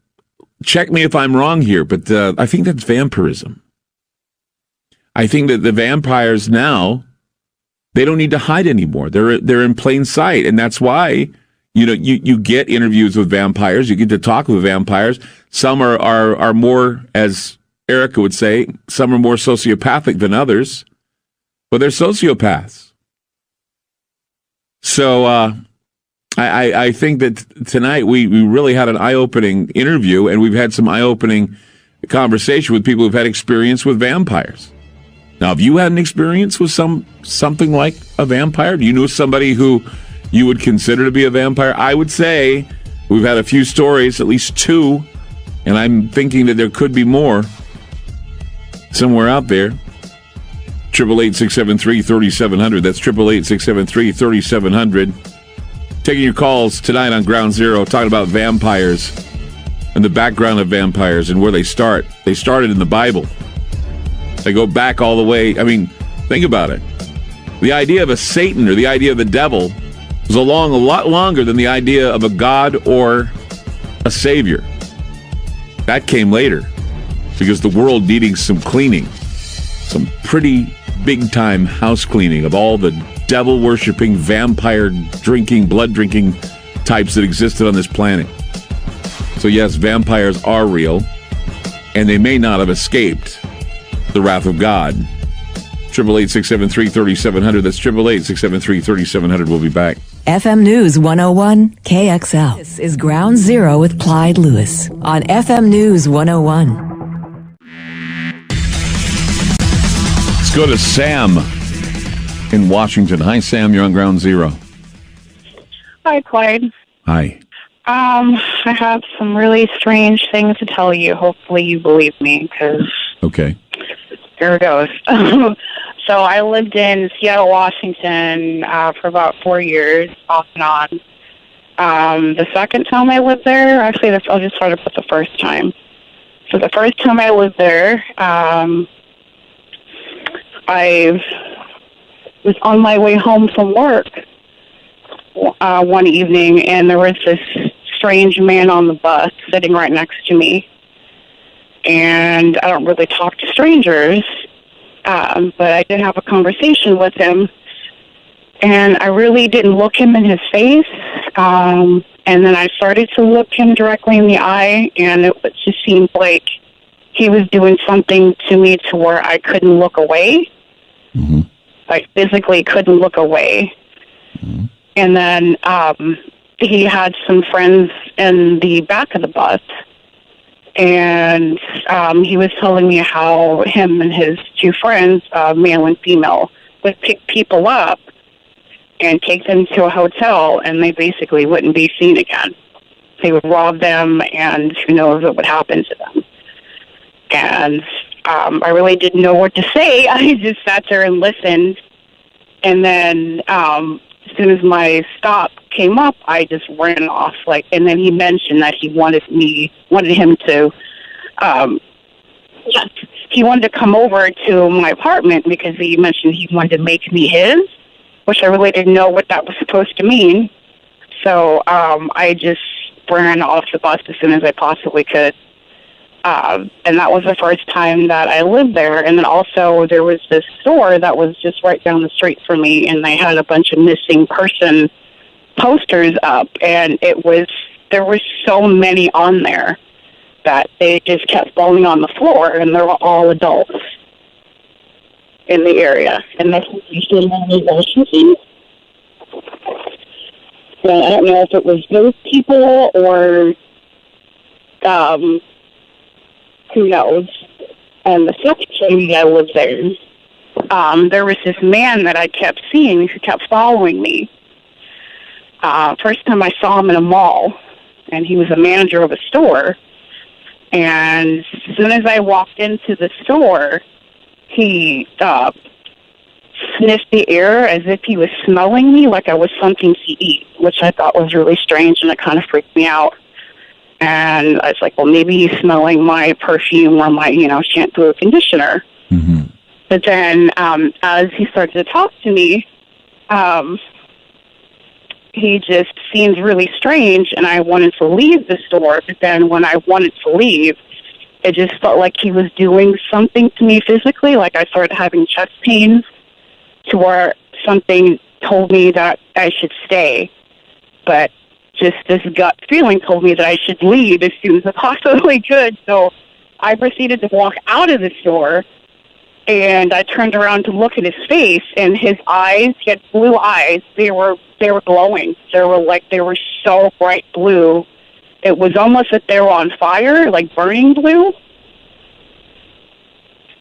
check me if I'm wrong here, but I think that's vampirism. I think that the vampires now, they don't need to hide anymore. They're in plain sight, and that's why you get interviews with vampires. You get to talk with vampires. Some are more, as Erica would say, some are more sociopathic than others, but they're sociopaths. So I think that tonight we really had an eye-opening interview, and we've had some eye-opening conversation with people who've had experience with vampires. Now, have you had an experience with something like a vampire? Do you know somebody who you would consider to be a vampire? I would say we've had a few stories, at least two, and I'm thinking that there could be more somewhere out there. 888-673-3700. That's 888-673-3700. Taking your calls tonight on Ground Zero, talking about vampires and the background of vampires and where they start. They started in the Bible. They go back all the way. I mean, think about it. The idea of a Satan or the idea of the devil was a lot longer than the idea of a God or a Savior. That came later because the world needing some cleaning, some pretty big-time house cleaning of all the devil-worshipping, vampire-drinking, blood-drinking types that existed on this planet. So yes, vampires are real, and they may not have escaped the wrath of God. 888-673-3700. That's 888-673-3700. We'll be back. FM News 101 KXL. This is Ground Zero with Clyde Lewis on FM News 101. Let's go to Sam in Washington. Hi, Sam. You're on Ground Zero. Hi, Clyde. Hi. I have some really strange things to tell you. Hopefully you believe me, because... Okay. Here it goes. So I lived in Seattle, Washington for about 4 years, off and on. The second time I lived there, actually, I'll just start with the first time. So the first time I lived there, I was on my way home from work one evening, and there was this strange man on the bus sitting right next to me. And I don't really talk to strangers, but I did have a conversation with him, and I really didn't look him in his face. And then I started to look him directly in the eye, and it just seemed like he was doing something to me to where I couldn't look away. Mm-hmm. Like, physically couldn't look away. Mm-hmm. And then he had some friends in the back of the bus, and he was telling me how him and his two friends, male and female, would pick people up and take them to a hotel, and they basically wouldn't be seen again. They would rob them, and who knows what would happen to them. And I really didn't know what to say. I just sat there and listened. And then as soon as my stop came up, I just ran off. And then he mentioned that he wanted him to, he wanted to come over to my apartment because he mentioned he wanted to make me his, which I really didn't know what that was supposed to mean. So I just ran off the bus as soon as I possibly could. And that was the first time that I lived there. And then also there was this store that was just right down the street from me, and they had a bunch of missing person posters up, and there were so many on there that they just kept falling on the floor, and they were all adults in the area. And that's what you said one of those Washington. Well, I don't know if it was those people or who knows. And the second time I lived there was this man that I kept seeing who kept following me. First time I saw him in a mall, and he was a manager of a store. And as soon as I walked into the store, he sniffed the air as if he was smelling me like I was something to eat, which I thought was really strange, and it kind of freaked me out. And I was like, well, maybe he's smelling my perfume or my, shampoo or conditioner. Mm-hmm. But then as he started to talk to me, he just seemed really strange, and I wanted to leave the store. But then when I wanted to leave, it just felt like he was doing something to me physically. Like I started having chest pains to where something told me that I should stay. But just this gut feeling told me that I should leave as soon as I possibly could. So I proceeded to walk out of the store, and I turned around to look at his face, and his eyes, he had blue eyes. They were glowing. They were so bright blue. It was almost that they were on fire, like burning blue.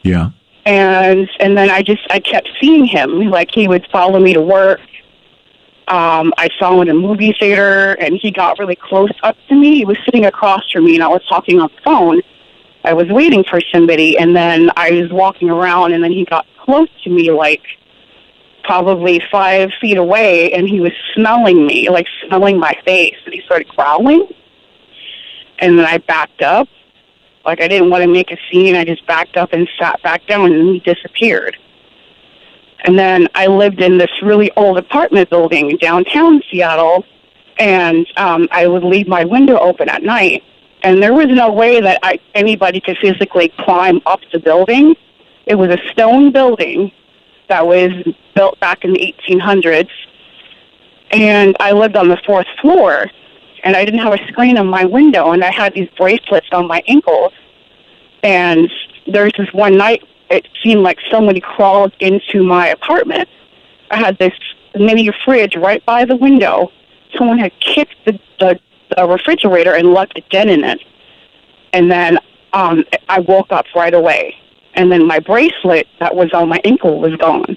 Yeah. And then I kept seeing him. Like, he would follow me to work. I saw him in a movie theater, and he got really close up to me. He was sitting across from me, and I was talking on the phone. I was waiting for somebody, and then I was walking around, and then he got close to me, like probably 5 feet away, and he was smelling me, like smelling my face, and he started growling. And then I backed up. Like, I didn't want to make a scene. I just backed up and sat back down, and he disappeared. And then I lived in this really old apartment building downtown Seattle, and I would leave my window open at night. And there was no way that anybody could physically climb up the building. It was a stone building that was built back in the 1800s. And I lived on the 4th floor, and I didn't have a screen on my window, and I had these bracelets on my ankles. And there was this one night, it seemed like somebody crawled into my apartment. I had this mini fridge right by the window. Someone had kicked the refrigerator and left a dent in it. And then I woke up right away. And then my bracelet that was on my ankle was gone.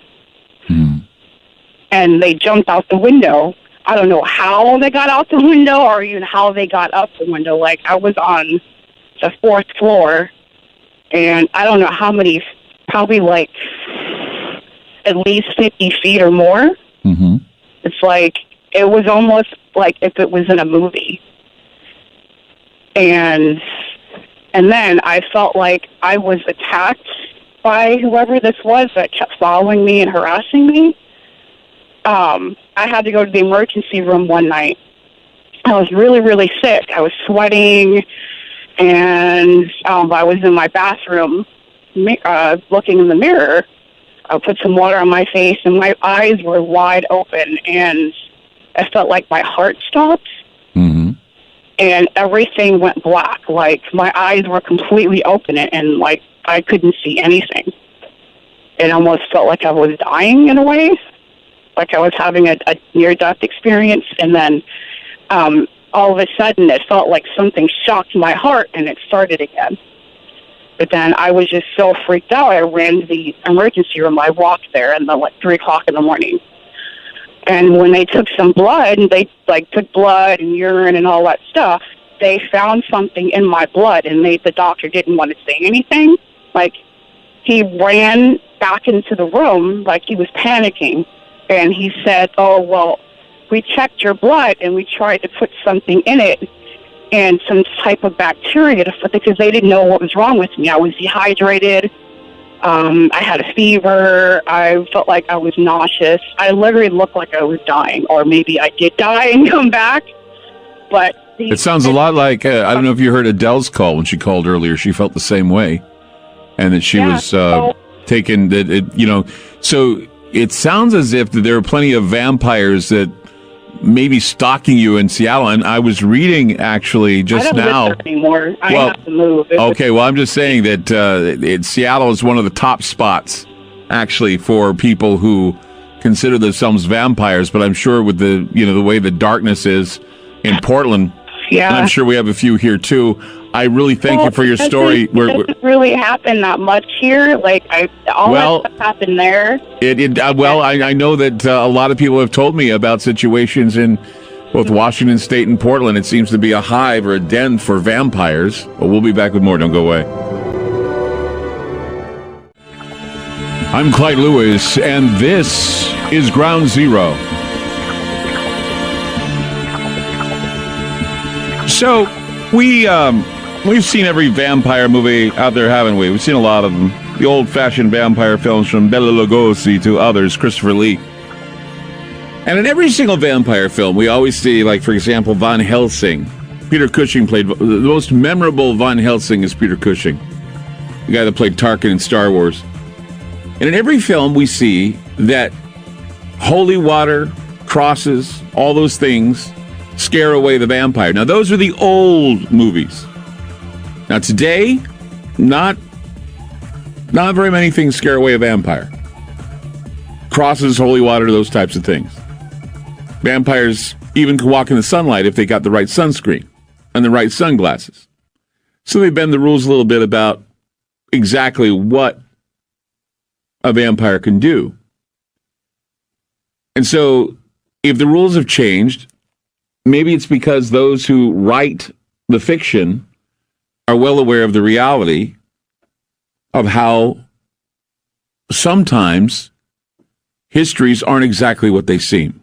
And they jumped out the window. I don't know how they got out the window or even how they got up the window. Like, I was on the 4th floor, and I don't know how many, probably like at least 50 feet or more. Mm-hmm. It's like, it was almost like if it was in a movie. And then I felt like I was attacked by whoever this was that kept following me and harassing me. I had to go to the emergency room one night. I was really, really sick. I was sweating, and I was in my bathroom looking in the mirror. I put some water on my face, and my eyes were wide open, and I felt like my heart stopped. Mm-hmm. And everything went black. Like, my eyes were completely open, and like, I couldn't see anything. It almost felt like I was dying in a way. Like I was having a near-death experience, and then all of a sudden it felt like something shocked my heart, and it started again. But then I was just so freaked out, I ran to the emergency room. I walked there, and like 3 o'clock in the morning. And when they took some blood, and they like took blood and urine and all that stuff, they found something in my blood, and the doctor didn't want to say anything. Like, he ran back into the room like he was panicking. And he said, "Oh, well, we checked your blood, and we tried to put something in it, and some type of bacteria, because they didn't know what was wrong with me. I was dehydrated. I had a fever. I felt like I was nauseous. I literally looked like I was dying, or maybe I did die and come back." But it sounds a lot like, I don't know if you heard Adele's call when she called earlier. She felt the same way, and that she was taken, so it sounds as if there are plenty of vampires that may be stalking you in Seattle. And I was reading, actually, just now. I don't live there anymore. I have to move. Okay, well, I'm just saying that Seattle is one of the top spots, actually, for people who consider themselves vampires. But I'm sure with the way the darkness is in Portland, and I'm sure we have a few here too. I really thank you for your story. It doesn't really happen that much here. Like, all that stuff happened there. I know that a lot of people have told me about situations in both Washington State and Portland. It seems to be a hive or a den for vampires. But we'll be back with more. Don't go away. I'm Clyde Lewis, and this is Ground Zero. So, we've seen every vampire movie out there, haven't we? We've seen a lot of them. The old-fashioned vampire films from Bela Lugosi to others, Christopher Lee. And in every single vampire film, we always see, like, for example, Van Helsing. Peter Cushing played... The most memorable Van Helsing is Peter Cushing, the guy that played Tarkin in Star Wars. And in every film, we see that holy water, crosses, all those things scare away the vampire. Now, those are the old movies. Now, today, not very many things scare away a vampire. Crosses, holy water, those types of things. Vampires even can walk in the sunlight if they got the right sunscreen and the right sunglasses. So they bend the rules a little bit about exactly what a vampire can do. And so, if the rules have changed, maybe it's because those who write the fiction are well aware of the reality of how sometimes histories aren't exactly what they seem.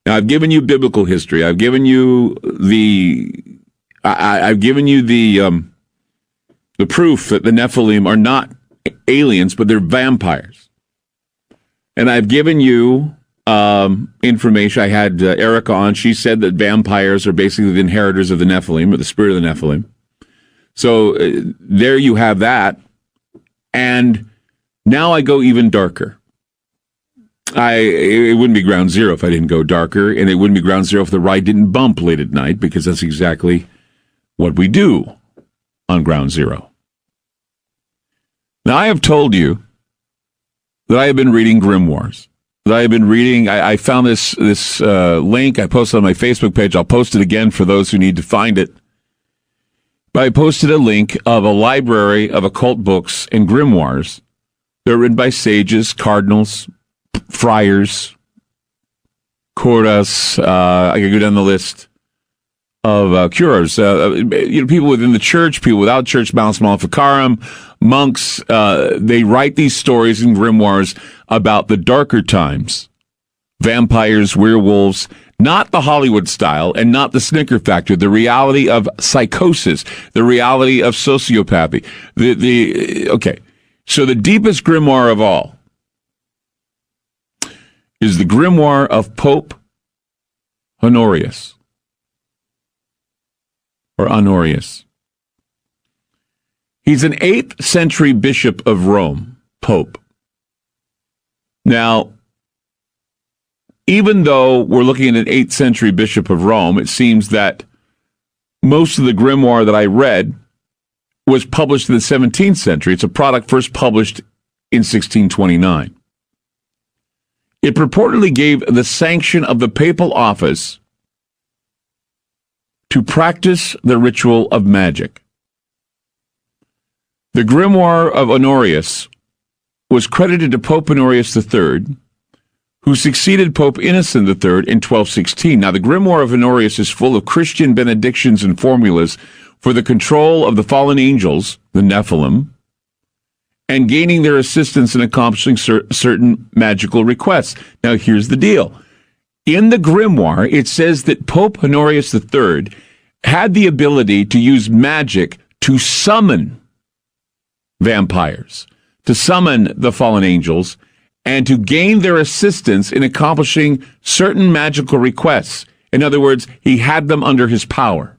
Now, I've given you biblical history. I've given you the proof that the Nephilim are not aliens, but they're vampires. And I've given you information. I had Erica on. She said that vampires are basically the inheritors of the Nephilim, or the spirit of the Nephilim. So there you have that. And now I go even darker. It wouldn't be Ground Zero if I didn't go darker, and it wouldn't be Ground Zero if the ride didn't bump late at night, because that's exactly what we do on Ground Zero. Now, I have told you that I have been reading grimoires. That I have been reading. I found this link. I posted on my Facebook page. I'll post it again for those who need to find it. But I posted a link of a library of occult books and grimoires. They're written by sages, cardinals, friars, curas. I could go down the list of curers. People within the church, people without church, Malus Maleficarum, monks. They write these stories and grimoires about the darker times. Vampires, werewolves, not the Hollywood style and not the Snicker factor, the reality of psychosis, the reality of sociopathy. Okay. So the deepest grimoire of all is the grimoire of Pope Honorius, or Honorius. He's an 8th century bishop of Rome, Pope. Now, even though we're looking at an 8th century bishop of Rome, it seems that most of the grimoire that I read was published in the 17th century. It's a product first published in 1629. It purportedly gave the sanction of the papal office to practice the ritual of magic. The grimoire of Honorius was credited to Pope Honorius III, who succeeded Pope Innocent III in 1216. Now, the grimoire of Honorius is full of Christian benedictions and formulas for the control of the fallen angels, the Nephilim, and gaining their assistance in accomplishing certain magical requests. Now, here's the deal. In the grimoire, it says that Pope Honorius III had the ability to use magic to summon vampires, to summon the fallen angels, and to gain their assistance in accomplishing certain magical requests. In other words, he had them under his power.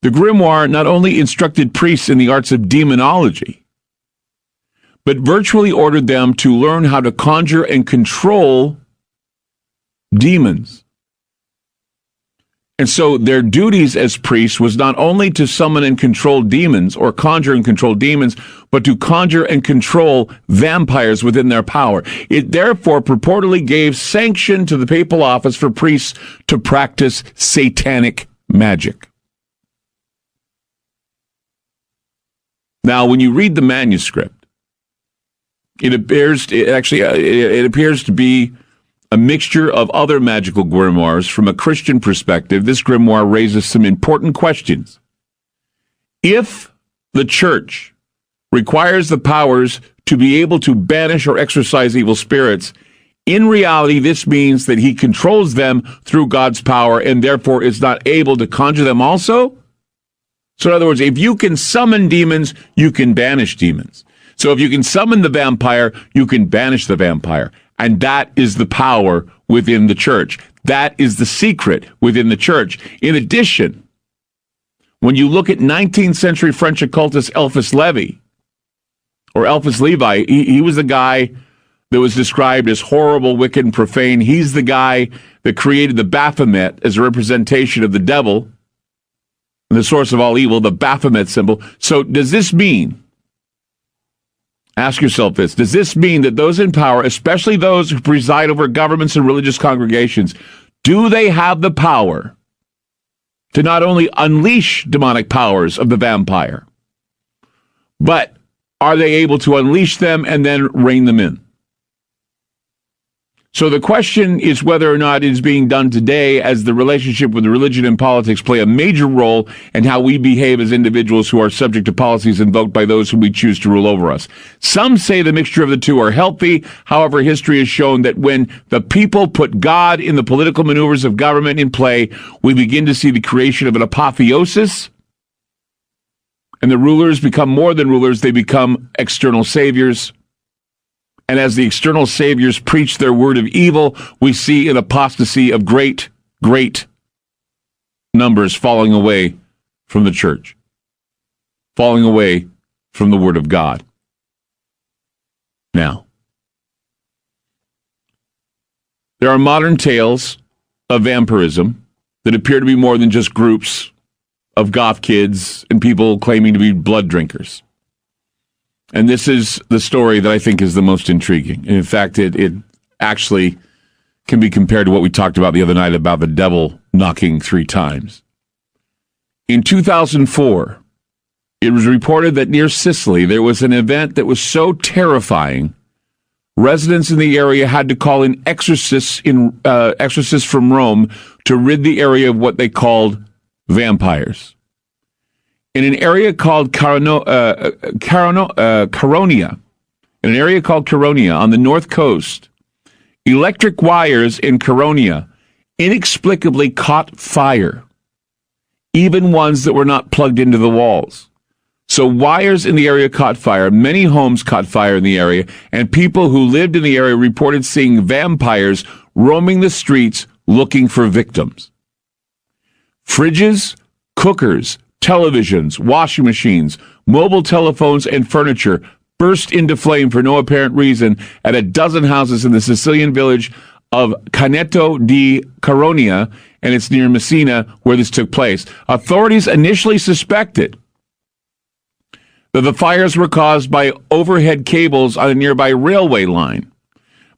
The grimoire not only instructed priests in the arts of demonology, but virtually ordered them to learn how to conjure and control demons. And so their duties as priests was not only to summon and control demons, or conjure and control demons, but to conjure and control vampires within their power. It therefore purportedly gave sanction to the papal office for priests to practice satanic magic. Now, when you read the manuscript, it appears to be a mixture of other magical grimoires. From a Christian perspective, this grimoire raises some important questions. If the church requires the powers to be able to banish or exorcise evil spirits, in reality, this means that he controls them through God's power and therefore is not able to conjure them also? So in other words, if you can summon demons, you can banish demons. So if you can summon the vampire, you can banish the vampire. And that is the power within the church. That is the secret within the church. In addition, when you look at 19th century French occultist Eliphas Levi, or Eliphas Levi, he was the guy that was described as horrible, wicked, and profane. He's the guy that created the Baphomet as a representation of the devil, and the source of all evil, the Baphomet symbol. So does this mean, ask yourself this, does this mean that those in power, especially those who preside over governments and religious congregations, do they have the power to not only unleash demonic powers of the vampire, but are they able to unleash them and then rein them in? So the question is whether or not it is being done today, as the relationship with religion and politics play a major role in how we behave as individuals who are subject to policies invoked by those who we choose to rule over us. Some say the mixture of the two are healthy. However, history has shown that when the people put God in the political maneuvers of government in play, we begin to see the creation of an apotheosis And the rulers become more than rulers, they become external saviors. And as the external saviors preach their word of evil, we see an apostasy of great, great numbers falling away from the church, falling away from the word of God. Now, there are modern tales of vampirism that appear to be more than just groups of goth kids and people claiming to be blood drinkers. And this is the story that I think is the most intriguing. And in fact, it actually can be compared to what we talked about the other night about the devil knocking 3 times. In 2004, it was reported that near Sicily, there was an event that was so terrifying, residents in the area had to call in exorcists from Rome to rid the area of what they called vampires. In an area called Caronia, on the north coast, electric wires in Caronia inexplicably caught fire, even ones that were not plugged into the walls. So wires in the area caught fire, many homes caught fire in the area, and people who lived in the area reported seeing vampires roaming the streets looking for victims. Fridges, cookers, televisions, washing machines, mobile telephones, and furniture burst into flame for no apparent reason at a dozen houses in the Sicilian village of Caneto di Caronia, and it's near Messina where this took place. Authorities initially suspected that the fires were caused by overhead cables on a nearby railway line.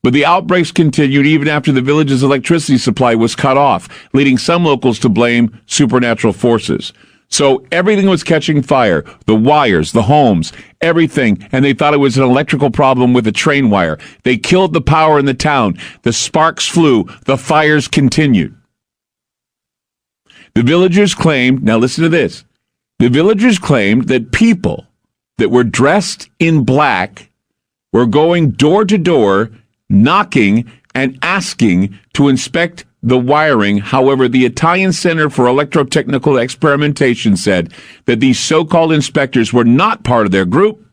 But the outbreaks continued even after the village's electricity supply was cut off, leading some locals to blame supernatural forces. So everything was catching fire, the wires, the homes, everything, and they thought it was an electrical problem with a train wire. They killed the power in the town. The sparks flew. The fires continued. The villagers claimed, now listen to this, the villagers claimed that people that were dressed in black were going door to door, knocking and asking to inspect the wiring. However, the Italian Center for Electrotechnical Experimentation said that these so-called inspectors were not part of their group,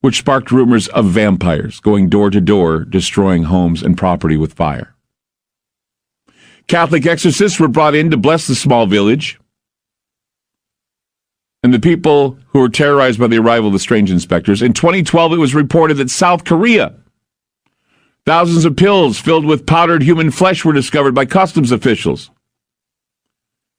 which sparked rumors of vampires going door to door, destroying homes and property with fire. Catholic exorcists were brought in to bless the small village, and the people who were terrorized by the arrival of the strange inspectors. In 2012, it was reported that South Korea, thousands of pills filled with powdered human flesh were discovered by customs officials.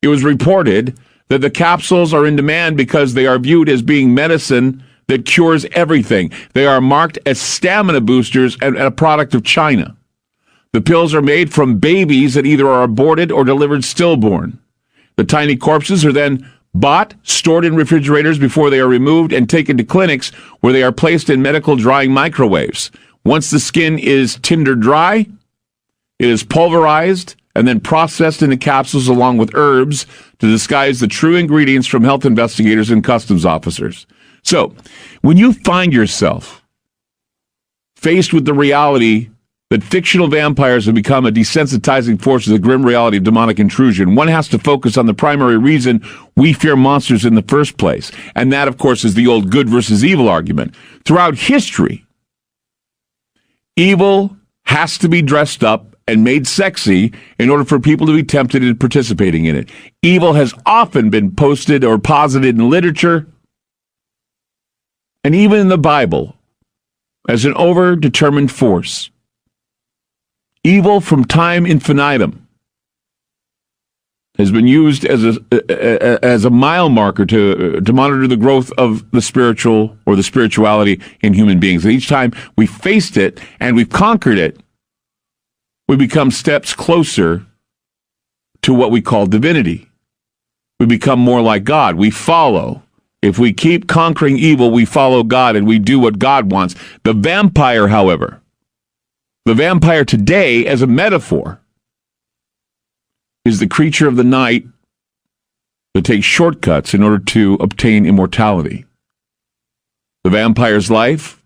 It was reported that the capsules are in demand because they are viewed as being medicine that cures everything. They are marked as stamina boosters and a product of China. The pills are made from babies that either are aborted or delivered stillborn. The tiny corpses are then bought, stored in refrigerators before they are removed, and taken to clinics where they are placed in medical drying microwaves. Once the skin is tinder dry, it is pulverized and then processed into capsules along with herbs to disguise the true ingredients from health investigators and customs officers. So, when you find yourself faced with the reality that fictional vampires have become a desensitizing force to the grim reality of demonic intrusion, one has to focus on the primary reason we fear monsters in the first place. And that, of course, is the old good versus evil argument. Throughout history, evil has to be dressed up and made sexy in order for people to be tempted in participating in it. Evil has often been posted or posited in literature and even in the Bible as an overdetermined force. Evil from time infinitum has been used as a mile marker to monitor the growth of the spiritual or the spirituality in human beings. And each time we faced it and we've conquered it, we become steps closer to what we call divinity. We become more like God. We follow. If we keep conquering evil, we follow God and we do what God wants. The vampire, however, the vampire today, as a metaphor, is the creature of the night that takes shortcuts in order to obtain immortality. The vampire's life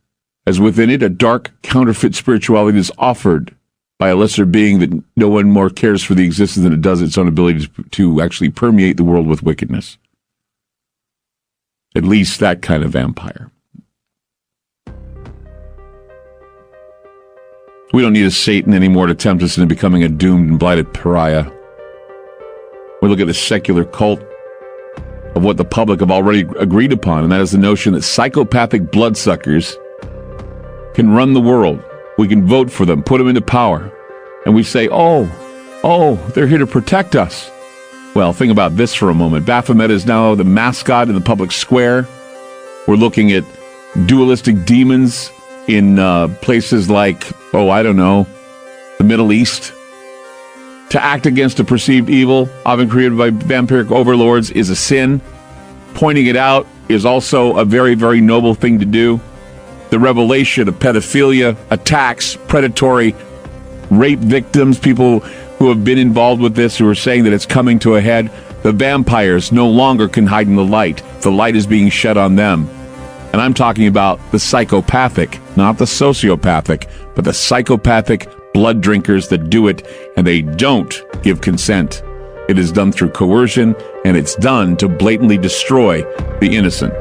has within it a dark, counterfeit spirituality that is offered by a lesser being that no one more cares for the existence than it does its own ability to actually permeate the world with wickedness. At least that kind of vampire. We don't need a Satan anymore to tempt us into becoming a doomed and blighted pariah. We look at the secular cult of what the public have already agreed upon, and that is the notion that psychopathic bloodsuckers can run the world. We can vote for them, put them into power, and we say, oh, they're here to protect us. Well, think about this for a moment. Baphomet is now the mascot in the public square. We're looking at dualistic demons in places like, the Middle East. To act against a perceived evil, often created by vampiric overlords, is a sin. Pointing it out is also a very, very noble thing to do. The revelation of pedophilia, attacks, predatory rape victims, people who have been involved with this, who are saying that it's coming to a head. The vampires no longer can hide in the light. The light is being shed on them. And I'm talking about the psychopathic, not the sociopathic, but the psychopathic blood drinkers that do it, and they don't give consent. It is done through coercion, and it's done to blatantly destroy the innocent.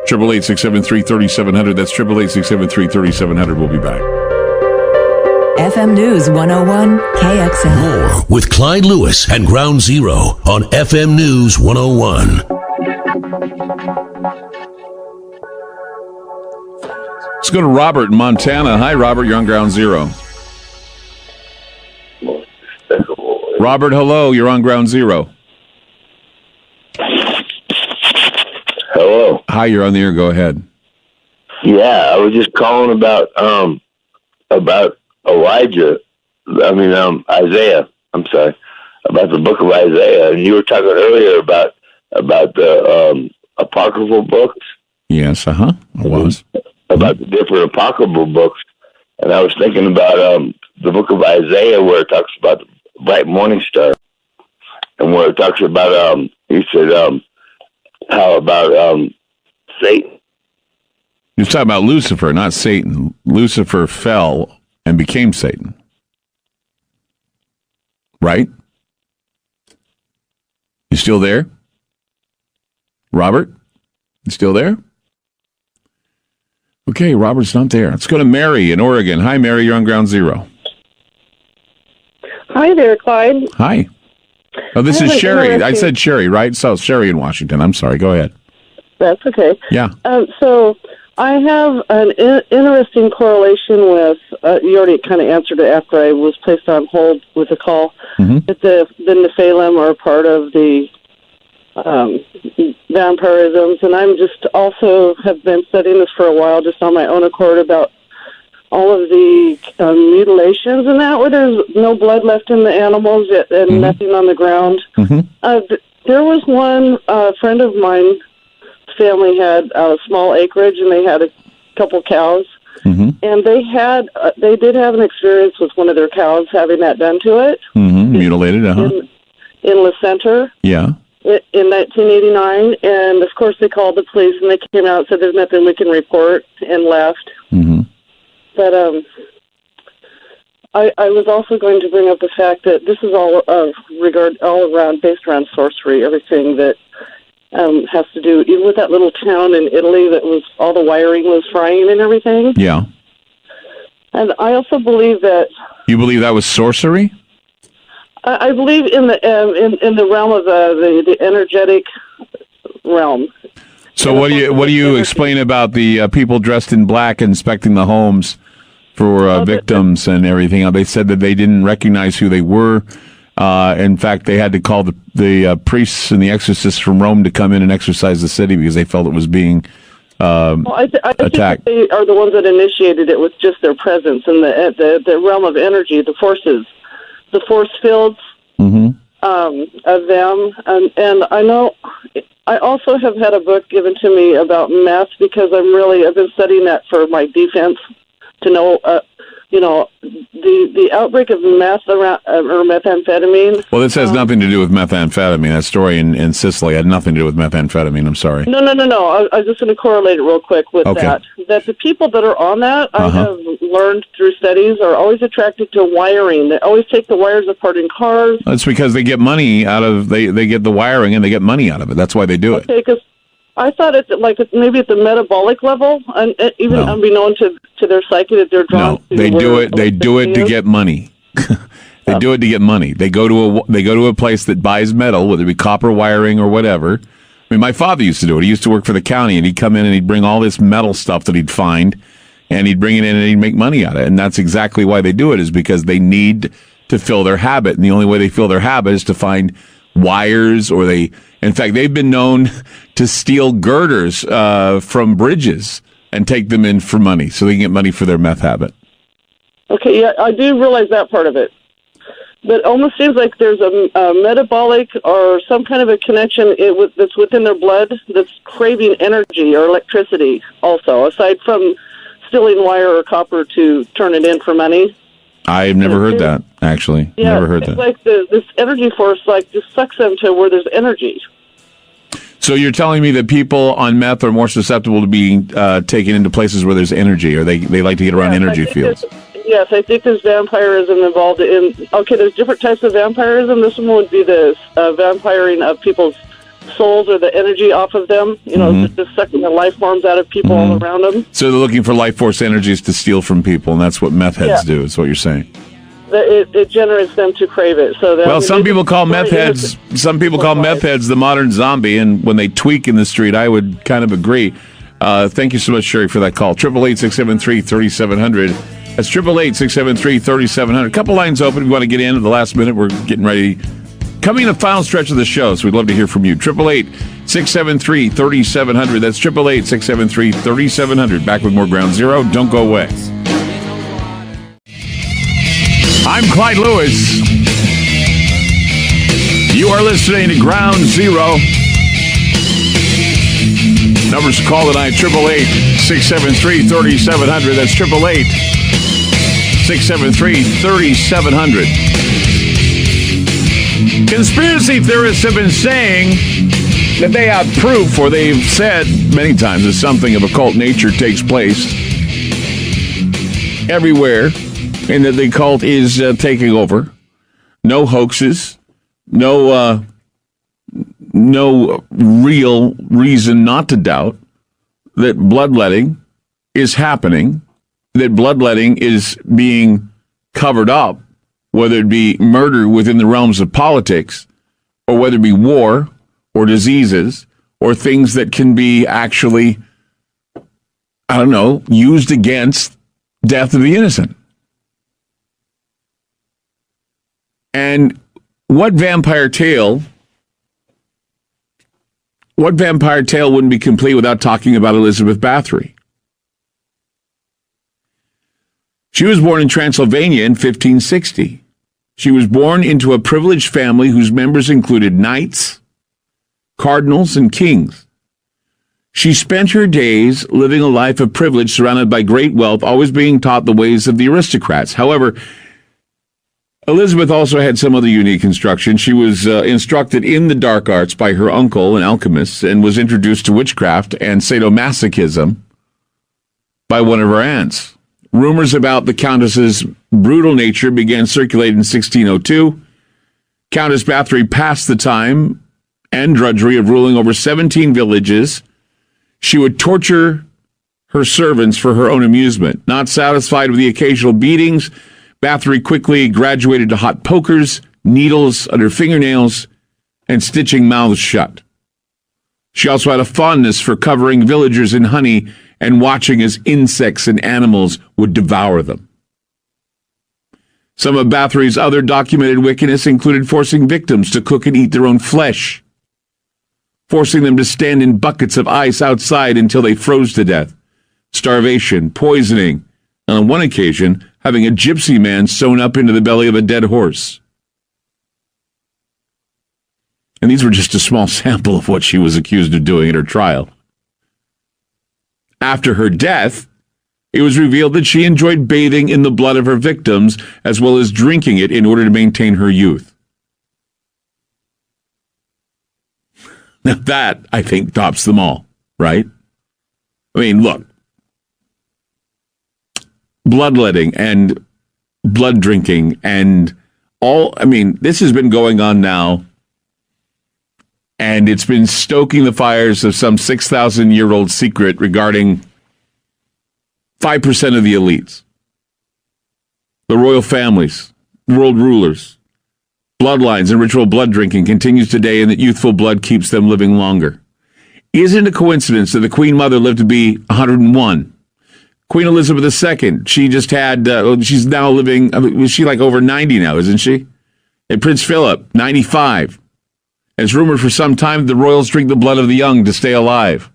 888-673-3700. That's 888-673-3700. We'll be back. FM News 101 KXL. More with Clyde Lewis and Ground Zero on FM News 101. Let's go to Robert in Montana. Hi, Robert. You're on Ground Zero. Robert, hello. You're on Ground Zero. Hello. Hi, you're on the air. Go ahead. Yeah, I was just calling about Elijah. Isaiah. I'm sorry, about the book of Isaiah, and you were talking earlier about the apocryphal books. Yes, I was about the different apocryphal books, and I was thinking about the book of Isaiah, where it talks about the bright morning star, and where it talks about he said how about Satan. You're talking about Lucifer, not Satan. Lucifer fell and became Satan. Right? You still there? Robert? You still there? Okay, Robert's not there. Let's go to Mary in Oregon. Hi, Mary. You're on Ground Zero. Hi there, Clyde. Hi. Oh, this is Sherry. I said Sherry, right? So Sherry in Washington. I'm sorry. Go ahead. That's okay. Yeah. So I have an interesting correlation with, you already kind of answered it after I was placed on hold with a call, that the Nephilim are part of the vampirisms, and I'm just also have been studying this for a while just on my own accord about all of the mutilations and that, where there's no blood left in the animals and nothing on the ground. There was one friend of mine, family had a small acreage, and they had a couple cows, and they did have an experience with one of their cows having that done to it. Mutilated, in La Center. Yeah. In 1989, and of course they called the police, and they came out and said there's nothing we can report, and left. But I was also going to bring up the fact that this is all around based around sorcery. Everything that has to do, even with that little town in Italy that was all the wiring was frying and everything. Yeah. And I also believe that. You believe that was sorcery? I believe in the realm of the energetic realm. So what do you explain about the people dressed in black inspecting the homes for victims and everything? They said that they didn't recognize who they were. In fact, they had to call the priests and the exorcists from Rome to come in and exorcise the city because they felt it was being I attacked. think they are the ones that initiated it with just their presence in the realm of energy, the forces. The force fields of them, and I know I also have had a book given to me about meth because I've been studying that for my defense to know, the outbreak of meth around or methamphetamine. Well, this has nothing to do with methamphetamine. That story in Sicily had nothing to do with methamphetamine. I'm sorry. No. I was just going to correlate it real quick with that. That the people that are on that, I have learned through studies, are always attracted to wiring. They always take the wires apart in cars. That's because they get money out of they get the wiring and they get money out of it. That's why they do it. Okay, because I thought maybe at the metabolic level, and even unbeknown to their psyche that they're drawn No, to. they do it. They do it to get money. They do it to get money. They go to a place that buys metal, whether it be copper wiring or whatever. I mean, my father used to do it. He used to work for the county, and he'd come in and he'd bring all this metal stuff that he'd find, and he'd bring it in and he'd make money out of it. And that's exactly why they do it, is because they need to fill their habit. And the only way they fill their habit is to find wires, or in fact, they've been known to steal girders from bridges and take them in for money so they can get money for their meth habit. Okay, yeah, I do realize that part of it. But it almost seems like there's a metabolic or some kind of a connection that's within their blood that's craving energy or electricity also, aside from stealing wire or copper to turn it in for money. I've never heard that, actually. Yeah, never heard it's that. like this energy force just sucks them to where there's energy. So you're telling me that people on meth are more susceptible to being taken into places where there's energy, or they like to get around energy fields? Yes, I think there's vampirism involved in... Okay, there's different types of vampirism. This one would be the vampiring of people's souls or the energy off of them. Just sucking the life forms out of people all around them. So they're looking for life force energies to steal from people, and that's what meth heads do, is what you're saying. It generates them to crave it. So some people call meth heads the modern zombie, and when they tweak in the street, I would kind of agree. Thank you so much, Sherry, for that call. 888-673-3700. That's 888-673-3700. A couple lines open if you want to get in at the last minute. We're getting ready. Coming in the final stretch of the show, so we'd love to hear from you. 888-673-3700. That's 888-673-3700. Back with more Ground Zero. Don't go away. I'm Clyde Lewis. You are listening to Ground Zero. Numbers to call tonight, 888-673-3700. That's 888-673-3700. Conspiracy theorists have been saying that they have proof, or they've said many times, that something of occult nature takes place everywhere, and that the cult is taking over. No hoaxes, no real reason not to doubt that bloodletting is happening, that bloodletting is being covered up, whether it be murder within the realms of politics, or whether it be war, or diseases, or things that can be actually, used against death of the innocent. And what vampire tale wouldn't be complete without talking about Elizabeth Bathory? She was born in Transylvania in 1560. She was born into a privileged family whose members included knights, cardinals, and kings. She spent her days living a life of privilege surrounded by great wealth, always being taught the ways of the aristocrats. However, Elizabeth also had some other unique instruction. She was instructed in the dark arts by her uncle, an alchemist, and was introduced to witchcraft and sadomasochism by one of her aunts. Rumors about the Countess's brutal nature began circulating in 1602. Countess Bathory passed the time and drudgery of ruling over 17 villages. She would torture her servants for her own amusement. Not satisfied with the occasional beatings, Bathory quickly graduated to hot pokers, needles under fingernails, and stitching mouths shut. She also had a fondness for covering villagers in honey and watching as insects and animals would devour them. Some of Bathory's other documented wickedness included forcing victims to cook and eat their own flesh, forcing them to stand in buckets of ice outside until they froze to death, starvation, poisoning, and on one occasion, having a gypsy man sewn up into the belly of a dead horse. And these were just a small sample of what she was accused of doing at her trial. After her death, it was revealed that she enjoyed bathing in the blood of her victims as well as drinking it in order to maintain her youth. Now that, I think, tops them all, right? I mean, look. Bloodletting and blood drinking and this has been going on now And it's been stoking the fires of some 6,000-year-old secret regarding 5% of the elites, the royal families, world rulers, bloodlines, and ritual blood drinking continues today, and that youthful blood keeps them living longer. Isn't it a coincidence that the Queen Mother lived to be 101? Queen Elizabeth II, she just had, she's now living, was she like over 90 now, isn't she? And Prince Philip, 95. And it's rumored for some time that the royals drink the blood of the young to stay alive.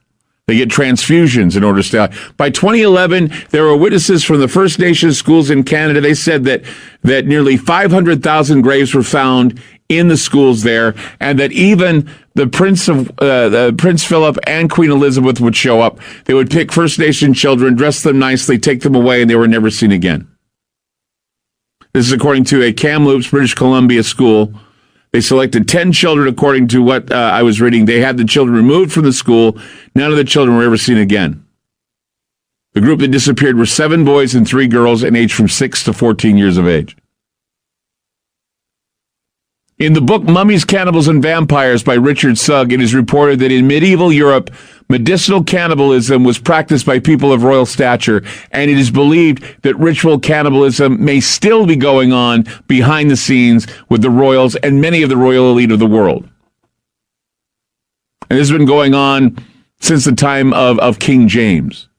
They get transfusions in order to stay alive. By 2011, there were witnesses from the First Nations schools in Canada. They said that nearly 500,000 graves were found in the schools there, and that even the Prince Philip and Queen Elizabeth would show up. They would pick First Nation children, dress them nicely, take them away, and they were never seen again. This is according to a Kamloops, British Columbia school. They selected 10 children, according to what I was reading. They had the children removed from the school. None of the children were ever seen again. The group that disappeared were 7 boys and 3 girls, and aged from 6 to 14 years of age. In the book Mummies, Cannibals, and Vampires by Richard Sugg, it is reported that in medieval Europe, medicinal cannibalism was practiced by people of royal stature, and it is believed that ritual cannibalism may still be going on behind the scenes with the royals and many of the royal elite of the world. And this has been going on since the time of King James.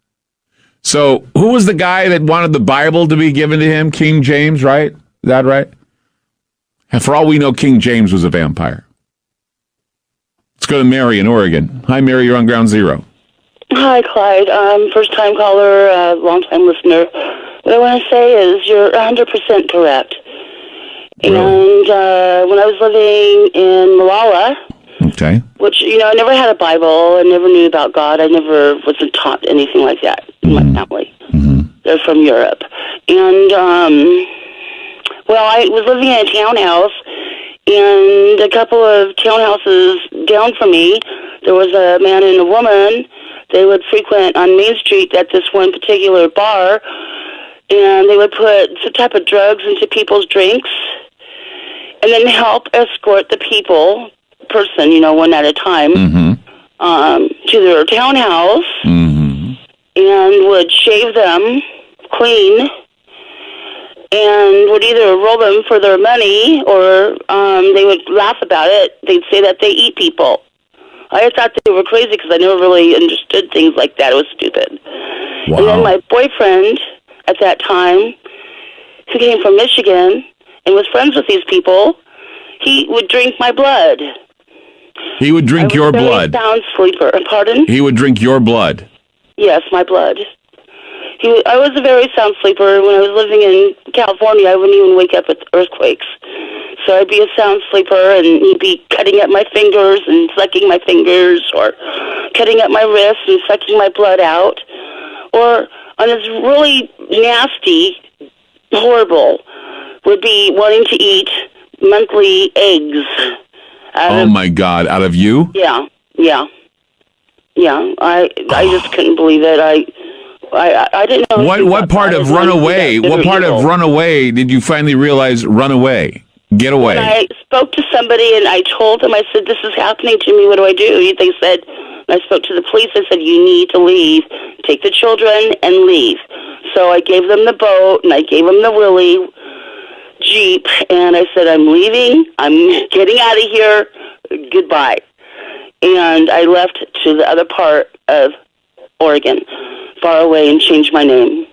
So, who was the guy that wanted the Bible to be given to him? King James, right? Is that right? And for all we know, King James was a vampire. Let's go to Mary in Oregon. Hi, Mary. You're on Ground Zero. Hi, Clyde. First-time caller, long-time listener. What I want to say is you're 100% correct. Really? And when I was living in Malala, okay, which, I never had a Bible. I never knew about God. I never wasn't taught anything like that in my family. Mm-hmm. They're from Europe. And, I was living in a townhouse, and a couple of townhouses down from me, there was a man and a woman. They would frequent on Main Street at this one particular bar, and they would put some type of drugs into people's drinks, and then help escort the person, one at a time, to their townhouse, and would shave them clean, and would either roll them for their money, or they would laugh about it. They'd say that they eat people. I thought they were crazy because I never really understood things like that. It was stupid. Wow. And then my boyfriend at that time, who came from Michigan and was friends with these people, he would drink my blood. He would drink your blood? Sound sleeper. Pardon? He would drink your blood? Yes, my blood. I was a very sound sleeper. When I was living in California, I wouldn't even wake up with earthquakes. So I'd be a sound sleeper, and he'd be cutting at my fingers and sucking my fingers, or cutting at my wrists and sucking my blood out. Or on this really nasty, horrible, would be wanting to eat monthly eggs. Oh, my God. Out of you? Yeah. I just couldn't believe it. I didn't know. What part of run away? What part of run away did you finally realize? Run away, get away. When I spoke to somebody and I told them, I said, "This is happening to me. What do I do?" They said, I spoke to the police. I said, "You need to leave. Take the children and leave." So I gave them the boat and I gave them the Willie Jeep, and I said, "I'm leaving. I'm getting out of here. Goodbye." And I left to the other part of Oregon, far away, and changed my name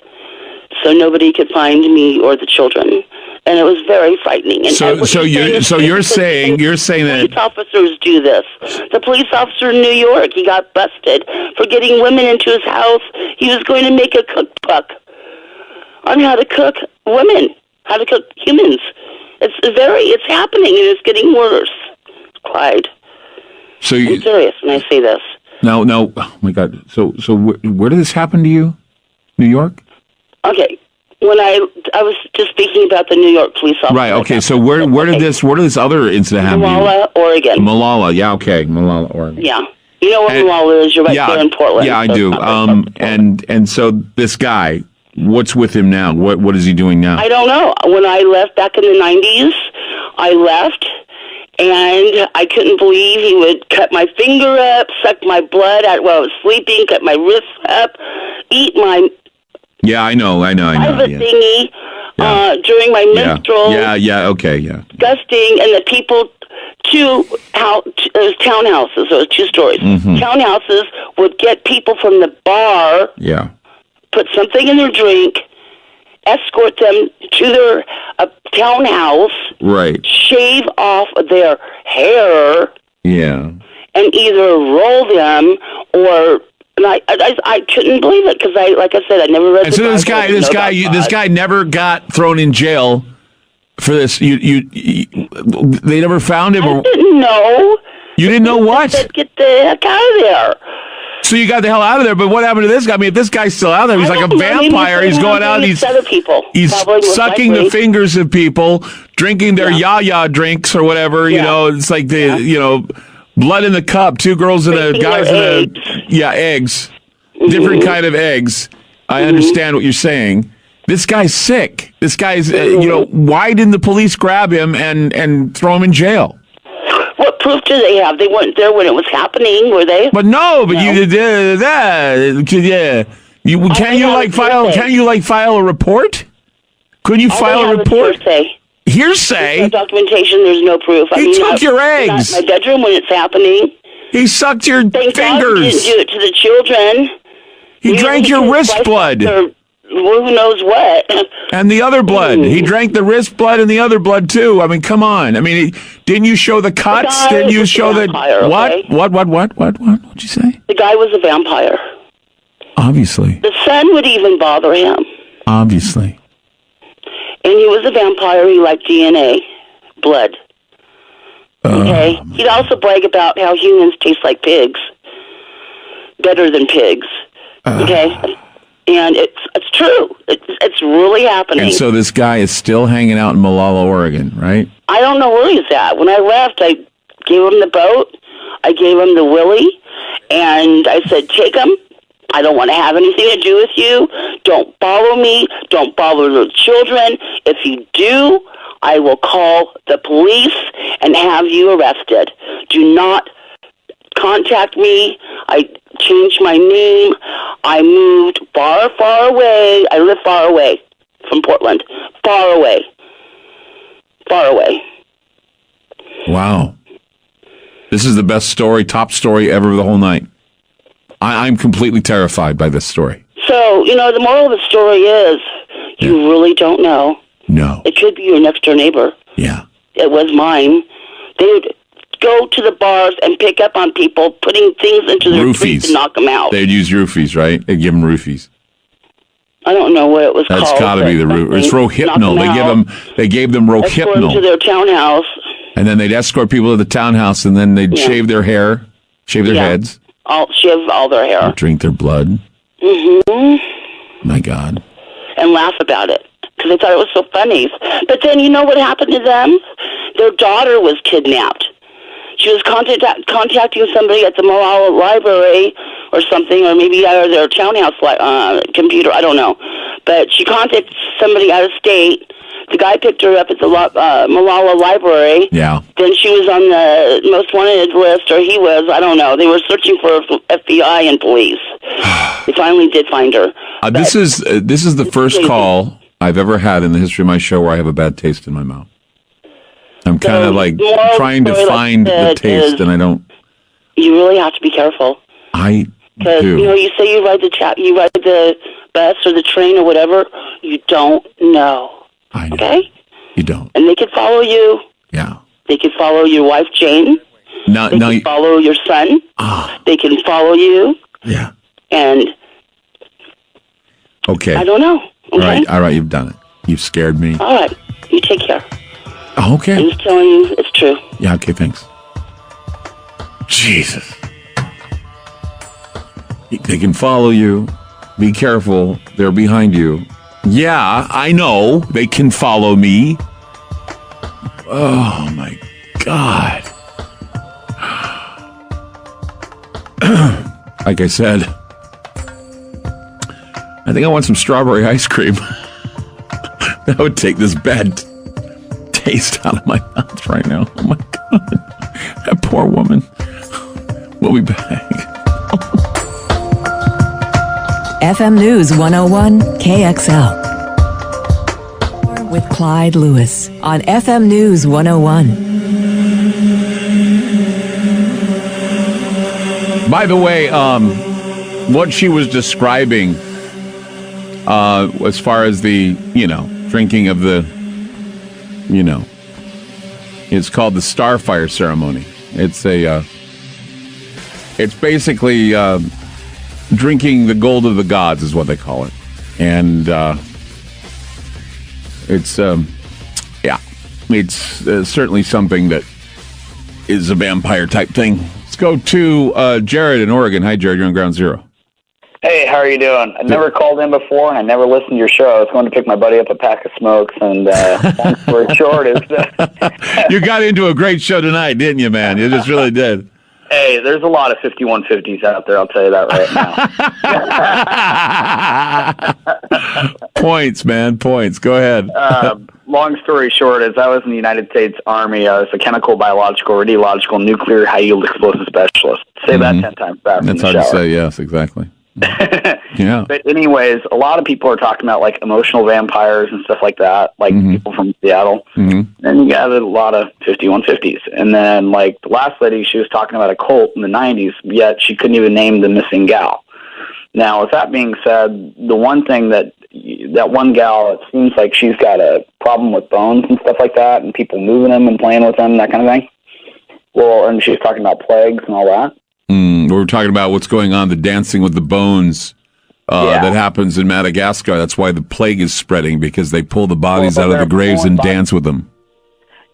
so nobody could find me or the children. And it was very frightening. And you're saying that police officers do this. The police officer in New York, he got busted for getting women into his house. He was going to make a cookbook on how to cook women, how to cook humans. It's happening, and it's getting worse, Clyde. I'm serious when I say this. No, oh my God. So where did this happen to you? New York? Okay. When I was just speaking about the New York police officer. Right, okay. So where did this other incident happen to you? Malala, Oregon. Malala, yeah, okay. Malala, Oregon. Yeah. You know where Malala is? You're right there in Portland. Yeah, I do. And so this guy, what's with him now? What is he doing now? I don't know. When I left back in the 90s, I left, And I couldn't believe he would cut my finger up, suck my blood out while I was sleeping, cut my wrists up, eat my Yeah, I know. private Yeah. thingy during my menstrual. Yeah, okay, yeah. Disgusting. And the people, there's townhouses, so it's 2 stories. Mhm. Townhouses would get people from the bar, Yeah. put something in their drink, escort them to their townhouse, Right. shave off their hair, Yeah. and either roll them or. And I couldn't believe it because like I said, I never read. And so this guy never got thrown in jail for this. They never found him. I didn't know. You didn't know what? Get the heck out of there. So you got the hell out of there. But what happened to this guy? I mean, if this guy's still out there, he's like a vampire. He's going out. He's other people. He's sucking the fingers of people, drinking their ya-ya drinks or whatever. You know, it's like blood in the cup. 2 girls and a guy's in eggs. Different kind of eggs. I understand what you're saying. This guy's sick. This guy's, why didn't the police grab him and throw him in jail? What proof do they have? They weren't there when it was happening, were they? But no. You did that. Yeah. Can't you file a report? Couldn't you file a report? Hearsay? There's no documentation. There's no proof. He took your eggs. In my bedroom when it's happening. He sucked your Thank fingers. God he didn't do it to the children. He drank your wrist blood. Who knows what? And the other blood. He drank the wrist blood and the other blood too. I mean, come on. I mean, didn't you show the cuts? Didn't you show the what? Okay? What? What'd you say? The guy was a vampire. Obviously. The sun would even bother him. Obviously. And he was a vampire. He liked DNA, blood. Okay. He'd also brag about how humans taste like pigs, better than pigs. Okay. And it's true. It's really happening. And so this guy is still hanging out in Malala, Oregon, right? I don't know where he's at. When I left, I gave him the boat. I gave him the willy, and I said, "Take him. I don't want to have anything to do with you. Don't follow me. Don't follow the children. If you do, I will call the police and have you arrested. Do not contact me. I changed my name. I moved far, far away. I live far away from Portland. Far away. Far away." Wow. This is the best story, top story ever of the whole night. I'm completely terrified by this story. So, the moral of the story is you really don't know. No. It could be your next door neighbor. Yeah. It was mine. They would go to the bars and pick up on people, putting things into their drinks and knock them out. They'd use roofies, right? They'd give them roofies. I don't know what it was called. That's got to be the roof. It's Rohypnol. They gave them Escort them to Rohypnol. their townhouse. And then they'd escort people to the townhouse, and then they'd shave their hair, shave their heads, Shave all their hair. drink their blood. Mm-hmm. My God. And laugh about it because they thought it was so funny. But then you know what happened to them? Their daughter was kidnapped. She was contacting somebody at the Malala Library or something, or maybe out of their townhouse computer. I don't know. But she contacted somebody out of state. The guy picked her up at the Malala Library. Yeah. Then she was on the most wanted list, or he was. I don't know. They were searching for FBI and police. They finally did find her. This is the first call I've ever had in the history of my show where I have a bad taste in my mouth. I'm kind of like trying to find the taste, and I don't. You really have to be careful. I Because do. you say you ride the bus or the train or whatever. You don't know. I know. Okay. You don't. And they could follow you. Yeah. They could follow your wife Jane. No. They can follow your son. They can follow you. Yeah. And Okay. I don't know. Okay? All right. You've done it. You've scared me. All right. You take care. Okay. I'm just telling you, it's true. Yeah. Okay. Thanks. Jesus. They can follow you. Be careful. They're behind you. Yeah, I know. They can follow me. Oh, my God. Like I said, I think I want some strawberry ice cream. That would take this bad taste out of my mouth right now. Oh my God. That poor woman. We'll be back. FM News 101 KXL. With Clyde Lewis on FM News 101. By the way, what she was describing as far as the, drinking of the, it's called the Starfire ceremony. It's it's basically drinking the gold of the gods is what they call it. And it's certainly something that is a vampire type thing. Let's go to Jared in Oregon. Hi, Jared. You're on Ground Zero. Hey, how are you doing? I never called in before, and I never listened to your show. I was going to pick my buddy up a pack of smokes, and long story short is... You got into a great show tonight, didn't you, man? You just really did. Hey, there's a lot of 5150s out there, I'll tell you that right now. Points, man, points. Go ahead. Long story short is I was in the United States Army. I was a chemical, biological, radiological, nuclear, high-yield explosive specialist. Say that 10 times fast. That's hard to say, yes, exactly. Yeah. But anyways, a lot of people are talking about like emotional vampires and stuff like that, like people from Seattle. Mm-hmm. And you got a lot of 5150s. And then like the last lady, she was talking about a cult in the 90s, yet she couldn't even name the missing gal. Now, with that being said, the one thing that one gal, it seems like she's got a problem with bones and stuff like that, and people moving them and playing with them, that kind of thing. Well, and she was talking about plagues and all that. We're talking about what's going on, the dancing with the bones that happens in Madagascar. That's why the plague is spreading, because they pull the bodies out of the graves and dance with them.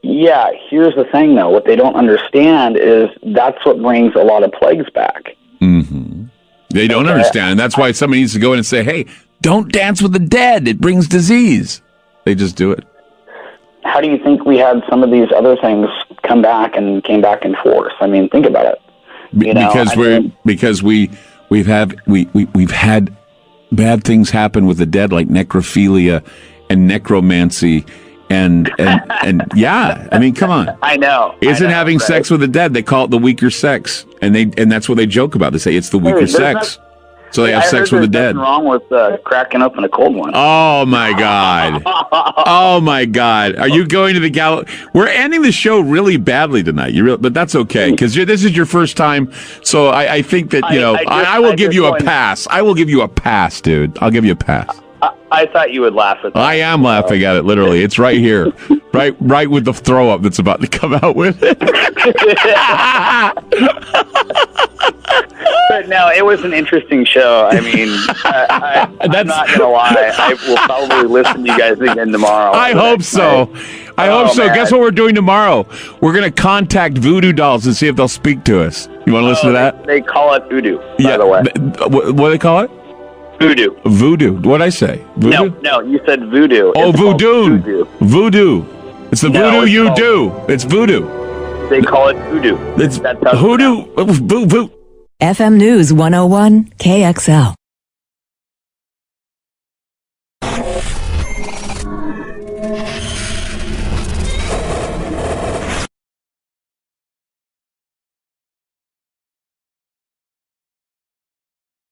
Yeah, here's the thing, though. What they don't understand is that's what brings a lot of plagues back. Mm-hmm. They don't understand, and that's why somebody needs to go in and say, hey, don't dance with the dead. It brings disease. They just do it. How do you think we had some of these other things come back and came back in force? I mean, think about it. Because we've had bad things happen with the dead, like necrophilia and necromancy and yeah, I mean, come on. I know. Isn't having sex with the dead? They call it the weaker sex, and that's what they joke about. They say it's the weaker sex. So they have sex with the dead. Nothing wrong with cracking open a cold one. Oh my God! Oh my God! Are you going to the gala? We're ending the show really badly tonight. But that's okay, because this is your first time. So I think that I will give you a pass. I will give you a pass, dude. I'll give you a pass. I thought you would laugh at that. I am laughing at it. Literally, it's right here, right with the throw up that's about to come out with it. But no, it was an interesting show. I mean, I'm not gonna lie. I will probably listen to you guys again tomorrow. I hope so. I hope so. Man. Guess what we're doing tomorrow? We're gonna contact voodoo dolls and see if they'll speak to us. You want to listen to that? They call it voodoo. By the way, what do they call it? Voodoo. Voodoo. What'd I say? Voodoo? No, you said voodoo. Oh, voodoo. Voodoo. It's the voodoo you do. It's voodoo. They call it voodoo. It's voodoo. FM News 101 KXL.